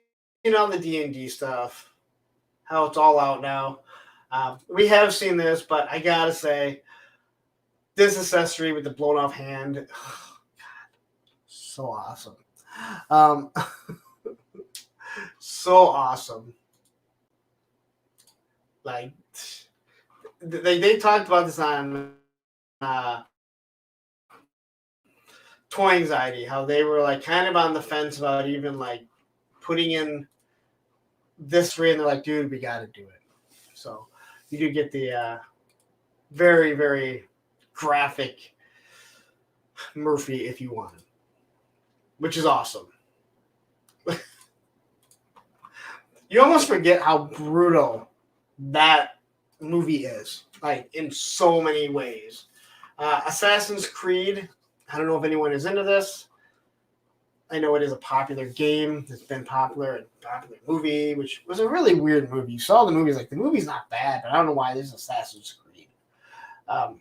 all the D&D stuff, how it's all out now. We have seen this, but I got to say, this accessory with the blown off hand, oh, God, so awesome. So awesome. Like, they talked about this on Toy Anxiety, how they were like kind of on the fence about even like putting in this free, and they're like, dude, we got to do it. So you do get the very, very graphic Murphy if you want it, which is awesome. You almost forget how brutal that movie is, like in so many ways. Assassin's Creed. I don't know if anyone is into this. I know it is a popular game. It's been popular and popular movie, which was a really weird movie. You saw the movie, like the movie's not bad, but I don't know why this is Assassin's Creed. I'm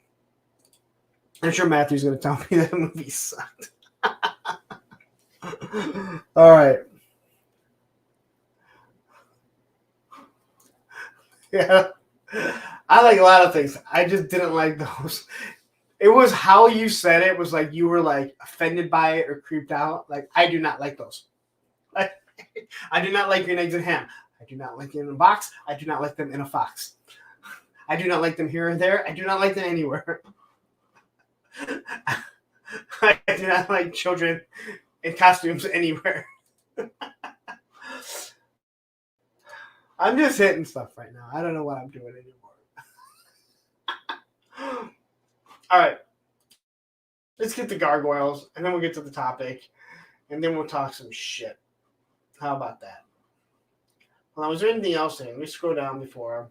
sure Matthew's going to tell me that movie sucked. All right. Yeah. I like a lot of things. I just didn't like those. It was how you said it was like you were like offended by it or creeped out. Like, I do not like those. I do not like green eggs and ham. I do not like them in a box. I do not like them in a fox. I do not like them here and there. I do not like them anywhere. I do not like children in costumes anywhere. I'm just hitting stuff right now. I don't know what I'm doing anymore. All right. Let's get the gargoyles, and then we'll get to the topic, and then we'll talk some shit. How about that? Well, was there anything else in? Let me scroll down before.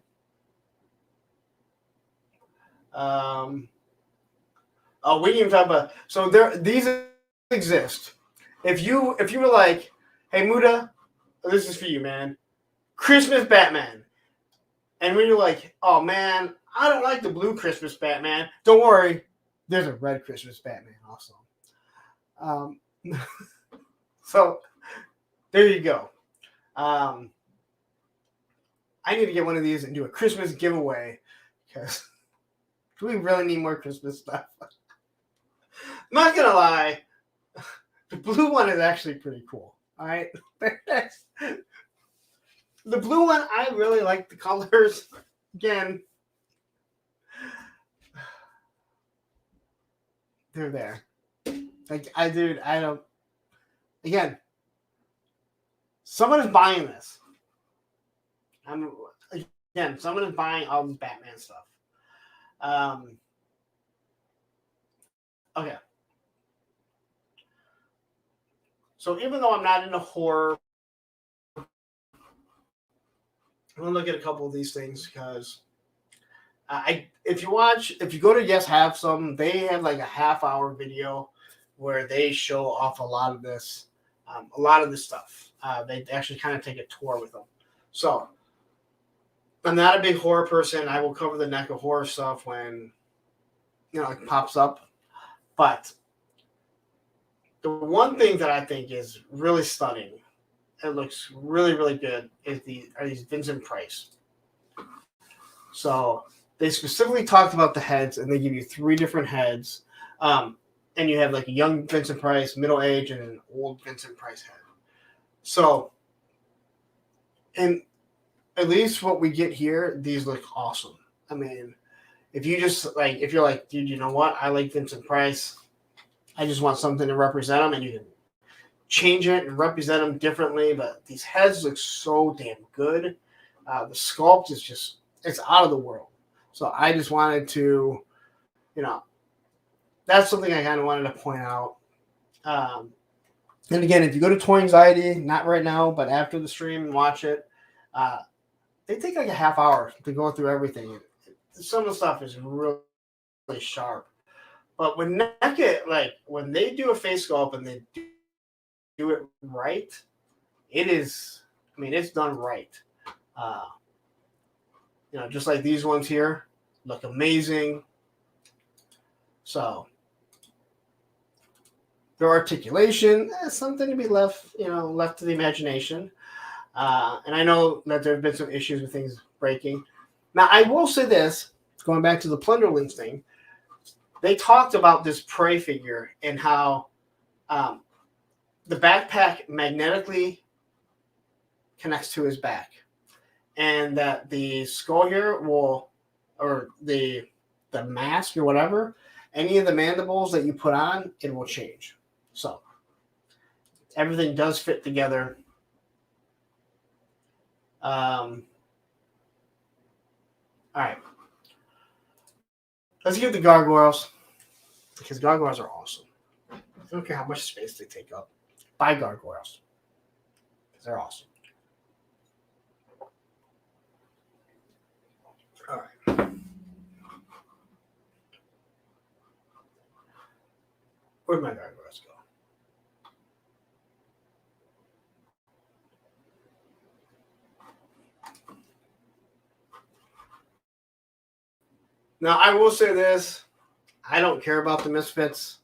Oh, we didn't even talk about. So these exist. If you were like, hey Muda, this is for you, man. Christmas Batman. And when you're like, oh man, I don't like the blue Christmas Batman. Don't worry, there's a red Christmas Batman also. So there you go. I need to get one of these and do a Christmas giveaway because do we really need more Christmas stuff? I'm not gonna lie, the blue one is actually pretty cool. All right, the blue one, I really like the colors. Again, they're there. Like I don't. Again, someone is buying this. Someone is buying all this Batman stuff. Okay. So even though I'm not into horror, I'm gonna look at a couple of these things because if you go to Yes Have Some, they have like a half-hour video where they show off a lot of this stuff. They actually kind of take a tour with them. So I'm not a big horror person. I will cover the neck of horror stuff when it pops up. But the one thing that I think is really stunning, it looks really, really good, are these Vincent Price. So they specifically talked about the heads, and they give you 3 different heads. And you have like a young Vincent Price, middle age, and an old Vincent Price head. So, and at least what we get here, these look awesome. I mean, if you're like, dude, you know what? I like Vincent Price. I just want something to represent him, and you can change it and represent them differently. But these heads look so damn good. The sculpt is it's out of the world. So I just wanted to, that's something I kind of wanted to point out. And again, if you go to Toy Anxiety, not right now, but after the stream and watch it, they take like a half hour to go through everything. Some of the stuff is really, really sharp. But when when they do a face sculpt and they do it right, it's done right. Just like these ones here, look amazing. So their articulation is something to be left to the imagination. And I know that there have been some issues with things breaking. Now, I will say this, going back to the Plunderlings thing, they talked about this prey figure and how the backpack magnetically connects to his back. And that the skull here or the mask or whatever, any of the mandibles that you put on, it will change. So everything does fit together. All right. Let's get the gargoyles, because gargoyles are awesome. I don't care how much space they take up. Buy gargoyles, because they're awesome. Where'd my gargoyles go? Now, I will say this. I don't care about the Misfits.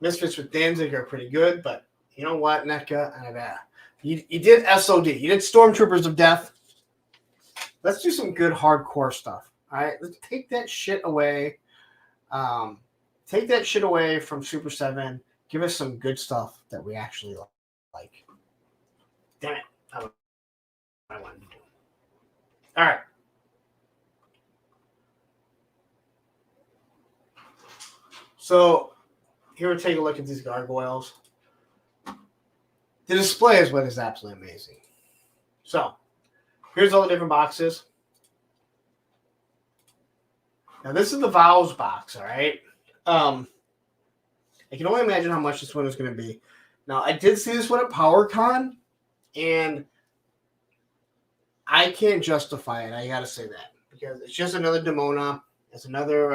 Misfits with Danzig are pretty good, but you know what, NECA? You did SOD. You did Stormtroopers of Death. Let's do some good hardcore stuff. All right? Let's take that shit away. Take that shit away from Super 7. Give us some good stuff that we actually like. Damn it. That's what I wanted to do. All right. So here we take a look at these gargoyles. The display is what is absolutely amazing. So here's all the different boxes. Now this is the Vows box, all right? I can only imagine how much this one is going to be. Now I did see this one at PowerCon, and I can't justify it. I got to say that because it's just another Demona. It's another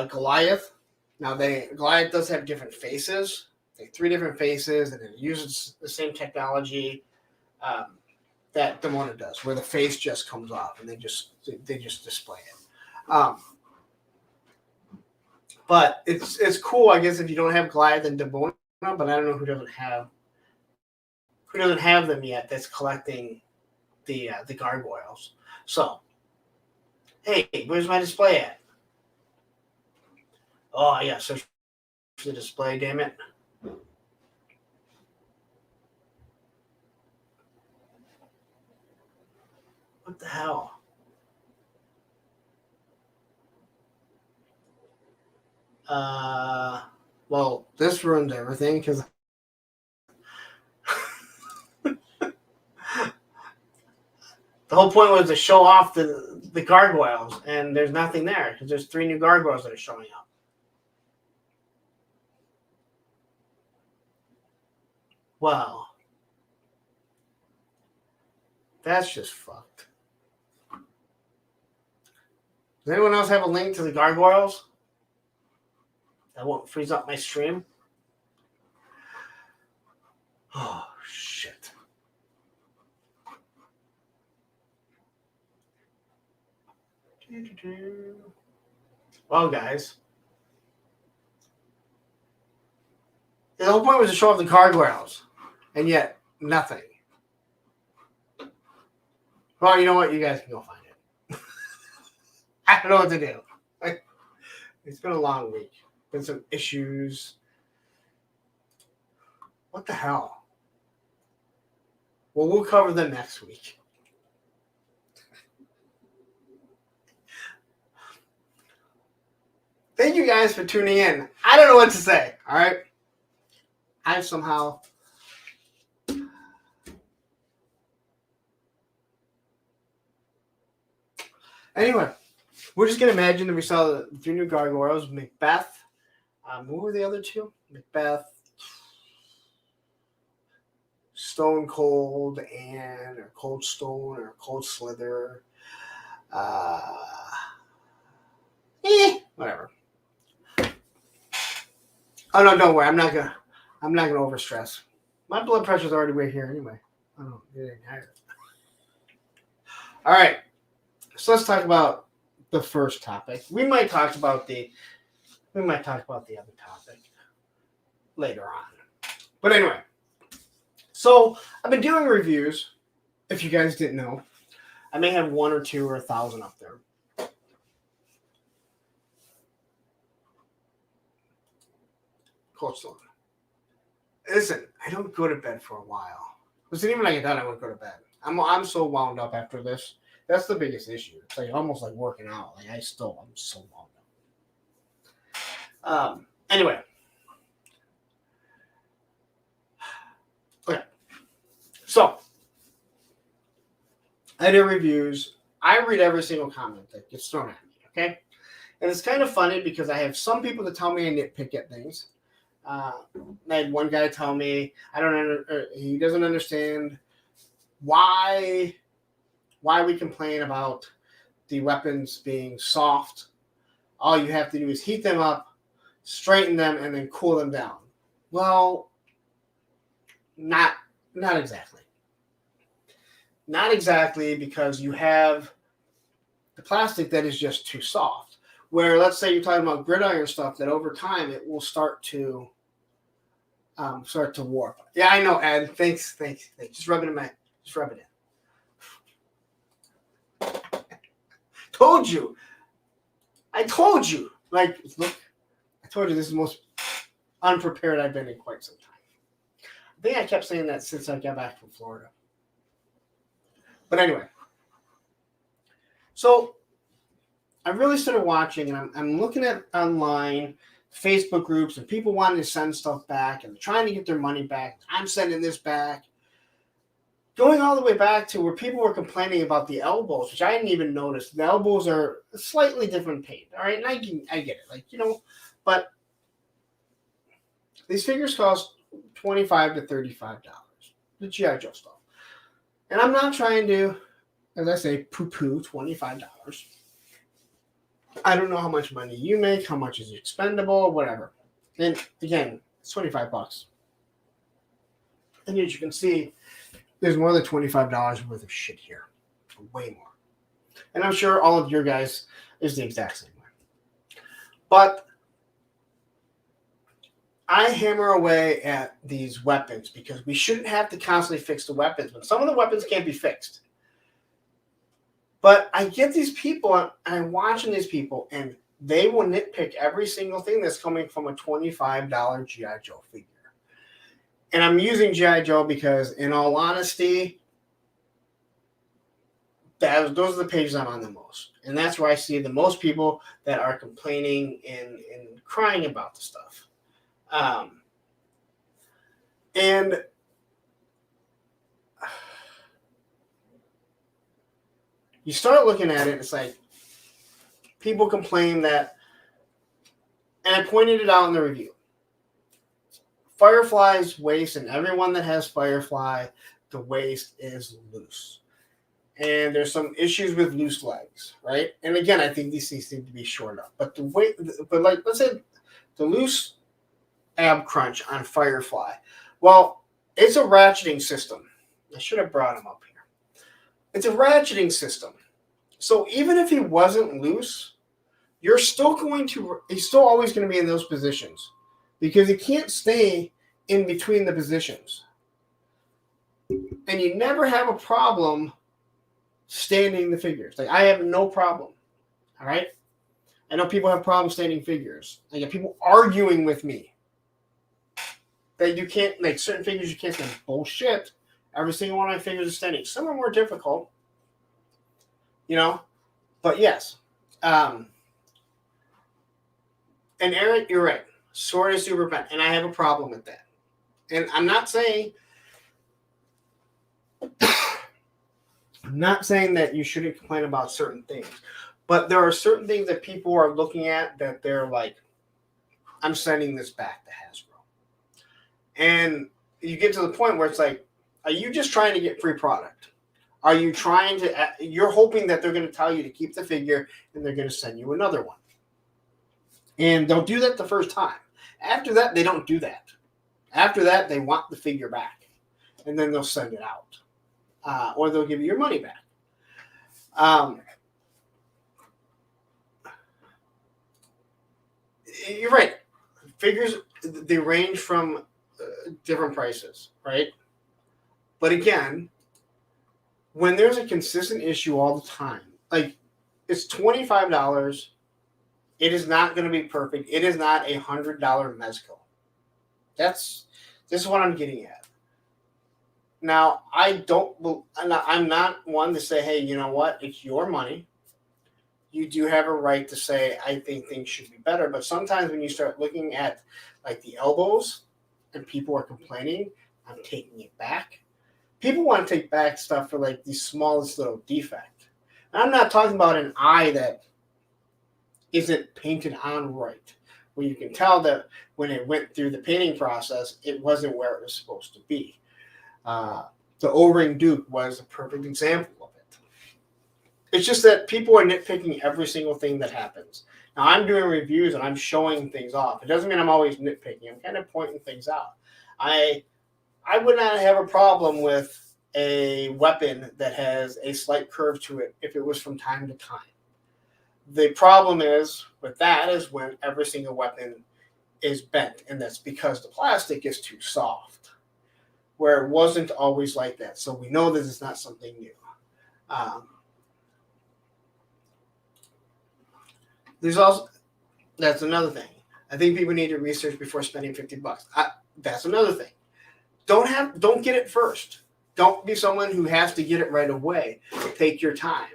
Goliath. Now Goliath does have different faces, like 3 different faces, and it uses the same technology that Demona does, where the face just comes off and they just display it. But it's cool, I guess, if you don't have Goliath and Demona, but I don't know who doesn't have them yet. That's collecting the gargoyles. So, hey, where's my display at? Oh, yeah, search for the display, damn it. What the hell? Well, this ruins everything because the whole point was to show off the gargoyles, and there's nothing there because there's 3 new gargoyles that are showing up. Wow. That's just fucked. Does anyone else have a link to the gargoyles? That won't freeze up my stream. Oh, shit. Well, guys. The whole point was to show off the gargoyles. And yet, nothing. Well, you know what? You guys can go find it. I don't know what to do. It's been a long week. Been some issues. What the hell? Well, we'll cover them next week. Thank you guys for tuning in. I don't know what to say, all right? I've somehow... Anyway, we're just going to imagine that we saw the 3 new gargoyles, Macbeth. What were the other 2? Macbeth, Stone Cold, or Cold Stone, or Cold Slither. Whatever. Oh no, don't worry. I'm not gonna overstress. My blood pressure's already way here anyway. I don't know. It ain't higher. All right. So let's talk about the first topic. We might talk about the other topic later on. But anyway, so I've been doing reviews. If you guys didn't know, I may have 1 or 2 or 1,000 up there. Cold Stone. Listen, I don't go to bed for a while. Listen, even when I get done, I won't go to bed. I'm so wound up after this. That's the biggest issue. It's like almost like working out. Like I'm so wound up. Anyway. Okay. So I do reviews. I read every single comment that gets thrown at me. Okay. And it's kind of funny because I have some people that tell me I nitpick at things. I had one guy tell me he doesn't understand why we complain about the weapons being soft all you have to do is heat them up, straighten them, and then cool them down. Well, not exactly. Not exactly, because you have the plastic that is just too soft. Where, let's say you're talking about gridiron stuff, that over time it will start to warp. Yeah, I know, Ed. Thanks. Just rub it in my. Just rub it in. Told you. I told you. Like, look. I told you this is the most unprepared I've been in quite some time. I think I kept saying that since I got back from Florida. But anyway. So I really started watching, and I'm looking at online Facebook groups and people wanting to send stuff back and trying to get their money back. I'm sending this back. Going all the way back to where people were complaining about the elbows, which I didn't even notice. The elbows are a slightly different paint. All right, and I get it. Like, but these figures cost $25 to $35. The G.I. Joe stuff. And I'm not trying to, as I say, poo-poo $25. I don't know how much money you make, how much is expendable, whatever. And again, it's $25. And as you can see, there's more than $25 worth of shit here. Way more. And I'm sure all of your guys is the exact same way. But I hammer away at these weapons because we shouldn't have to constantly fix the weapons. But some of the weapons can't be fixed. But I get these people, and I'm watching these people, and they will nitpick every single thing that's coming from a $25 G.I. Joe figure. And I'm using G.I. Joe because, in all honesty, those are the pages I'm on the most. And that's where I see the most people that are complaining and crying about the stuff. And you start looking at it, it's like people complain that, and I pointed it out in the review. Firefly's waist, and everyone that has Firefly, the waist is loose. And there's some issues with loose legs, right? And again, I think these things need to be short up. But let's say the loose ab crunch on Firefly. Well, it's a ratcheting system. I should have brought him up here. It's a ratcheting system. So even if he wasn't loose, he's still always going to be in those positions because he can't stay in between the positions. And you never have a problem standing the figures. Like, I have no problem. All right? I know people have problems standing figures. I get people arguing with me that you can't, like, certain figures you can't stand. Bullshit. Every single one of my figures is standing. Some are more difficult. But yes. And Eric, you're right. Sword is super bent, and I have a problem with that. And I'm not saying that you shouldn't complain about certain things, but there are certain things that people are looking at that they're like, I'm sending this back to Hasbro. And you get to the point where it's like, are you just trying to get free product? Are you you're hoping that they're going to tell you to keep the figure and they're going to send you another one. And they'll do that the first time. After that, they don't do that. After that, they want the figure back. And then they'll send it out. Or they'll give you your money back. You're right. Figures, they range from different prices, right? But again, when there's a consistent issue all the time, like, it's $25. It is not going to be perfect. It is not a $100 Mezco. This is what I'm getting at. Now, I'm not one to say, hey, you know what? It's your money. You do have a right to say, I think things should be better. But sometimes when you start looking at, like, the elbows and people are complaining, I'm taking it back. People want to take back stuff for, like, the smallest little defect. And I'm not talking about an eye that isn't painted on right, where you can tell that when it went through the painting process, it wasn't where it was supposed to be. The O-Ring Duke was a perfect example of it. It's just that people are nitpicking every single thing that happens. Now, I'm doing reviews and I'm showing things off. It doesn't mean I'm always nitpicking. I'm kind of pointing things out. I would not have a problem with a weapon that has a slight curve to it if it was from time to time. The problem is with that is when every single weapon is bent, and that's because the plastic is too soft, where it wasn't always like that. So we know this is not something new. There's also, that's another thing. I think people need to research before spending $50. That's another thing. Don't get it first. Don't be someone who has to get it right away. Take your time.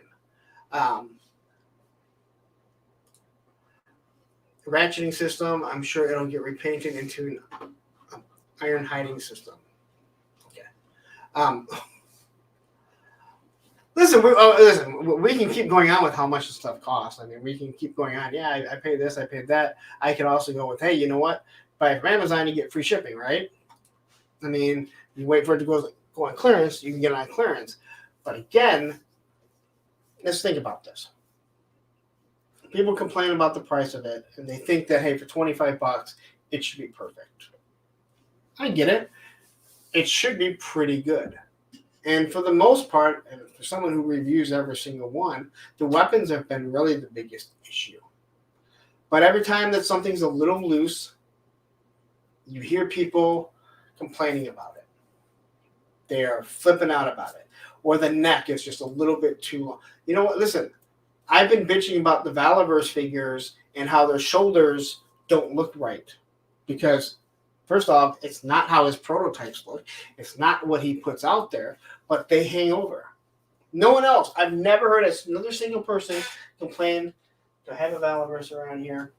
Ratcheting system, I'm sure it'll get repainted into an iron hiding system. Okay. Listen, we can keep going on with how much the stuff costs. I mean, we can keep going on. Yeah, I paid this, I paid that. I could also go with, hey, you know what? Buy it from Amazon, you get free shipping, right? I mean, you wait for it to go on clearance, you can get it on clearance. But again, let's think about this. People complain about the price of it, and they think that, hey, for $25, it should be perfect. I get it. It should be pretty good. And for the most part, and for someone who reviews every single one, the weapons have been really the biggest issue. But every time that something's a little loose, you hear people complaining about it. They are flipping out about it. Or the neck is just a little bit too long. You know what? Listen, I've been bitching about the Valaverse figures and how their shoulders don't look right. Because, first off, it's not how his prototypes look. It's not what he puts out there, but they hang over. No one else. I've never heard another single person complain. Do I have a Valaverse around here?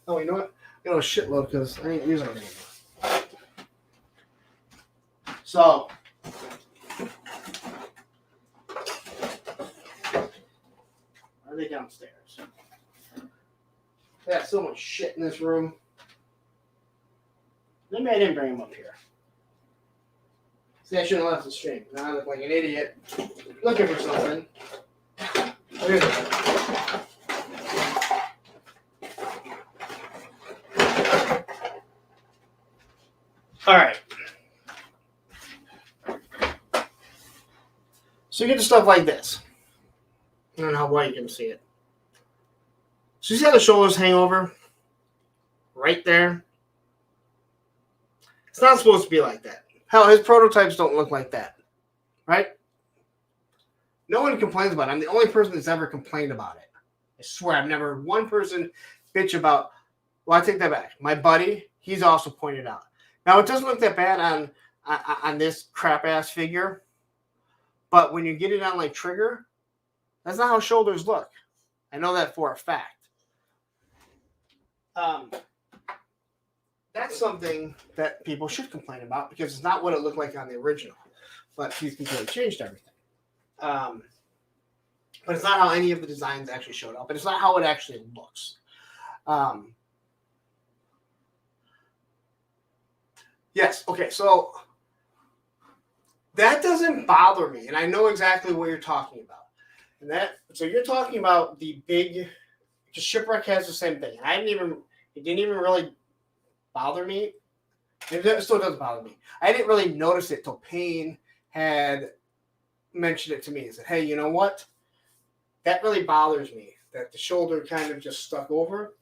Oh, you know what? I got a shitload because I ain't using it anymore. So, are they downstairs? They got so much shit in this room. Maybe I didn't bring them up here. See, I shouldn't have left the stream. Now I look like an idiot looking for something. What is it? All right. So you get to stuff like this. I don't know how well you can see it. So you see how the shoulders hang over? Right there. It's not supposed to be like that. Hell, his prototypes don't look like that. Right? No one complains about it. I'm the only person that's ever complained about it. I swear, I've never heard one person bitch about, well, I take that back. My buddy, he's also pointed out. Now, it doesn't look that bad on this crap-ass figure, but when you get it on, like, Trigger, that's not how shoulders look. I know that for a fact. That's something that people should complain about because it's not what it looked like on the original. But he's completely changed everything. But it's not how any of the designs actually showed up. And it's not how it actually looks. Yes, okay, so that doesn't bother me. And I know exactly what you're talking about. So you're talking about the big, because Shipwreck has the same thing. It didn't even really bother me. It still doesn't bother me. I didn't really notice it till Payne had mentioned it to me and said, hey, you know what? That really bothers me, that the shoulder kind of just stuck over.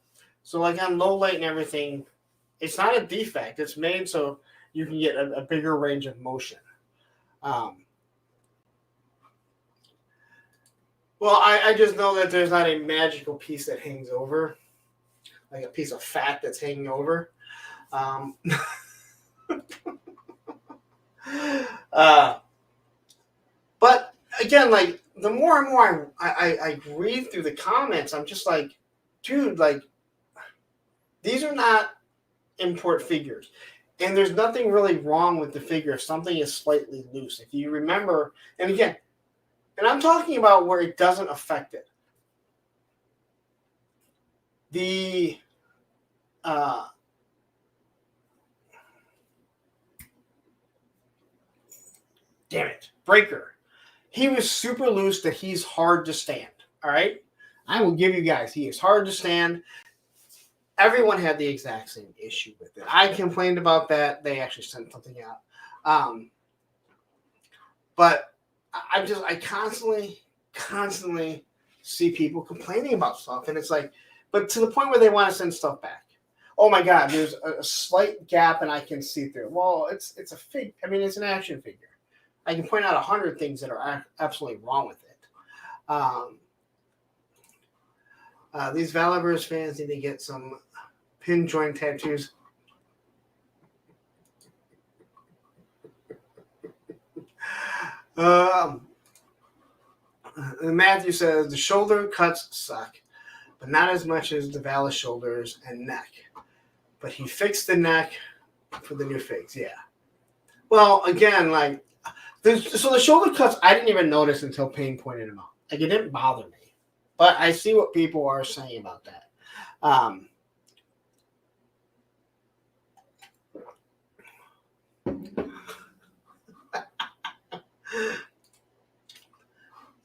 So like on low light and everything, it's not a defect. It's made so you can get a bigger range of motion. Well, I just know that there's not a magical piece that hangs over, like a piece of fat that's hanging over. But again, like the more and more I read through the comments, I'm just like, dude, like these are not import figures. And there's nothing really wrong with the figure if something is slightly loose. If you remember, and again, and I'm talking about where it doesn't affect it. The damn it, Breaker. He was super loose that he's hard to stand. All right. I will give you guys, he is hard to stand. Everyone had the exact same issue with it. I complained about that. They actually sent something out. But I constantly see people complaining about stuff. And it's like, but to the point where they want to send stuff back. Oh my God, there's a slight gap and I can see through. Well, it's a fig. I mean, it's an action figure. I can point out 100 things that are absolutely wrong with it. These Valibers fans need to get some pin joint tattoos. Matthew says the shoulder cuts suck, but not as much as the Valis shoulders and neck. But he fixed the neck for the new figs. Yeah. Well, again, like, so the shoulder cuts, I didn't even notice until Payne pointed them out. Like, it didn't bother me. But I see what people are saying about that.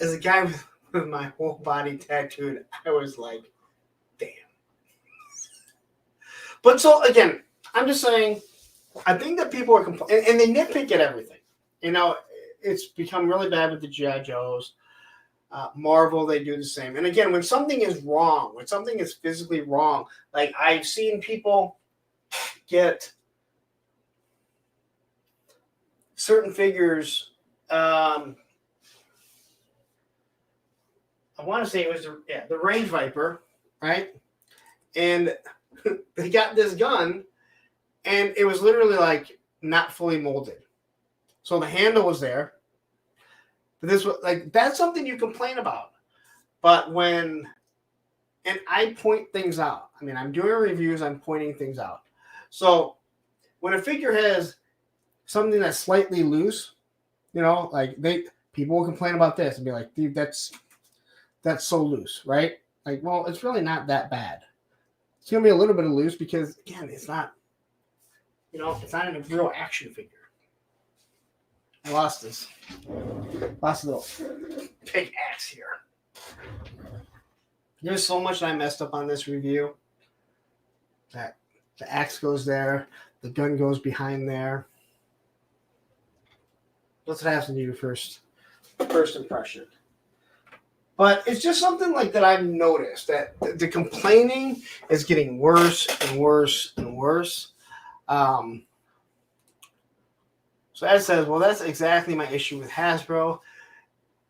As a guy with my whole body tattooed, I was like, damn. But so, again, I'm just saying, I think that people are complaining, and they nitpick at everything. You know, it's become really bad with the G.I. Joes. Marvel, they do the same. And again, when something is wrong, when something is physically wrong, like I've seen people get certain figures. I want to say it was the Range Viper, right? And they got this gun, and it was literally like not fully molded. So the handle was there. But this was like, that's something you complain about. But and I point things out. I mean, I'm doing reviews, I'm pointing things out. So when a figure has something that's slightly loose, you know, like people will complain about this and be like, dude, that's so loose, right? Like, well, it's really not that bad. It's gonna be a little bit of loose because, again, it's not, you know, it's not a real action figure. I lost this. Lost a little pickaxe here. There's so much that I messed up on this review. That the axe goes there, the gun goes behind there. That's what happens to you first impression. But it's just something like that I've noticed, that the complaining is getting worse and worse and worse. So Ed says, well, that's exactly my issue with Hasbro.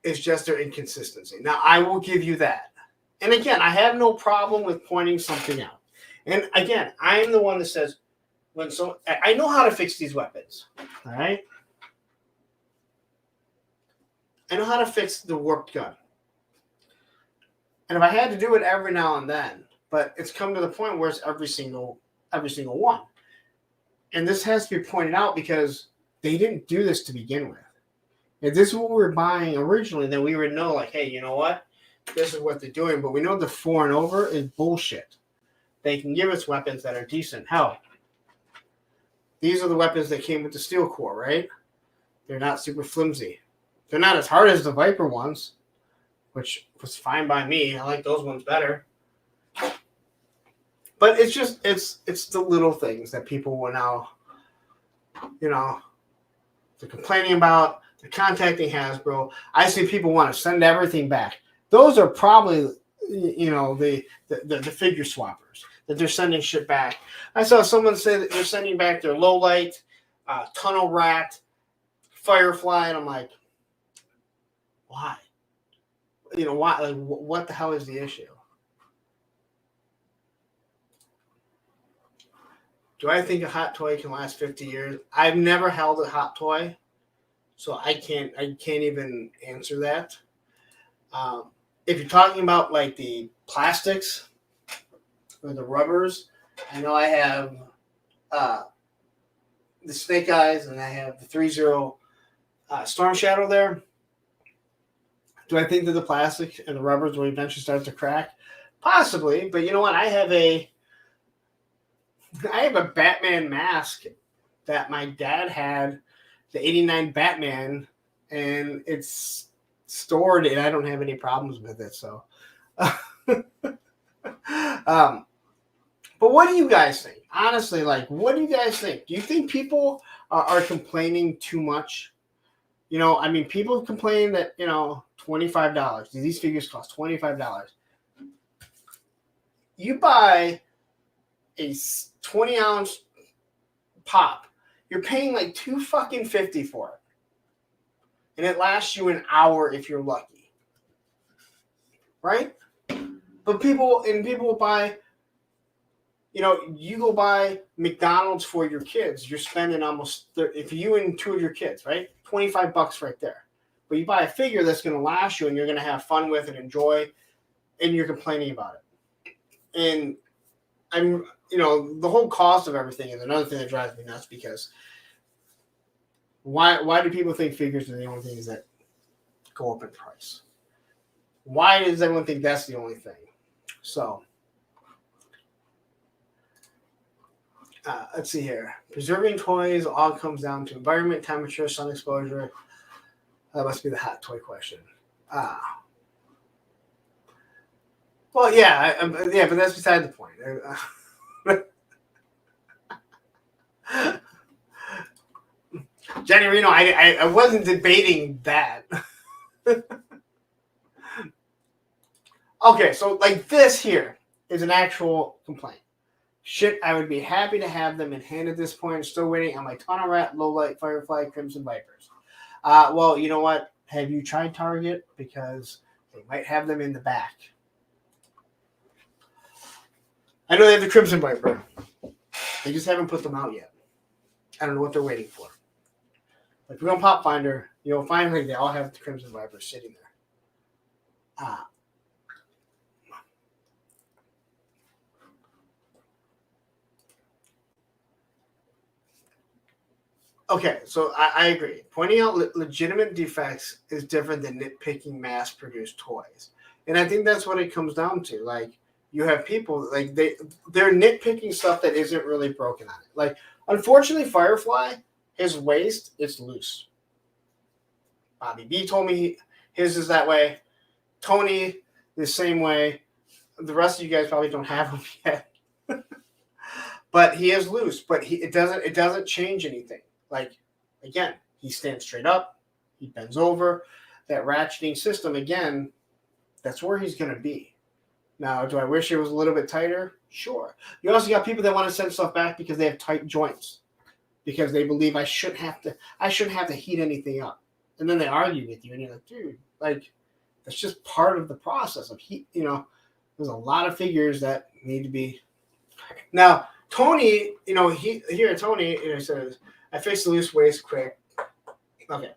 It's just their inconsistency. Now, I will give you that. And again, I have no problem with pointing something out. And again, I'm the one that says, I know how to fix these weapons. All right? I know how to fix the warped gun. And if I had to do it every now and then, but it's come to the point where it's every single one. And this has to be pointed out because they didn't do this to begin with. If this is what we were buying originally, then we would know, like, hey, you know what? This is what they're doing. But we know the 4 and over is bullshit. They can give us weapons that are decent. Hell, these are the weapons that came with the steel core, right? They're not super flimsy. They're not as hard as the Viper ones, which was fine by me. I like those ones better. But it's just, it's the little things that people will now, you know, they're complaining about. They're contacting Hasbro. I see people want to send everything back. Those are probably, you know, the figure swappers that they're sending shit back. I saw someone say that they're sending back their low light, tunnel rat, firefly, and I'm like, why? You know, why? Like, what the hell is the issue? Do I think a hot toy can last 50 years? I've never held a hot toy, so I can't even answer that. If you're talking about like the plastics or the rubbers, I know I have the Snake Eyes and I have the 3-0 Storm Shadow there. Do I think that the plastic and the rubbers will eventually start to crack? Possibly, but you know what? I have a Batman mask that my dad had, the 89 Batman, and it's stored and I don't have any problems with it. So But what do you guys think? Honestly, like, what do you guys think? Do you think people are complaining too much? You know, I mean, people complain that, you know, $25. These figures cost $25. You buy a 20-ounce pop, you're paying like $2.50 for it. And it lasts you an hour if you're lucky. Right? But people will buy, you know, you go buy McDonald's for your kids. You're spending almost, if you and two of your kids, right? $25 right there. But you buy a figure that's going to last you and you're going to have fun with and enjoy, and you're complaining about it. And I'm, you know, the whole cost of everything is another thing that drives me nuts, because why do people think figures are the only things that go up in price? Why does everyone think that's the only thing? So, let's see here. Preserving toys all comes down to environment, temperature, sun exposure. That must be the hot toy question. Well, yeah, yeah, but that's beside the point. Jenny Reno, I wasn't debating that. Okay, so like this here is an actual complaint. Shit, I would be happy to have them in hand at this point. Still waiting on my Tunnel Rat, Low Light, Firefly, Crimson Vipers. Well, you know what? Have you tried Target? Because they might have them in the back. I know they have the Crimson Viper. They just haven't put them out yet. I don't know what they're waiting for. But if you go on Pop Finder, you'll find like they all have the Crimson Viper sitting there. Okay, so I agree. Pointing out legitimate defects is different than nitpicking mass-produced toys. And I think that's what it comes down to. Like, you have people, like, they're nitpicking stuff that isn't really broken on it. Like, unfortunately, Firefly, his waist is loose. Bobby B told me his is that way. Tony, the same way. The rest of you guys probably don't have him yet. But he is loose. But it doesn't change anything. Like, again, he stands straight up. He bends over. That ratcheting system, again, that's where he's going to be. Now, do I wish it was a little bit tighter? Sure. You also got people that want to send stuff back because they have tight joints, because they believe I shouldn't have to heat anything up. And then they argue with you, and you're like, dude, like, that's just part of the process of heat. You know, there's a lot of figures that need to be. Now, Tony, you know, Tony, you know, says, I fixed the loose waist quick. Okay.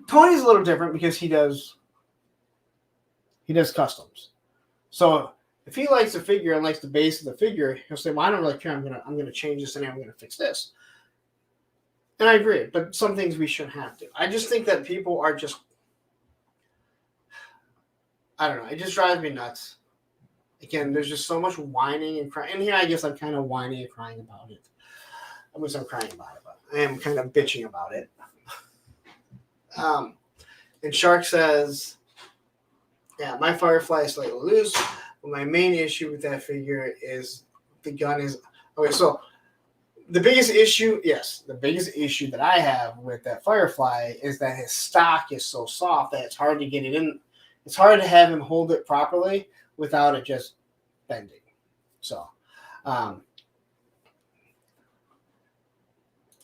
Tony's a little different because he does customs. So if he likes the figure and likes the base of the figure, he'll say, well, I don't really care. I'm gonna change this and I'm gonna fix this. And I agree, but some things we shouldn't have to. I just think that people are just, I don't know, it just drives me nuts. Again, there's just so much whining and crying. And here I guess I'm kind of whining and crying about it. I wish I'm crying about it, but I am kind of bitching about it. And Shark says, yeah, my Firefly is slightly loose, but my main issue with that figure is the gun is... Okay, so the biggest issue that I have with that Firefly is that his stock is so soft that it's hard to get it in. It's hard to have him hold it properly without it just bending. So,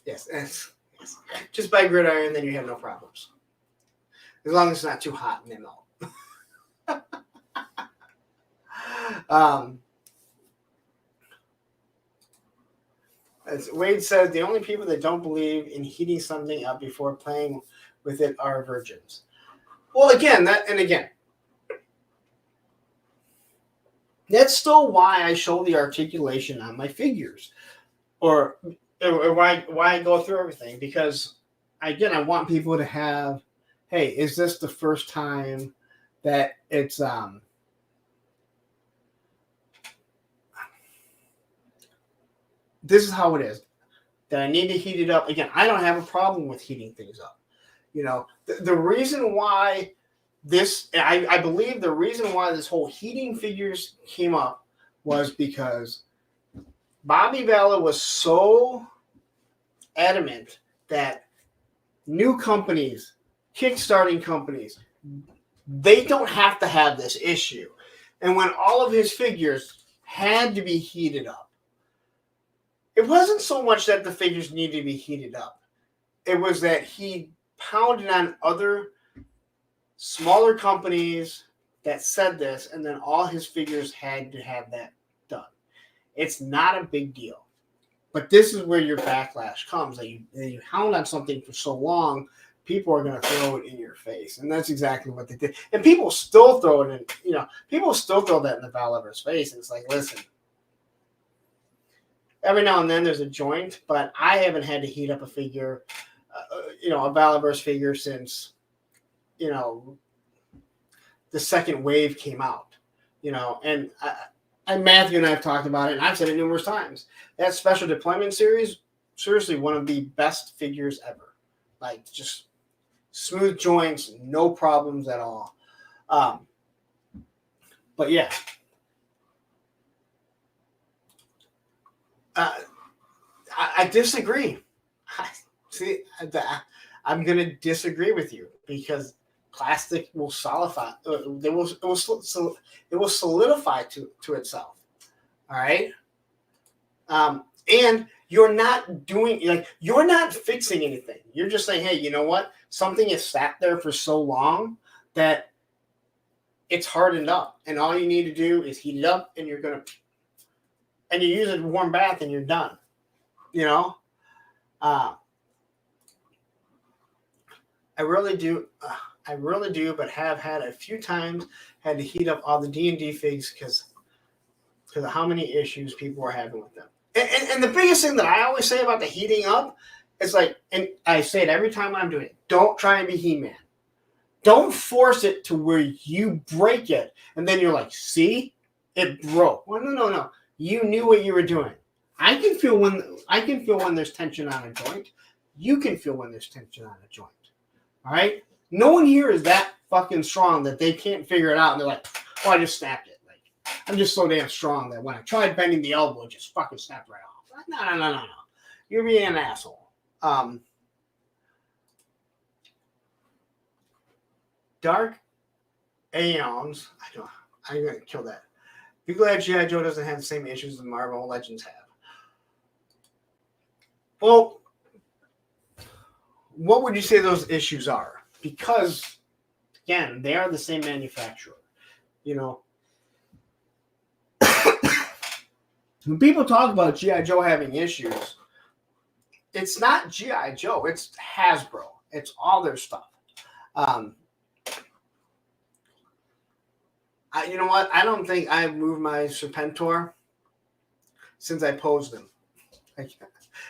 yes. Just buy gridiron, then you have no problems. As long as it's not too hot and they melt. As Wade says, the only people that don't believe in heating something up before playing with it are virgins. Well, again, that's still why I show the articulation on my figures, or why I go through everything, because again, I want people to have, hey, is this the first time that it's this is how it is, that I need to heat it up. Again, I don't have a problem with heating things up. You know, the reason why I believe the reason why this whole heating figures came up was because Bobby Bella was so adamant that new companies, kickstarting companies, they don't have to have this issue. And when all of his figures had to be heated up, it wasn't so much that the figures needed to be heated up. It was that he pounded on other smaller companies that said this, and then all his figures had to have that done. It's not a big deal. But this is where your backlash comes. That you hound on something for so long, people are going to throw it in your face. And that's exactly what they did. And people still throw it in, people still throw that in the Val Everett's face. And it's like, listen, every now and then there's a joint, but I haven't had to heat up a figure, a Val Everett's figure since, the second wave came out, and Matthew and I have talked about it, and I've said it numerous times. That special deployment series, seriously, one of the best figures ever. Like, just smooth joints, no problems at all. But yeah. I disagree. See, I'm going to disagree with you because plastic will solidify. It will solidify to itself. All right. And you're not you're not fixing anything. You're just saying, hey, you know what? Something is sat there for so long that it's hardened up, and all you need to do is heat it up, and you use a warm bath, and you're done. I really do. But have had a few times had to heat up all the D&D figs because of how many issues people are having with them. And the biggest thing that I always say about the heating up is and I say it every time I'm doing it, don't try and be He-Man. Don't force it to where you break it, and then you're like, see, it broke. Well, no. You knew what you were doing. I can feel when there's tension on a joint. You can feel when there's tension on a joint. All right? No one here is that fucking strong that they can't figure it out, and they're like, oh, I just snapped it. Like, I'm just so damn strong that when I tried bending the elbow, it just fucking snapped right off. Like, no. You're being an asshole. Dark Aeons. I'm going to kill that. Be glad G.I. Joe doesn't have the same issues that Marvel Legends have. Well, what would you say those issues are? Because, again, they are the same manufacturer. When people talk about G.I. Joe having issues, it's not G.I. Joe. It's Hasbro. It's all their stuff. You know what? I don't think I've moved my Serpentor since I posed him.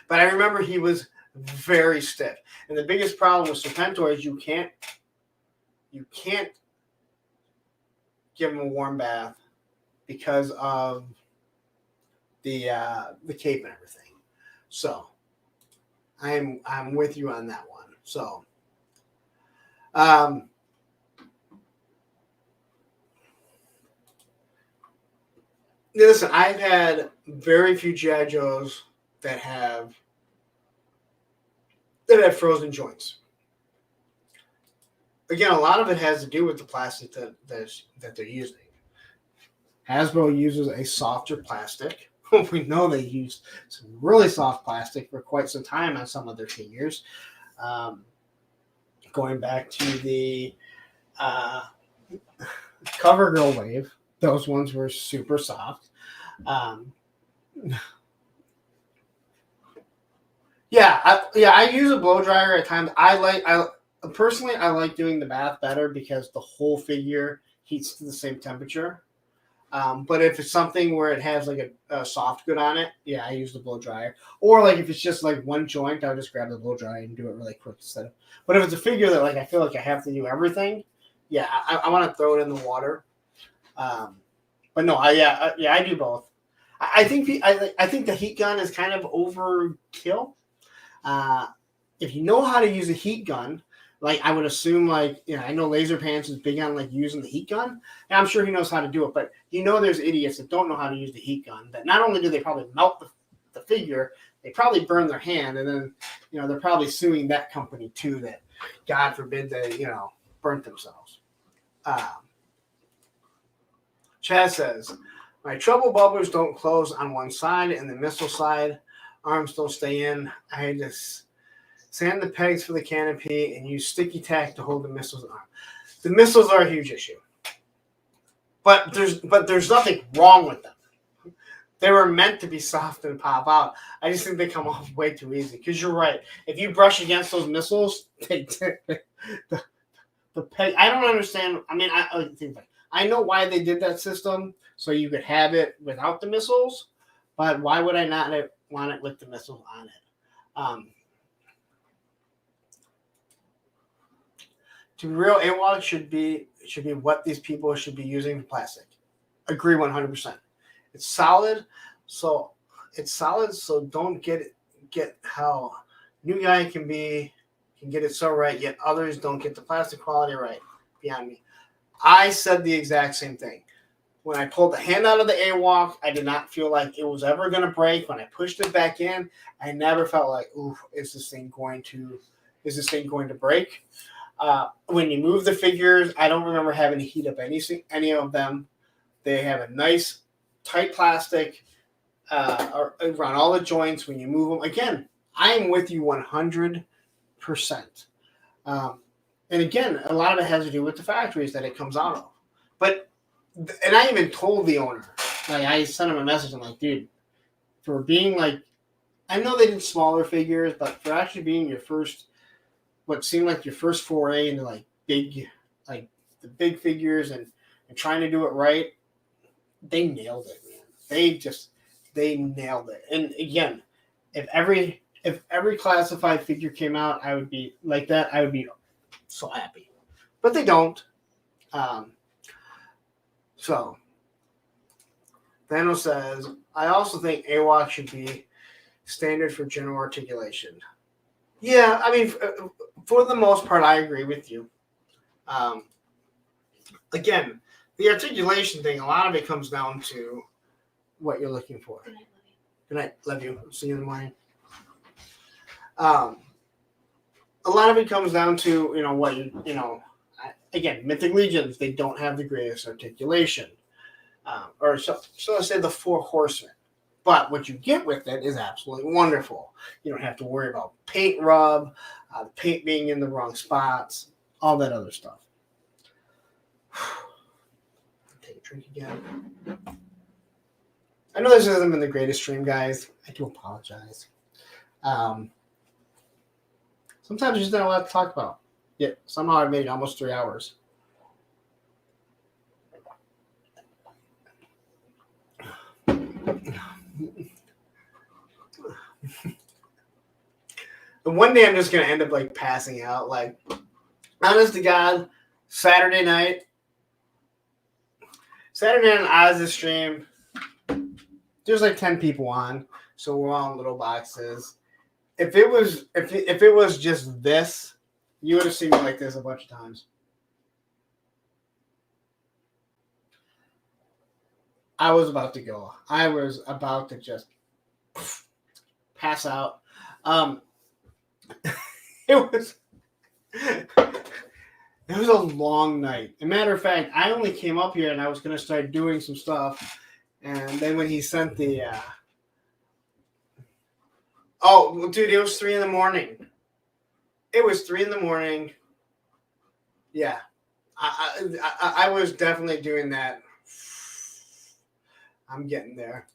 But I remember he was very stiff. And the biggest problem with Serpentor is you can't give him a warm bath because of the cape and everything. So I'm with you on that one. So listen, I've had very few G.I. Joes that have frozen joints. Again, a lot of it has to do with the plastic that they're using. Hasbro uses a softer plastic. We know they used some really soft plastic for quite some time on some of their figures. Going back to the CoverGirl wave, those ones were super soft. I use a blow dryer at times. Personally, I like doing the bath better because the whole figure heats to the same temperature. But if it's something where it has like a soft good on it, yeah, I use the blow dryer. Or like if it's just like one joint, I'll just grab the blow dryer and do it really quick instead of. But if it's a figure that I feel like I have to do everything, yeah, I want to throw it in the water. But no, I do both. I think the heat gun is kind of overkill. If you know how to use a heat gun, Like I would assume, like I know Laser Pants is big on like using the heat gun, and I'm sure he knows how to do it. But there's idiots that don't know how to use the heat gun. That not only do they probably melt the figure, they probably burn their hand, and then they're probably suing that company too. That God forbid they burnt themselves. Chaz says, my trouble bubblers don't close on one side, and the missile side arms don't stay in. I had to sand the pegs for the canopy and use sticky tack to hold the missiles on. The missiles are a huge issue, but there's nothing wrong with them. They were meant to be soft and pop out. I just think they come off way too easy. Because you're right. If you brush against those missiles, the peg. I don't understand. I mean, I know why they did that system, so you could have it without the missiles. But why would I not want it with the missiles on it? To be real, AWOG should be what these people should be using for plastic. Agree 100%. It's solid, so don't get how new guy can get it so right, yet others don't get the plastic quality right. Beyond me. I said the exact same thing. When I pulled the hand out of the AWOC, I did not feel like it was ever going to break. When I pushed it back in, I never felt like, ooh, is this thing going to break? When you move the figures, I don't remember having to heat up any of them. They have a nice tight plastic around all the joints when you move them. Again, I am with you 100%. And again, a lot of it has to do with the factories that it comes out of. And I even told the owner, like I sent him a message. I'm like, dude, for being like, I know they did smaller figures, but for actually being what seemed like your first foray into like the big figures and trying to do it right, they nailed it, man. They nailed it. And again, if every classified figure came out, I would be like that. I would be so happy, but they don't. So Thanos says, I also think AWOC should be standard for general articulation. Yeah, I mean, for the most part, I agree with you. Again, the articulation thing, a lot of it comes down to what you're looking for. Good night, love you. See you in the morning. A lot of it comes down to what again, Mythic Legions, they don't have the greatest articulation, so let's say the 4 Horsemen. But what you get with it is absolutely wonderful. You don't have to worry about paint rub, the paint being in the wrong spots, all that other stuff. Take a drink again. I know this hasn't been the greatest stream, guys. I do apologize. Sometimes there's not a lot to talk about. Yet somehow I made it almost 3 hours. And one day I'm just going to end up like passing out. Like, honest to God, Saturday night on Oz's stream, there's like 10 people on. So we're all in little boxes. If it was just this, you would have seen me like this a bunch of times. I was about to go. I was about to just pass out. It was a long night. As a matter of fact, I only came up here and I was going to start doing some stuff. And then when he sent the... Oh, dude, it was 3 in the morning. It was 3 in the morning. Yeah. I was definitely doing that. I'm getting there.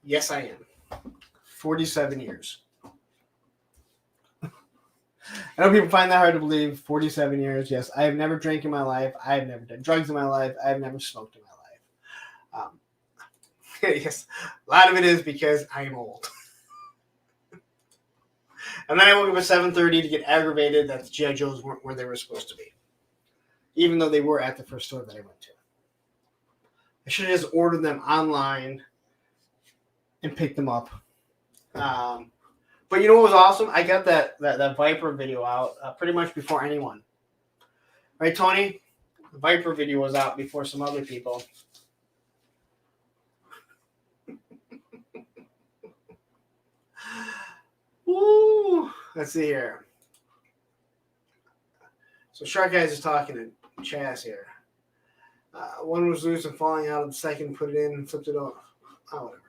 Yes, I am. 47 years. I know people find that hard to believe. 47 years, yes. I have never drank in my life. I have never done drugs in my life. I have never smoked in my life. Yes, a lot of it is because I am old. And then I woke up at 7:30 to get aggravated that the G.I. Joes weren't where they were supposed to be. Even though they were at the first store that I went to. I should have just ordered them online and picked them up. But you know what was awesome? I got that Viper video out pretty much before anyone. Right, Tony? The Viper video was out before some other people. Woo! Let's see here. So Shark Guys is talking to Chaz here. One was loose and falling out of the second, put it in and flipped it off. Oh, whatever.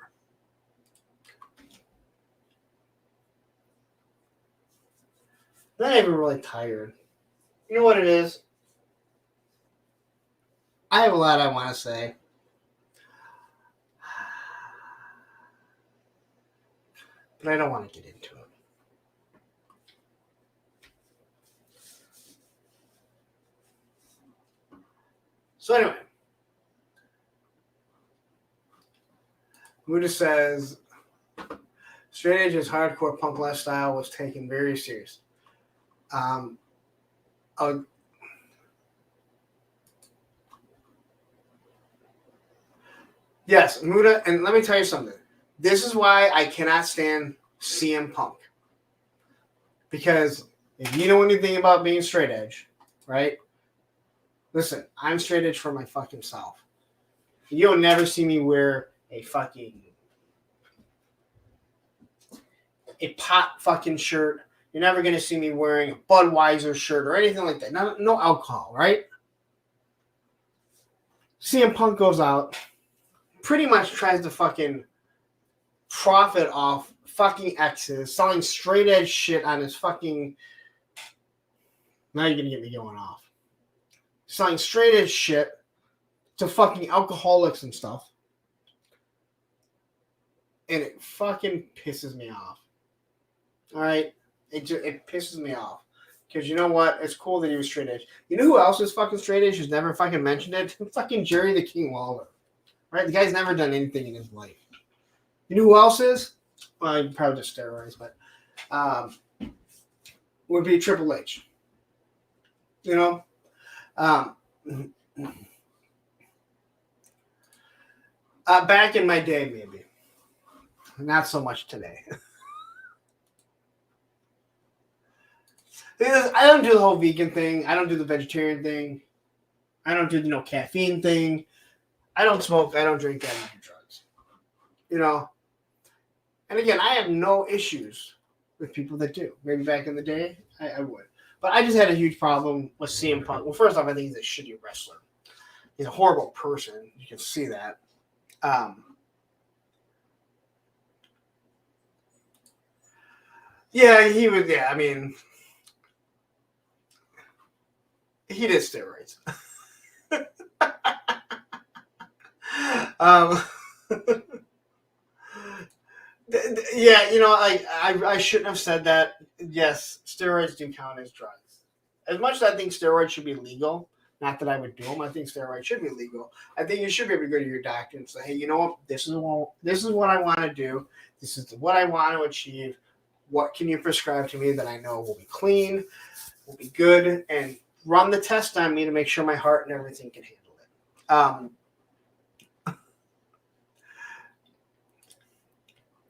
I'm not even really tired. You know what it is? I have a lot I want to say. But I don't want to get into it. So anyway, Muda says, straight edge's hardcore punk lifestyle was taken very serious. Yes, Muda, and let me tell you something. This is why I cannot stand CM Punk. Because if you know anything about being straight edge, right? Listen, I'm straight edge for my fucking self. You'll never see me wear a pot fucking shirt. You're never going to see me wearing a Budweiser shirt or anything like that. No alcohol, right? CM Punk goes out, pretty much tries to fucking profit off fucking exes, selling straight edge shit on his fucking... Now you're going to get me going off. Selling straight edge shit to fucking alcoholics and stuff. And it fucking pisses me off. All right? It pisses me off. Because you know what? It's cool that he was straight edge. You know who else is fucking straight edge who's never fucking mentioned it? Fucking Jerry the King Lawler. Right? The guy's never done anything in his life. You know who else is? Well, probably just steroids, but would be Triple H. You know? Back in my day, maybe. Not so much today. I don't do the whole vegan thing. I don't do the vegetarian thing. I don't do the no caffeine thing. I don't smoke. I don't drink. I don't do drugs. You know? And again, I have no issues with people that do. Maybe back in the day, I would. But I just had a huge problem with CM Punk. Well, first off, I think he's a shitty wrestler. He's a horrible person. You can see that. Yeah, he would. Yeah, I mean, he did steroids. Yeah, you know, like I shouldn't have said that. Yes, steroids do count as drugs. As much as I think steroids should be legal, not that I would do them, I think steroids should be legal. I think you should be able to go to your doctor and say, hey, you know what? This is what I want to do. This is what I want to achieve. What can you prescribe to me that I know will be clean, will be good, and run the test on me to make sure my heart and everything can handle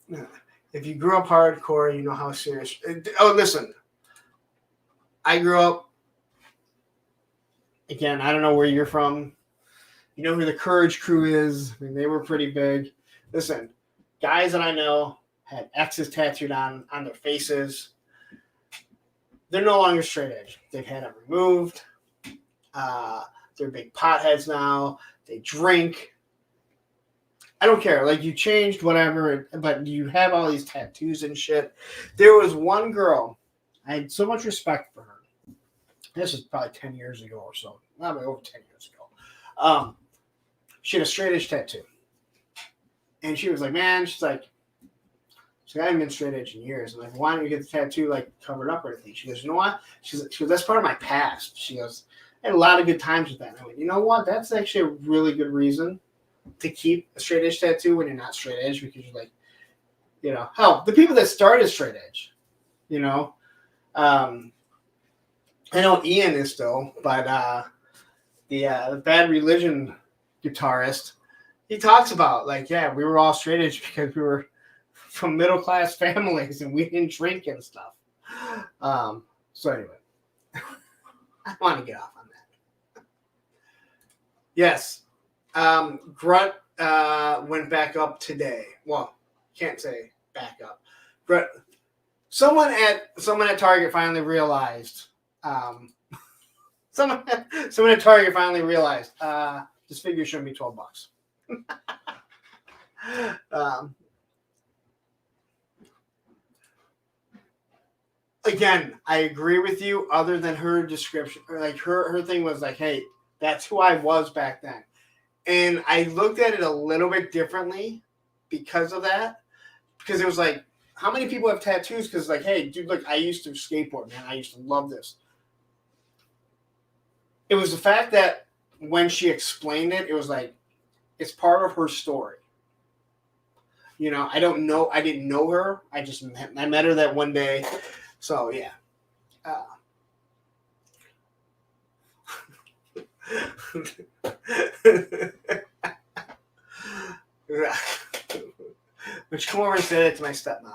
it. If you grew up hardcore, you know how serious. Oh, listen. I grew up. Again, I don't know where you're from. You know who the Courage Crew is. I mean, they were pretty big. Listen, guys that I know had X's tattooed on their faces. They're no longer straight edge. They've had it removed. They're big potheads now. They drink. I don't care. Like, you changed, whatever, but you have all these tattoos and shit. There was one girl. I had so much respect for her. This is probably 10 years ago or so. Probably over 10 years ago. She had a straight edge tattoo. And she was like, man, she's like, I haven't been straight edge in years. I'm like, why don't you get the tattoo, like, covered up or anything? She goes, you know what? She goes, that's part of my past. She goes, I had a lot of good times with that. And I went, you know what? That's actually a really good reason to keep a straight edge tattoo when you're not straight edge, because you're like, you know, hell, the people that started straight edge, you know, I know Ian is still, but the Bad Religion guitarist, he talks about, like, yeah, we were all straight edge because we were from middle class families, and we didn't drink and stuff. So anyway, I want to get off on that. Yes, Grunt went back up today. Well, can't say back up. Grunt. Someone at Target finally realized. Someone at Target finally realized this figure shouldn't be $12. Again, I agree with you. Other than her description, like her thing was like, "Hey, that's who I was back then," and I looked at it a little bit differently because of that. Because it was like, how many people have tattoos? Because like, hey, dude, look, I used to skateboard, man. I used to love this. It was the fact that when she explained it, it was like, it's part of her story. You know, I don't know. I didn't know her. I met her that one day. So, yeah. Would you come over and say that to my stepmom?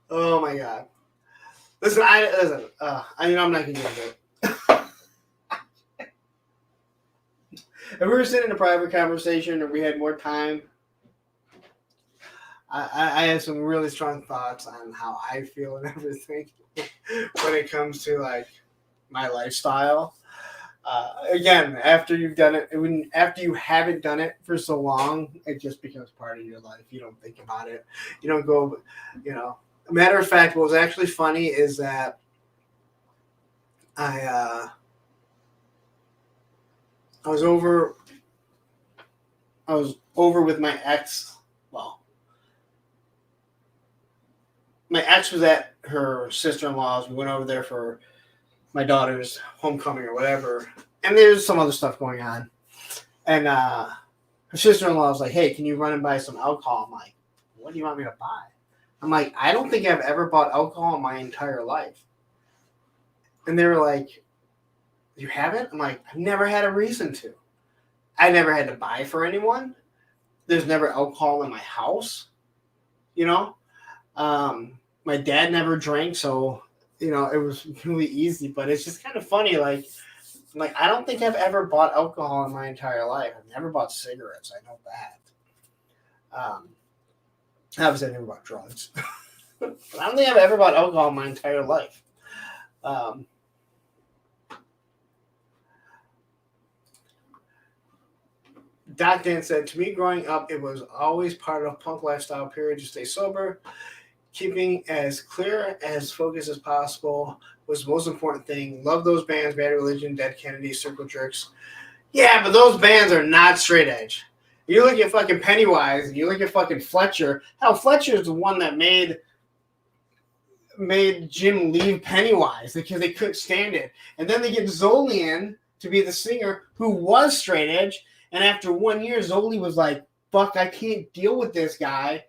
Oh, my God. Listen, I'm not going to get into it. If we were sitting in a private conversation or we had more time, I have some really strong thoughts on how I feel and everything when it comes to like my lifestyle. Again, after you've done it, after you haven't done it for so long, it just becomes part of your life. You don't think about it. You don't go, Matter of fact, what was actually funny is that I was over with my ex. Well, my ex was at her sister-in-law's. We went over there for my daughter's homecoming or whatever. And there's some other stuff going on. And her sister-in-law was like, "Hey, can you run and buy some alcohol?" I'm like, "What do you want me to buy?" I'm like, "I don't think I've ever bought alcohol in my entire life." And they were like, "You haven't?" I'm like, "I've never had a reason to. I never had to buy for anyone. There's never alcohol in my house. My dad never drank, so, it was really easy. But it's just kind of funny, like I don't think I've ever bought alcohol in my entire life. I've never bought cigarettes. I know that. Obviously, I never bought drugs. But I don't think I've ever bought alcohol in my entire life. Doc Dan said, "To me, growing up, it was always part of punk lifestyle period to stay sober. Keeping as clear as focus as possible was the most important thing. Love those bands, Bad Religion, Dead Kennedy, Circle Jerks." Yeah, but those bands are not straight edge. You look at fucking Pennywise, and you look at fucking Fletcher. Hell, Fletcher is the one that made Jim leave Pennywise because they couldn't stand it. And then they get Zoli in to be the singer who was straight edge. And after 1 year, Zoli was like, "Fuck, I can't deal with this guy.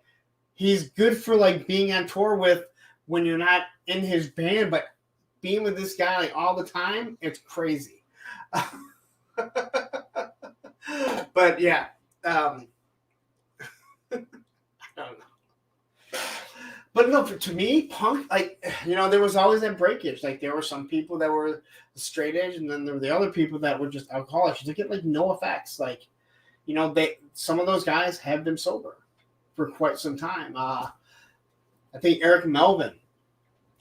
He's good for like being on tour with when you're not in his band, but being with this guy like all the time, it's crazy." But yeah, I don't know. But no, to me, punk, there was always that breakage. Like there were some people that were straight edge, and then there were the other people that were just alcoholics. You get like no effects. Like, some of those guys have been sober for quite some time. I think Eric Melvin.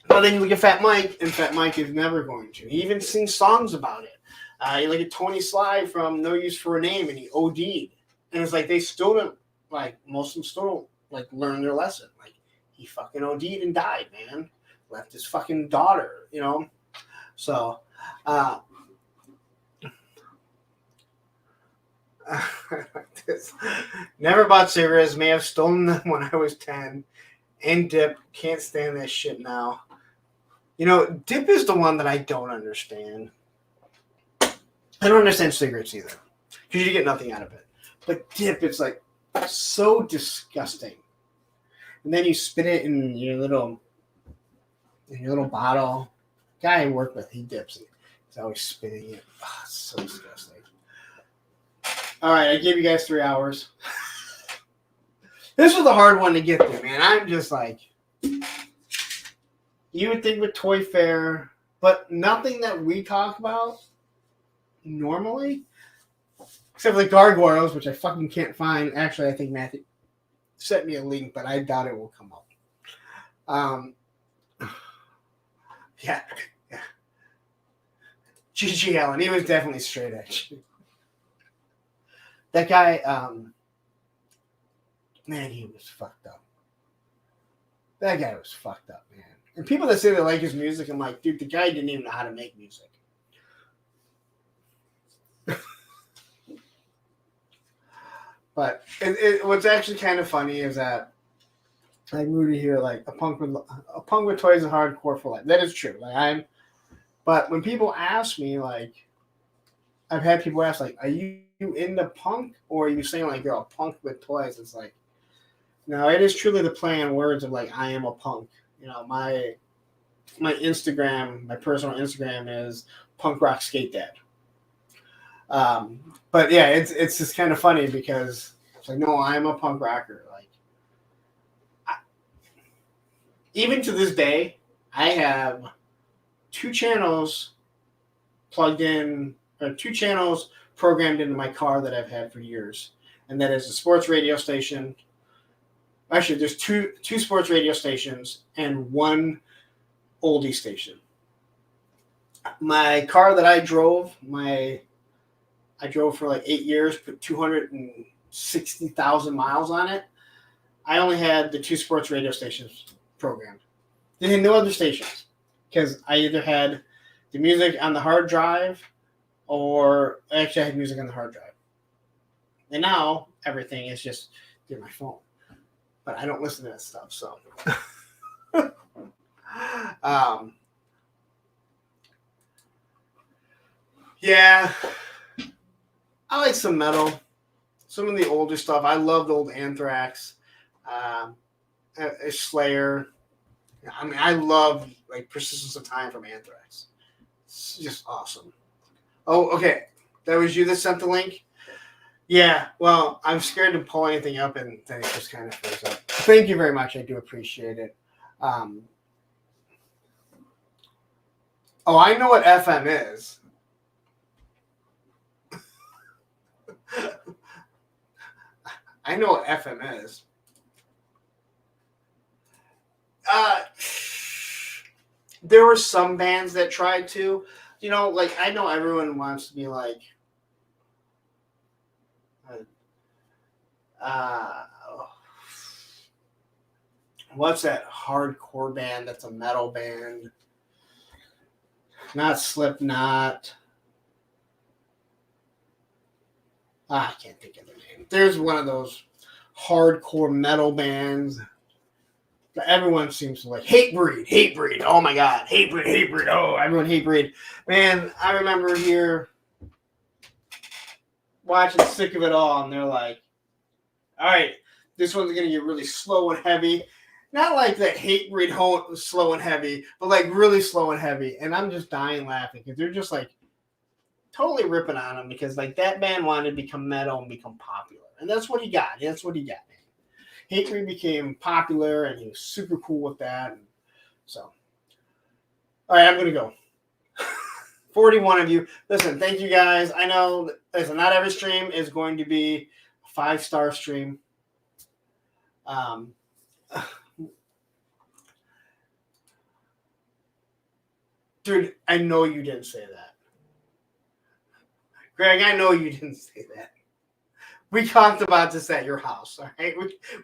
But then you look at Fat Mike, and Fat Mike is never going to. He even sings songs about it. You look at Tony Sly from No Use for a Name, and he OD'd. And it's like they still don't, most of them still don't, learn their lesson. Like, he fucking OD'd and died, man. Left his fucking daughter, So, this. Never bought cigarettes. May have stolen them when I was 10. And Dip. Can't stand that shit now. Dip is the one that I don't understand. I don't understand cigarettes either. Because you get nothing out of it. But Dip, it's like so disgusting. And then you spit it in your little bottle. Guy I work with, he dips it. He's always spitting it. Oh, it's so disgusting. All right, I gave you guys 3 hours. This was a hard one to get through, man. I'm just like, you would think with Toy Fair, but nothing that we talk about normally, except for the gargoyles, which I fucking can't find. Actually, I think Matthew sent me a link, but I doubt it will come up. Yeah. G.G. Allen, he was definitely straight edge. That guy, man, he was fucked up. That guy was fucked up, man. And people that say they like his music, I'm like, dude, the guy didn't even know how to make music. But what's actually kind of funny is that, like Rudy here, like a punk with toys is hardcore for life. That is true. But when people ask me, like, I've had people ask, like, are you into punk, or are you saying like you're a punk with toys? It's like, no, it is truly the play on words of like, I am a punk. You know, my Instagram, my personal Instagram is Punk Rock Skate Dad. But yeah, it's just kind of funny because it's like, no, I'm a punk rocker. Like, even to this day, I have 2 channels plugged in, or 2 channels programmed into my car that I've had for years, and that is a sports radio station. Actually, there's two sports radio stations and 1 oldie station. My car that I drove for like 8 years, put 260,000 miles on it. I only had the 2 sports radio stations programmed. They had no other stations because I either had the music on the hard drive, or actually I had music on the hard drive. And now everything is just through my phone. But I don't listen to that stuff, so. Yeah. I like some metal. Some of the older stuff. I love the old Anthrax. Slayer. I mean, I love like Persistence of Time from Anthrax. It's just awesome. Oh, okay. That was you that sent the link? Yeah, well, I'm scared to pull anything up and then it just kind of froze up. Thank you very much. I do appreciate it. Oh, I know what FM is. I know what FM is. There were some bands that tried to, you know, like I know everyone wants to be like, what's that hardcore band that's a metal band? Not Slipknot. I can't think of the name. There's one of those hardcore metal bands. But everyone seems to like Hatebreed. Oh my God, Hatebreed. Oh, everyone Hatebreed. Man, I remember here watching Sick of It All, and they're like, all right, this one's going to get really slow and heavy. Not like that Hatebreed slow and heavy, but like really slow and heavy. And I'm just dying laughing because they're just like totally ripping on him because like that band wanted to become metal and become popular. And that's what he got. That's what he got, man. Hatebreed became popular and he was super cool with that. And so, all right, I'm going to go. 41 of you. Listen, thank you guys. I know, listen, not every stream is going to be a 5-star stream. Dude, I know you didn't say that. Greg, I know you didn't say that. We talked about this at your house, all right?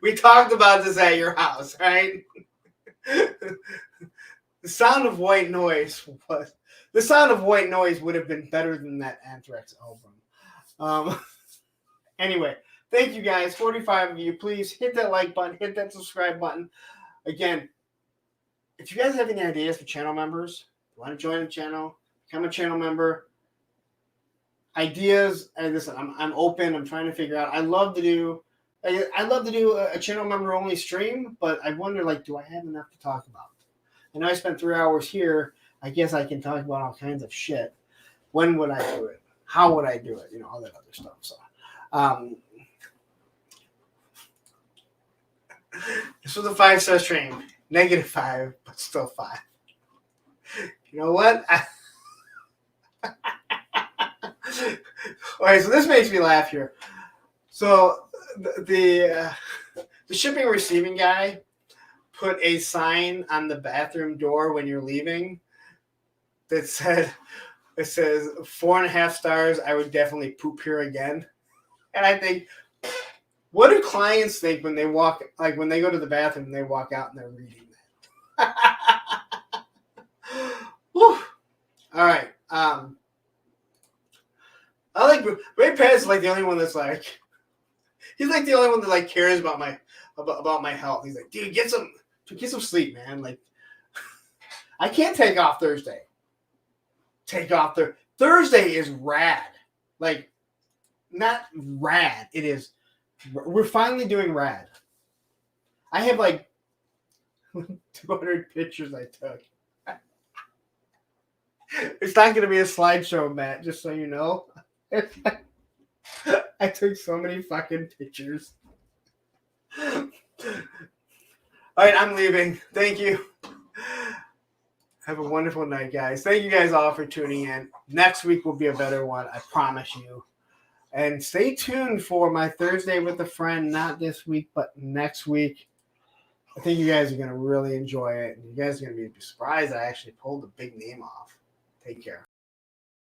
We talked about this at your house, all right? The sound of white noise would have been better than that Anthrax album. Anyway, thank you guys. 45 of you. Please hit that like button, hit that subscribe button. Again, if you guys have any ideas for channel members, want to join the channel, become a channel member, ideas, and listen, I'm open. I'm trying to figure out. I'd love to do a channel member only stream, but I wonder, like, do I have enough to talk about? I know I spent 3 hours here. I guess I can talk about all kinds of shit. When would I do it? How would I do it? You know, all that other stuff. So, This was a 5-star stream. -5, but still 5. You know what? All right, so this makes me laugh here. So the shipping and receiving guy put a sign on the bathroom door when you're leaving that says 4.5 stars. I would definitely poop here again. And I think, what do clients think when they walk, like when they go to the bathroom and they walk out and they're reading that? Whew. All right. I like Ray Pat's like the only one that's like, he's like the only one that like cares about my health. He's like, dude, get some sleep, man. Like, I can't take off Thursday. Thursday is rad. Like, not rad. It is. We're finally doing rad. I have like 200 pictures I took. It's not going to be a slideshow, Matt, just so you know. I took so many fucking pictures. All right, I'm leaving. Thank you. Have a wonderful night, guys. Thank you guys all for tuning in. Next week will be a better one, I promise you. And stay tuned for my Thursday with a friend, not this week, but next week. I think you guys are going to really enjoy it. And you guys are going to be surprised I actually pulled a big name off. Take care.